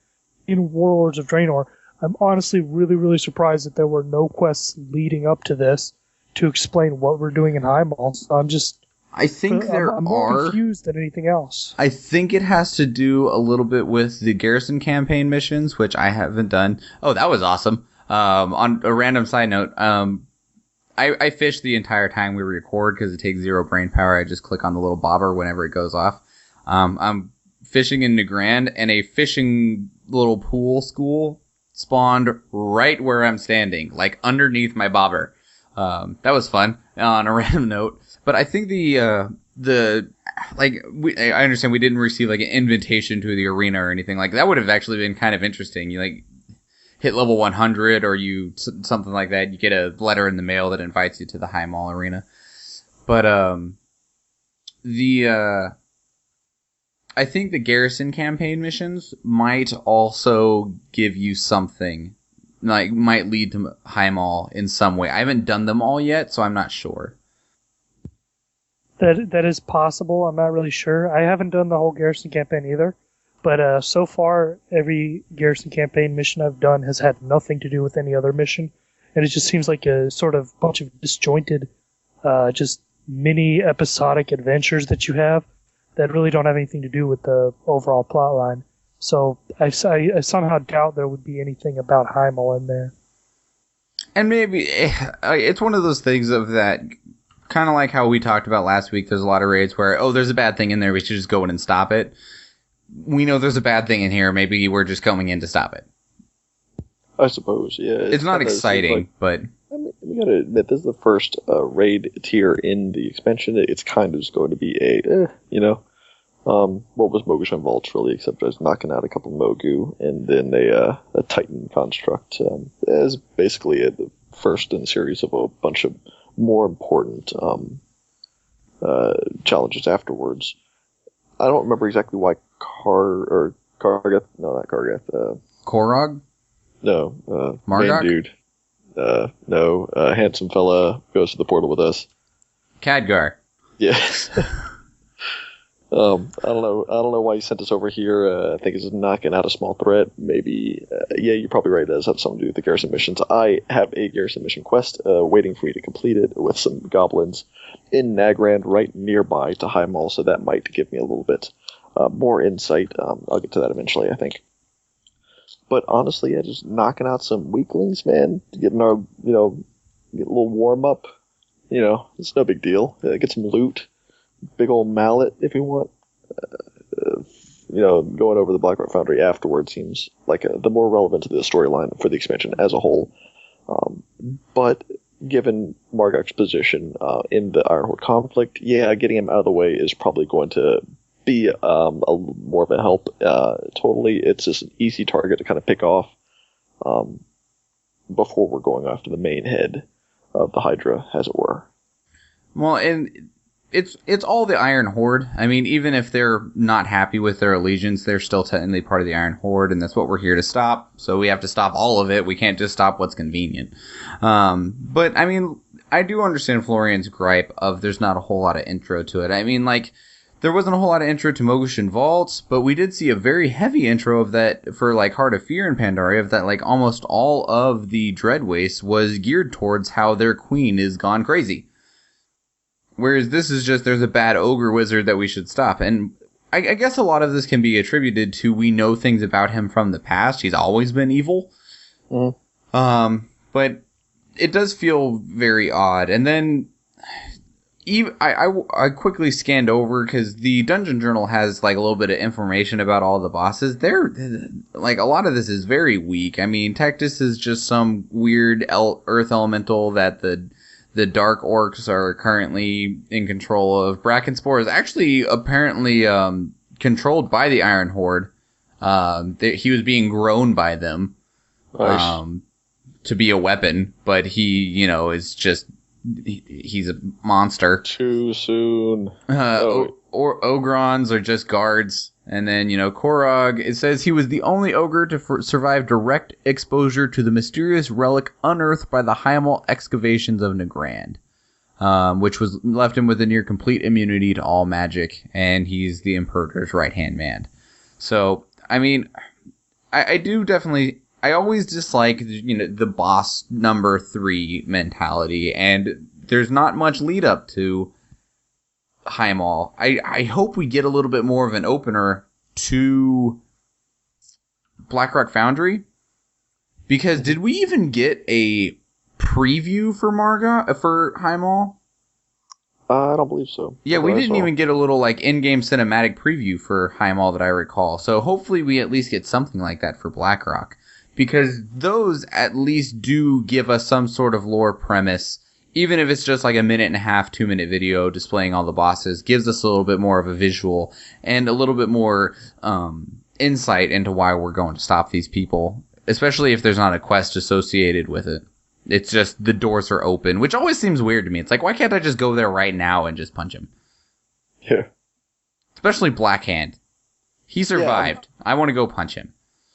in Warlords of Draenor, I'm honestly really, really surprised that there were no quests leading up to this to explain what we're doing in Highmaul. So I'm more confused than anything else. I think it has to do a little bit with the Garrison campaign missions, which I haven't done. Oh, that was awesome. On a random side note, I fish the entire time we record because it takes 0 brain power. I just click on the little bobber whenever it goes off. I'm fishing in Negrand, and a fishing little pool school spawned right where I'm standing, like underneath my bobber. That was fun on a random note. But I think I understand we didn't receive like an invitation to the arena or anything like that. Would have actually been kind of interesting. You like hit level 100 or something like that. You get a letter in the mail that invites you to the Highmaul arena. But I think the Garrison campaign missions might also give you something. Like, might lead to Highmaul in some way. I haven't done them all yet, so I'm not sure. That is possible. I'm not really sure. I haven't done the whole Garrison campaign either. But so far, every Garrison campaign mission I've done has had nothing to do with any other mission. And it just seems like a sort of bunch of disjointed, just mini episodic adventures that you have that really don't have anything to do with the overall plot line. So I somehow doubt there would be anything about Highmaul in there. And maybe it's one of those things of that, kind of like how we talked about last week, there's a lot of raids where, there's a bad thing in there, we should just go in and stop it. We know there's a bad thing in here, maybe we're just going in to stop it. I suppose, yeah. It's not exciting, but... I mean, we gotta admit, this is the first raid tier in the expansion. It's kind of just going to be what was Mogushan Vaults really, except I was knocking out a couple Mogu, and then a Titan construct. As basically the first in a series of a bunch of more important challenges afterwards. I don't remember exactly why Kargath, no, not Kargath. Korog? No, Margok? main dude. No, handsome fella goes to the portal with us. Khadgar. Yes. I don't know why he sent us over here. I think he's knocking out a small threat. Maybe, you're probably right. It does have something to do with the garrison missions. I have a garrison mission quest waiting for me to complete it with some goblins in Nagrand right nearby to Highmaul, so that might give me a little bit more insight. I'll get to that eventually, I think. But honestly, just knocking out some weaklings, man, getting our, get a little warm up. It's no big deal. Get some loot. Big old mallet if you want. Going over the Blackrock Foundry afterwards seems like the more relevant to the storyline for the expansion as a whole. But given Margok's position in the Iron Horde conflict, getting him out of the way is probably going to be more of a help. Totally, it's just an easy target to kind of pick off before we're going after the main head of the Hydra, as it were. Well, and it's all the Iron Horde. I mean, even if they're not happy with their allegiance, they're still technically part of the Iron Horde, and that's what we're here to stop. So we have to stop all of it. We can't just stop what's convenient. But, I mean, I do understand Florian's gripe of there's not a whole lot of intro to it. I mean, like, there wasn't a whole lot of intro to Mogushan Vaults, but we did see a very heavy intro of that for, like, Heart of Fear in Pandaria, of that, like, almost all of the Dread Waste was geared towards how their queen is gone crazy. Whereas this is just, there's a bad ogre wizard that we should stop. And I guess a lot of this can be attributed to we know things about him from the past. He's always been evil. Mm. But it does feel very odd. And then, I quickly scanned over because the Dungeon Journal has like a little bit of information about all the bosses. They're like a lot of this is very weak. I mean, Tectus is just some weird earth elemental that the Dark Orcs are currently in control of. Brackenspore is actually apparently controlled by the Iron Horde. He was being grown by them to be a weapon, but he, is just he's a monster. Too soon. Or Ogrons are just guards. And then, Korog, it says he was the only ogre to survive direct exposure to the mysterious relic unearthed by the Highmaul excavations of Nagrand, which was left him with a near complete immunity to all magic, and he's the Imperator's right-hand man. So, I mean, I do definitely... I always dislike, the boss number 3 mentality, and there's not much lead up to Highmaul. I hope we get a little bit more of an opener to Blackrock Foundry, because did we even get a preview for Highmaul? I don't believe so. Yeah, we didn't even get a little in-game cinematic preview for Highmaul that I recall. So hopefully we at least get something like that for Blackrock, because those at least do give us some sort of lore premise. Even if it's just like a 1.5-minute, 2-minute video displaying all the bosses, gives us a little bit more of a visual and a little bit more insight into why we're going to stop these people, especially if there's not a quest associated with it. It's just the doors are open, which always seems weird to me. It's like, why can't I just go there right now and just punch him? Yeah. Especially Blackhand. He survived. Yeah. I want to go punch him.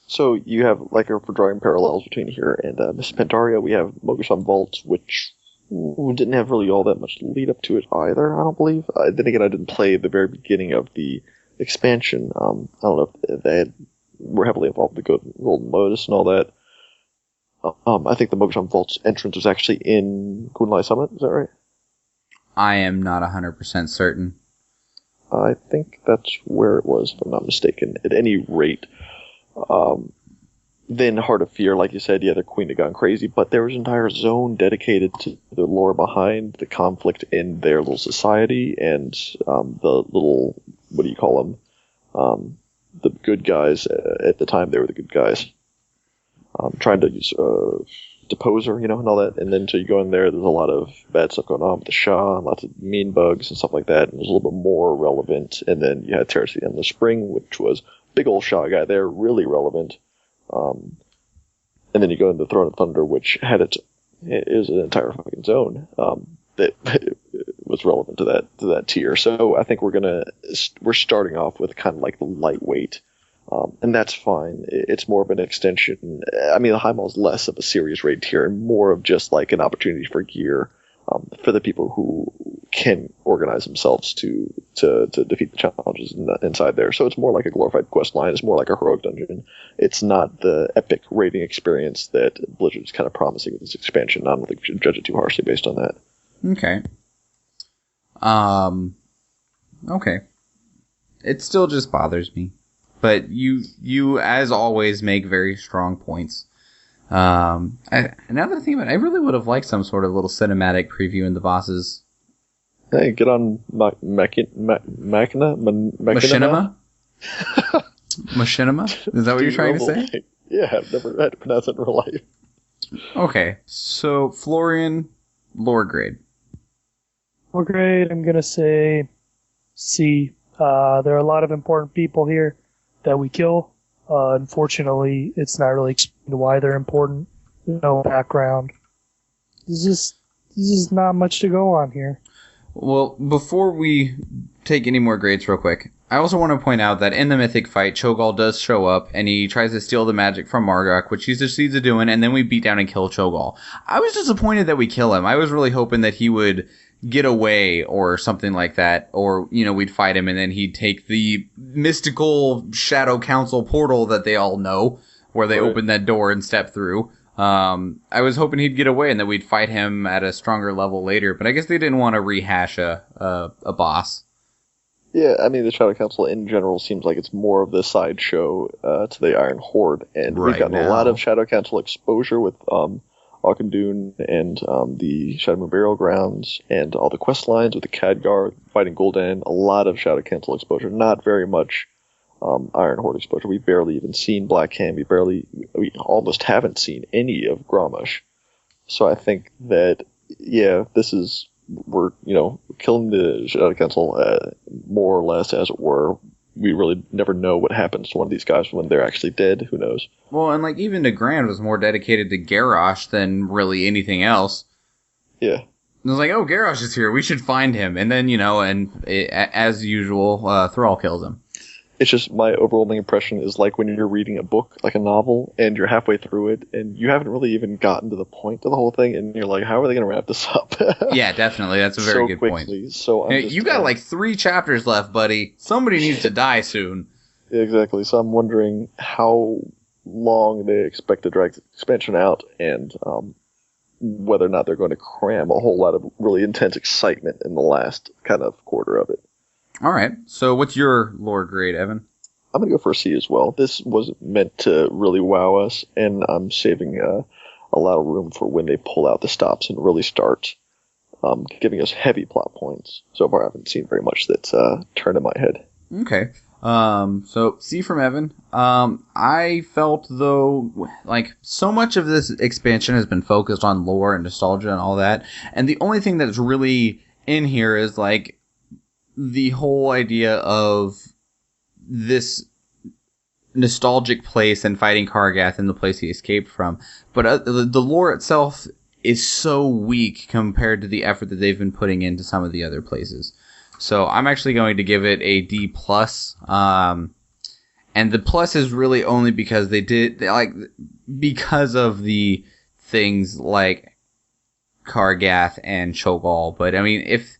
So you have, if we're drawing parallels between here and Miss Pandaria, we have Mogashon Vaults, which didn't have really all that much lead up to it either, I don't believe. Then again, I didn't play the very beginning of the expansion. I don't know if they were heavily involved with the Golden Lotus and all that. I think the Mogashon Vault's entrance was actually in Kunlai Summit, is that right? I am not 100% certain. I think that's where it was, if I'm not mistaken. At any rate, then Heart of Fear, like you said, the Queen had gone crazy, but there was an entire zone dedicated to the lore behind the conflict in their little society and the little, what do you call them? The good guys. At the time, they were the good guys. Trying to use depose her, and all that. And then so you go in there, there's a lot of bad stuff going on with the Shah, and lots of mean bugs and stuff like that. And it was a little bit more relevant. And then you had Terrace of the Endless Spring, which was big old Shah guy there, really relevant. And then you go into Throne of Thunder, which had it is an entire fucking zone that was relevant to that tier. So I think we're starting off with kind of like the lightweight. And that's fine. It's more of an extension. I mean, the Highmaul is less of a serious raid tier and more of just like an opportunity for gear for the people who can organize themselves to defeat the challenges inside there. So it's more like a glorified quest line. It's more like a heroic dungeon. It's not the epic raiding experience that Blizzard's kind of promising with this expansion. I don't think we should judge it too harshly based on that. Okay. Okay. It still just bothers me. But you, as always, make very strong points. Now that I think about it, I really would have liked some sort of little cinematic preview in the bosses. Hey, get on Machinima? Machinima? Machinima? Is that what you're trying to say? Yeah, I've never had to pronounce it in real life. Okay, so Florian, lore grade. Lore grade, I'm going to say C. There are a lot of important people here that we kill. Unfortunately, it's not really explained why they're important. No background. There's just not much to go on here. Well, before we take any more grades real quick, I also want to point out that in the Mythic fight, Cho'Gall does show up, and he tries to steal the magic from Margok, which he succeeds at doing, and then we beat down and kill Cho'Gall. I was disappointed that we kill him. I was really hoping that he would get away or something like that, or, we'd fight him and then he'd take the mystical Shadow Council portal that they all know, where they open that door and step through. I was hoping he'd get away and that we'd fight him at a stronger level later, but I guess they didn't want to rehash a boss. Yeah, I mean, the Shadow Council in general seems like it's more of the sideshow to the Iron Horde, and we've gotten a lot of Shadow Council exposure with Auchindoun and the Shadowmoon Burial Grounds and all the quest lines with the Khadgar fighting Gul'dan. A lot of Shadow Cancel exposure, not very much Iron Horde exposure. We've barely even seen Black Hand. We almost haven't seen any of Grommash. So I think that, yeah, we're killing the Shadow Cancel more or less, as it were. We really never know what happens to one of these guys when they're actually dead. Who knows? Well, and like even the Grand was more dedicated to Garrosh than really anything else. Yeah. It was like, oh, Garrosh is here. We should find him. And then, as usual, Thrall kills him. It's just my overwhelming impression is like when you're reading a book, like a novel, and you're halfway through it, and you haven't really even gotten to the point of the whole thing, and you're like, how are they going to wrap this up? Yeah, definitely. That's a very good quickly. Point. So you got like 3 chapters left, buddy. Somebody needs to die soon. Exactly. So I'm wondering how long they expect to drag the expansion out, and whether or not they're going to cram a whole lot of really intense excitement in the last kind of quarter of it. All right. So what's your lore grade, Evan? I'm going to go for a C as well. This wasn't meant to really wow us, and I'm saving a lot of room for when they pull out the stops and really start giving us heavy plot points. So far, I haven't seen very much that's turned in my head. Okay. So C from Evan. I felt, though, like so much of this expansion has been focused on lore and nostalgia and all that, and the only thing that's really in here is like the whole idea of this nostalgic place and fighting Kargath in the place he escaped from. But the lore itself is so weak compared to the effort that they've been putting into some of the other places. So I'm actually going to give it a D+. And the plus is really only because because of the things like Kargath and Cho'Gall. But I mean, if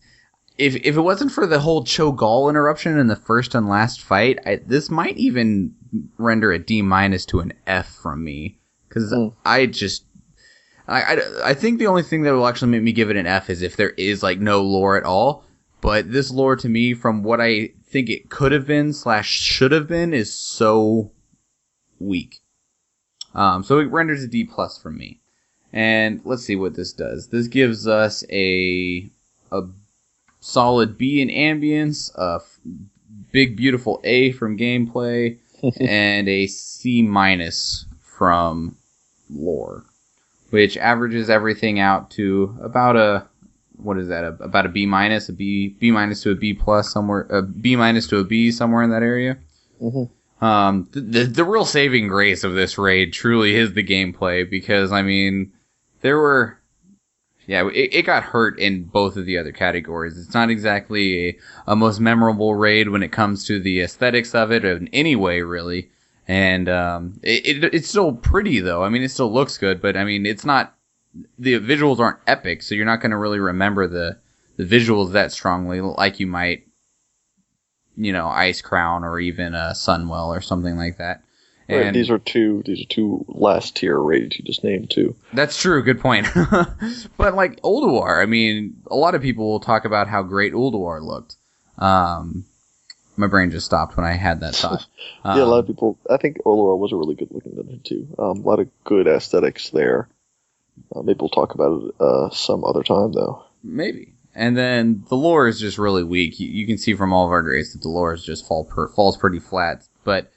it wasn't for the whole Cho'Gall interruption in the first and last fight, this might even render a D- to an F from me. Because I think the only thing that will actually make me give it an F is if there is like no lore at all. But this lore to me, from what I think it could have been / should have been, is so weak. So it renders a D+ from me. And let's see what this does. This gives us a solid B in ambience, a big beautiful A from gameplay, and a C- from lore, which averages everything out to about a about a B-, a B to a B+ somewhere, a B- to a B somewhere in that area. Mm-hmm. The real saving grace of this raid truly is the gameplay, because I mean it got hurt in both of the other categories. It's not exactly a most memorable raid when it comes to the aesthetics of it in any way, really. And it's still pretty, though. I mean, it still looks good, but I mean, it's not. The visuals aren't epic, so you're not going to really remember the visuals that strongly, like you might, Ice Crown or even Sunwell or something like that. Right, and these are two last tier raids you just named too. That's true, good point. But like Ulduar, I mean, a lot of people will talk about how great Ulduar looked. My brain just stopped when I had that thought. Yeah, a lot of people. I think Ulduar was a really good looking dungeon too. A lot of good aesthetics there. Maybe we'll talk about it some other time though. Maybe. And then the lore is just really weak. You can see from all of our grades that the lore is just falls pretty flat. But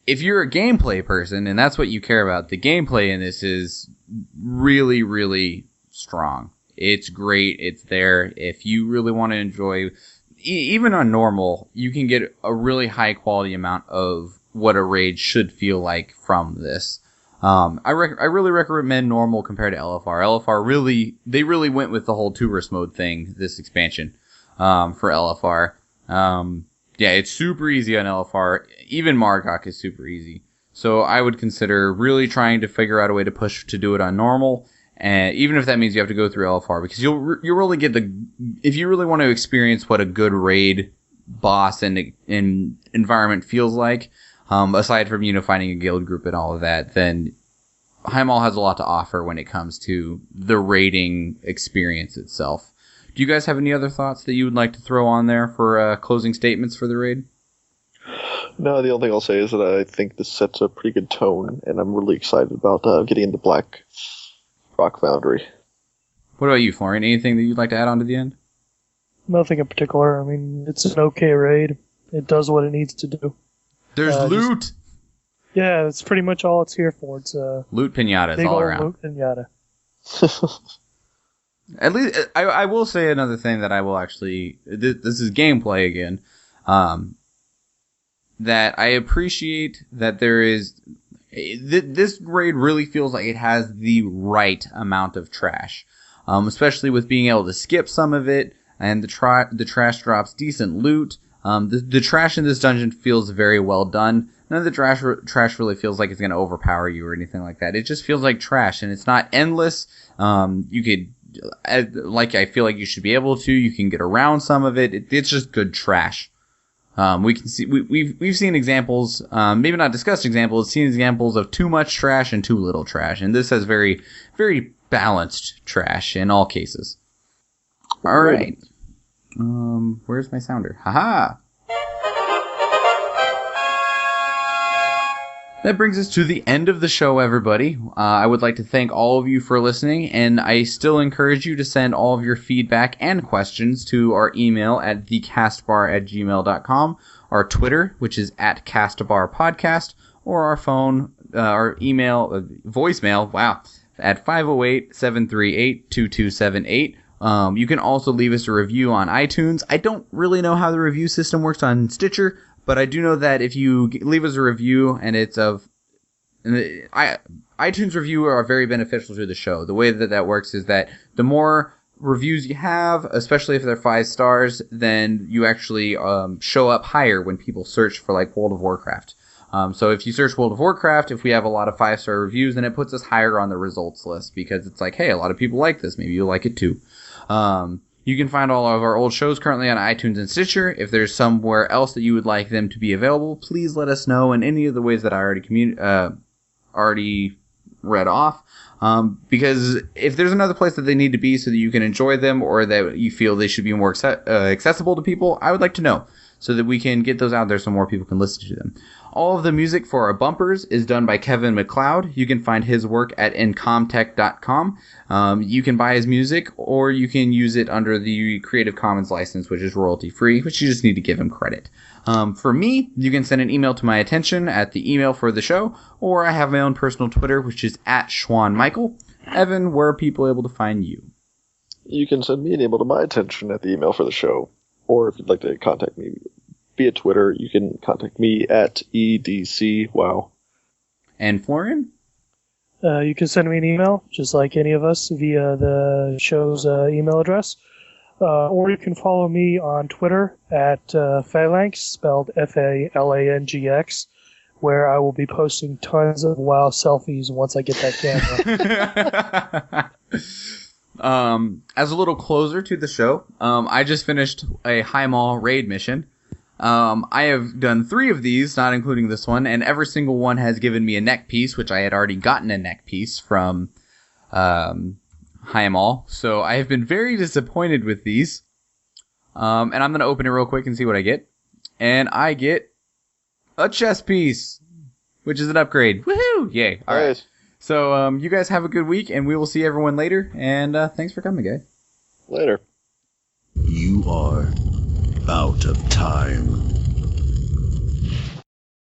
if you're a gameplay person, and that's what you care about, the gameplay in this is really, really strong. It's great. It's there. If you really want to enjoy, even on normal, you can get a really high quality amount of what a raid should feel like from this. I really recommend normal compared to LFR. LFR they really went with the whole tourist mode thing this expansion for LFR. Yeah, it's super easy on LFR. Even Margok is super easy. So I would consider really trying to figure out a way to push to do it on normal, and even if that means you have to go through LFR, because you'll really get if you really want to experience what a good raid boss and environment feels like. Aside from finding a guild group and all of that, then Highmaul has a lot to offer when it comes to the raiding experience itself. Do you guys have any other thoughts that you would like to throw on there for closing statements for the raid? No, the only thing I'll say is that I think this sets a pretty good tone, and I'm really excited about getting into Blackrock Blackrock Foundry. What about you, Florian? Anything that you'd like to add on to the end? Nothing in particular. I mean, it's an okay raid. It does what it needs to do. There's loot! Yeah, that's pretty much all it's here for. It's loot pinatas big all old around. loot pinata. At least, I will say another thing that I will actually... This is gameplay again. That I appreciate that there is... This raid really feels like it has the right amount of trash. Especially with being able to skip some of it, and the trash drops decent loot. The trash in this dungeon feels very well done. None of the trash really feels like it's going to overpower you or anything like that. It just feels like trash, and it's not endless. You could, I feel like you should be able to. You can get around some of it. It's just good trash. We can see we've seen examples, maybe not discussed examples, seen examples of too much trash and too little trash, and this has very, very balanced trash in all cases. All right. Where's my sounder? Haha. That brings us to the end of the show, everybody. I would like to thank all of you for listening, and I still encourage you to send all of your feedback and questions to our email at thecastbar@gmail.com, our Twitter, which is @castbarpodcast, or our phone, our email, voicemail, at 508-738-2278. You can also leave us a review on iTunes. I don't really know how the review system works on Stitcher, but I do know that if you leave us a review and it's iTunes review are very beneficial to the show. The way that works is that the more reviews you have, especially if they're 5 stars, then you actually show up higher when people search for like World of Warcraft. So if you search World of Warcraft, if we have a lot of 5-star reviews, then it puts us higher on the results list because it's like, hey, a lot of people like this. Maybe you'll like it too. You can find all of our old shows currently on iTunes and Stitcher. If there's somewhere else that you would like them to be available, please let us know in any of the ways that I already read off. Because if there's another place that they need to be so that you can enjoy them or that you feel they should be more accessible to people, I would like to know so that we can get those out there so more people can listen to them. All of the music for our bumpers is done by Kevin MacLeod. You can find his work at incomtech.com. You can buy his music, or you can use it under the Creative Commons license, which is royalty-free, which you just need to give him credit. For me, you can send an email to my attention at the email for the show, or I have my own personal Twitter, which is @SchwanMichael. Evan, where are people able to find you? You can send me an email to my attention at the email for the show, or if you'd like to contact me via Twitter, you can contact me at EDCWow. And Florian? You can send me an email, just like any of us, via the show's email address. Or you can follow me on Twitter at Phalanx, spelled Phalangx, where I will be posting tons of WoW selfies once I get that camera. As a little closer to the show, I just finished a Highmaul raid mission. I have done 3 of these, not including this one, and every single one has given me a neck piece, which I had already gotten a neck piece from Highmaul. So I have been very disappointed with these. And I'm going to open it real quick and see what I get. And I get a chest piece, which is an upgrade. Woohoo! Yay. All right. So you guys have a good week, and we will see everyone later. And thanks for coming, guys. Later. You are out of time.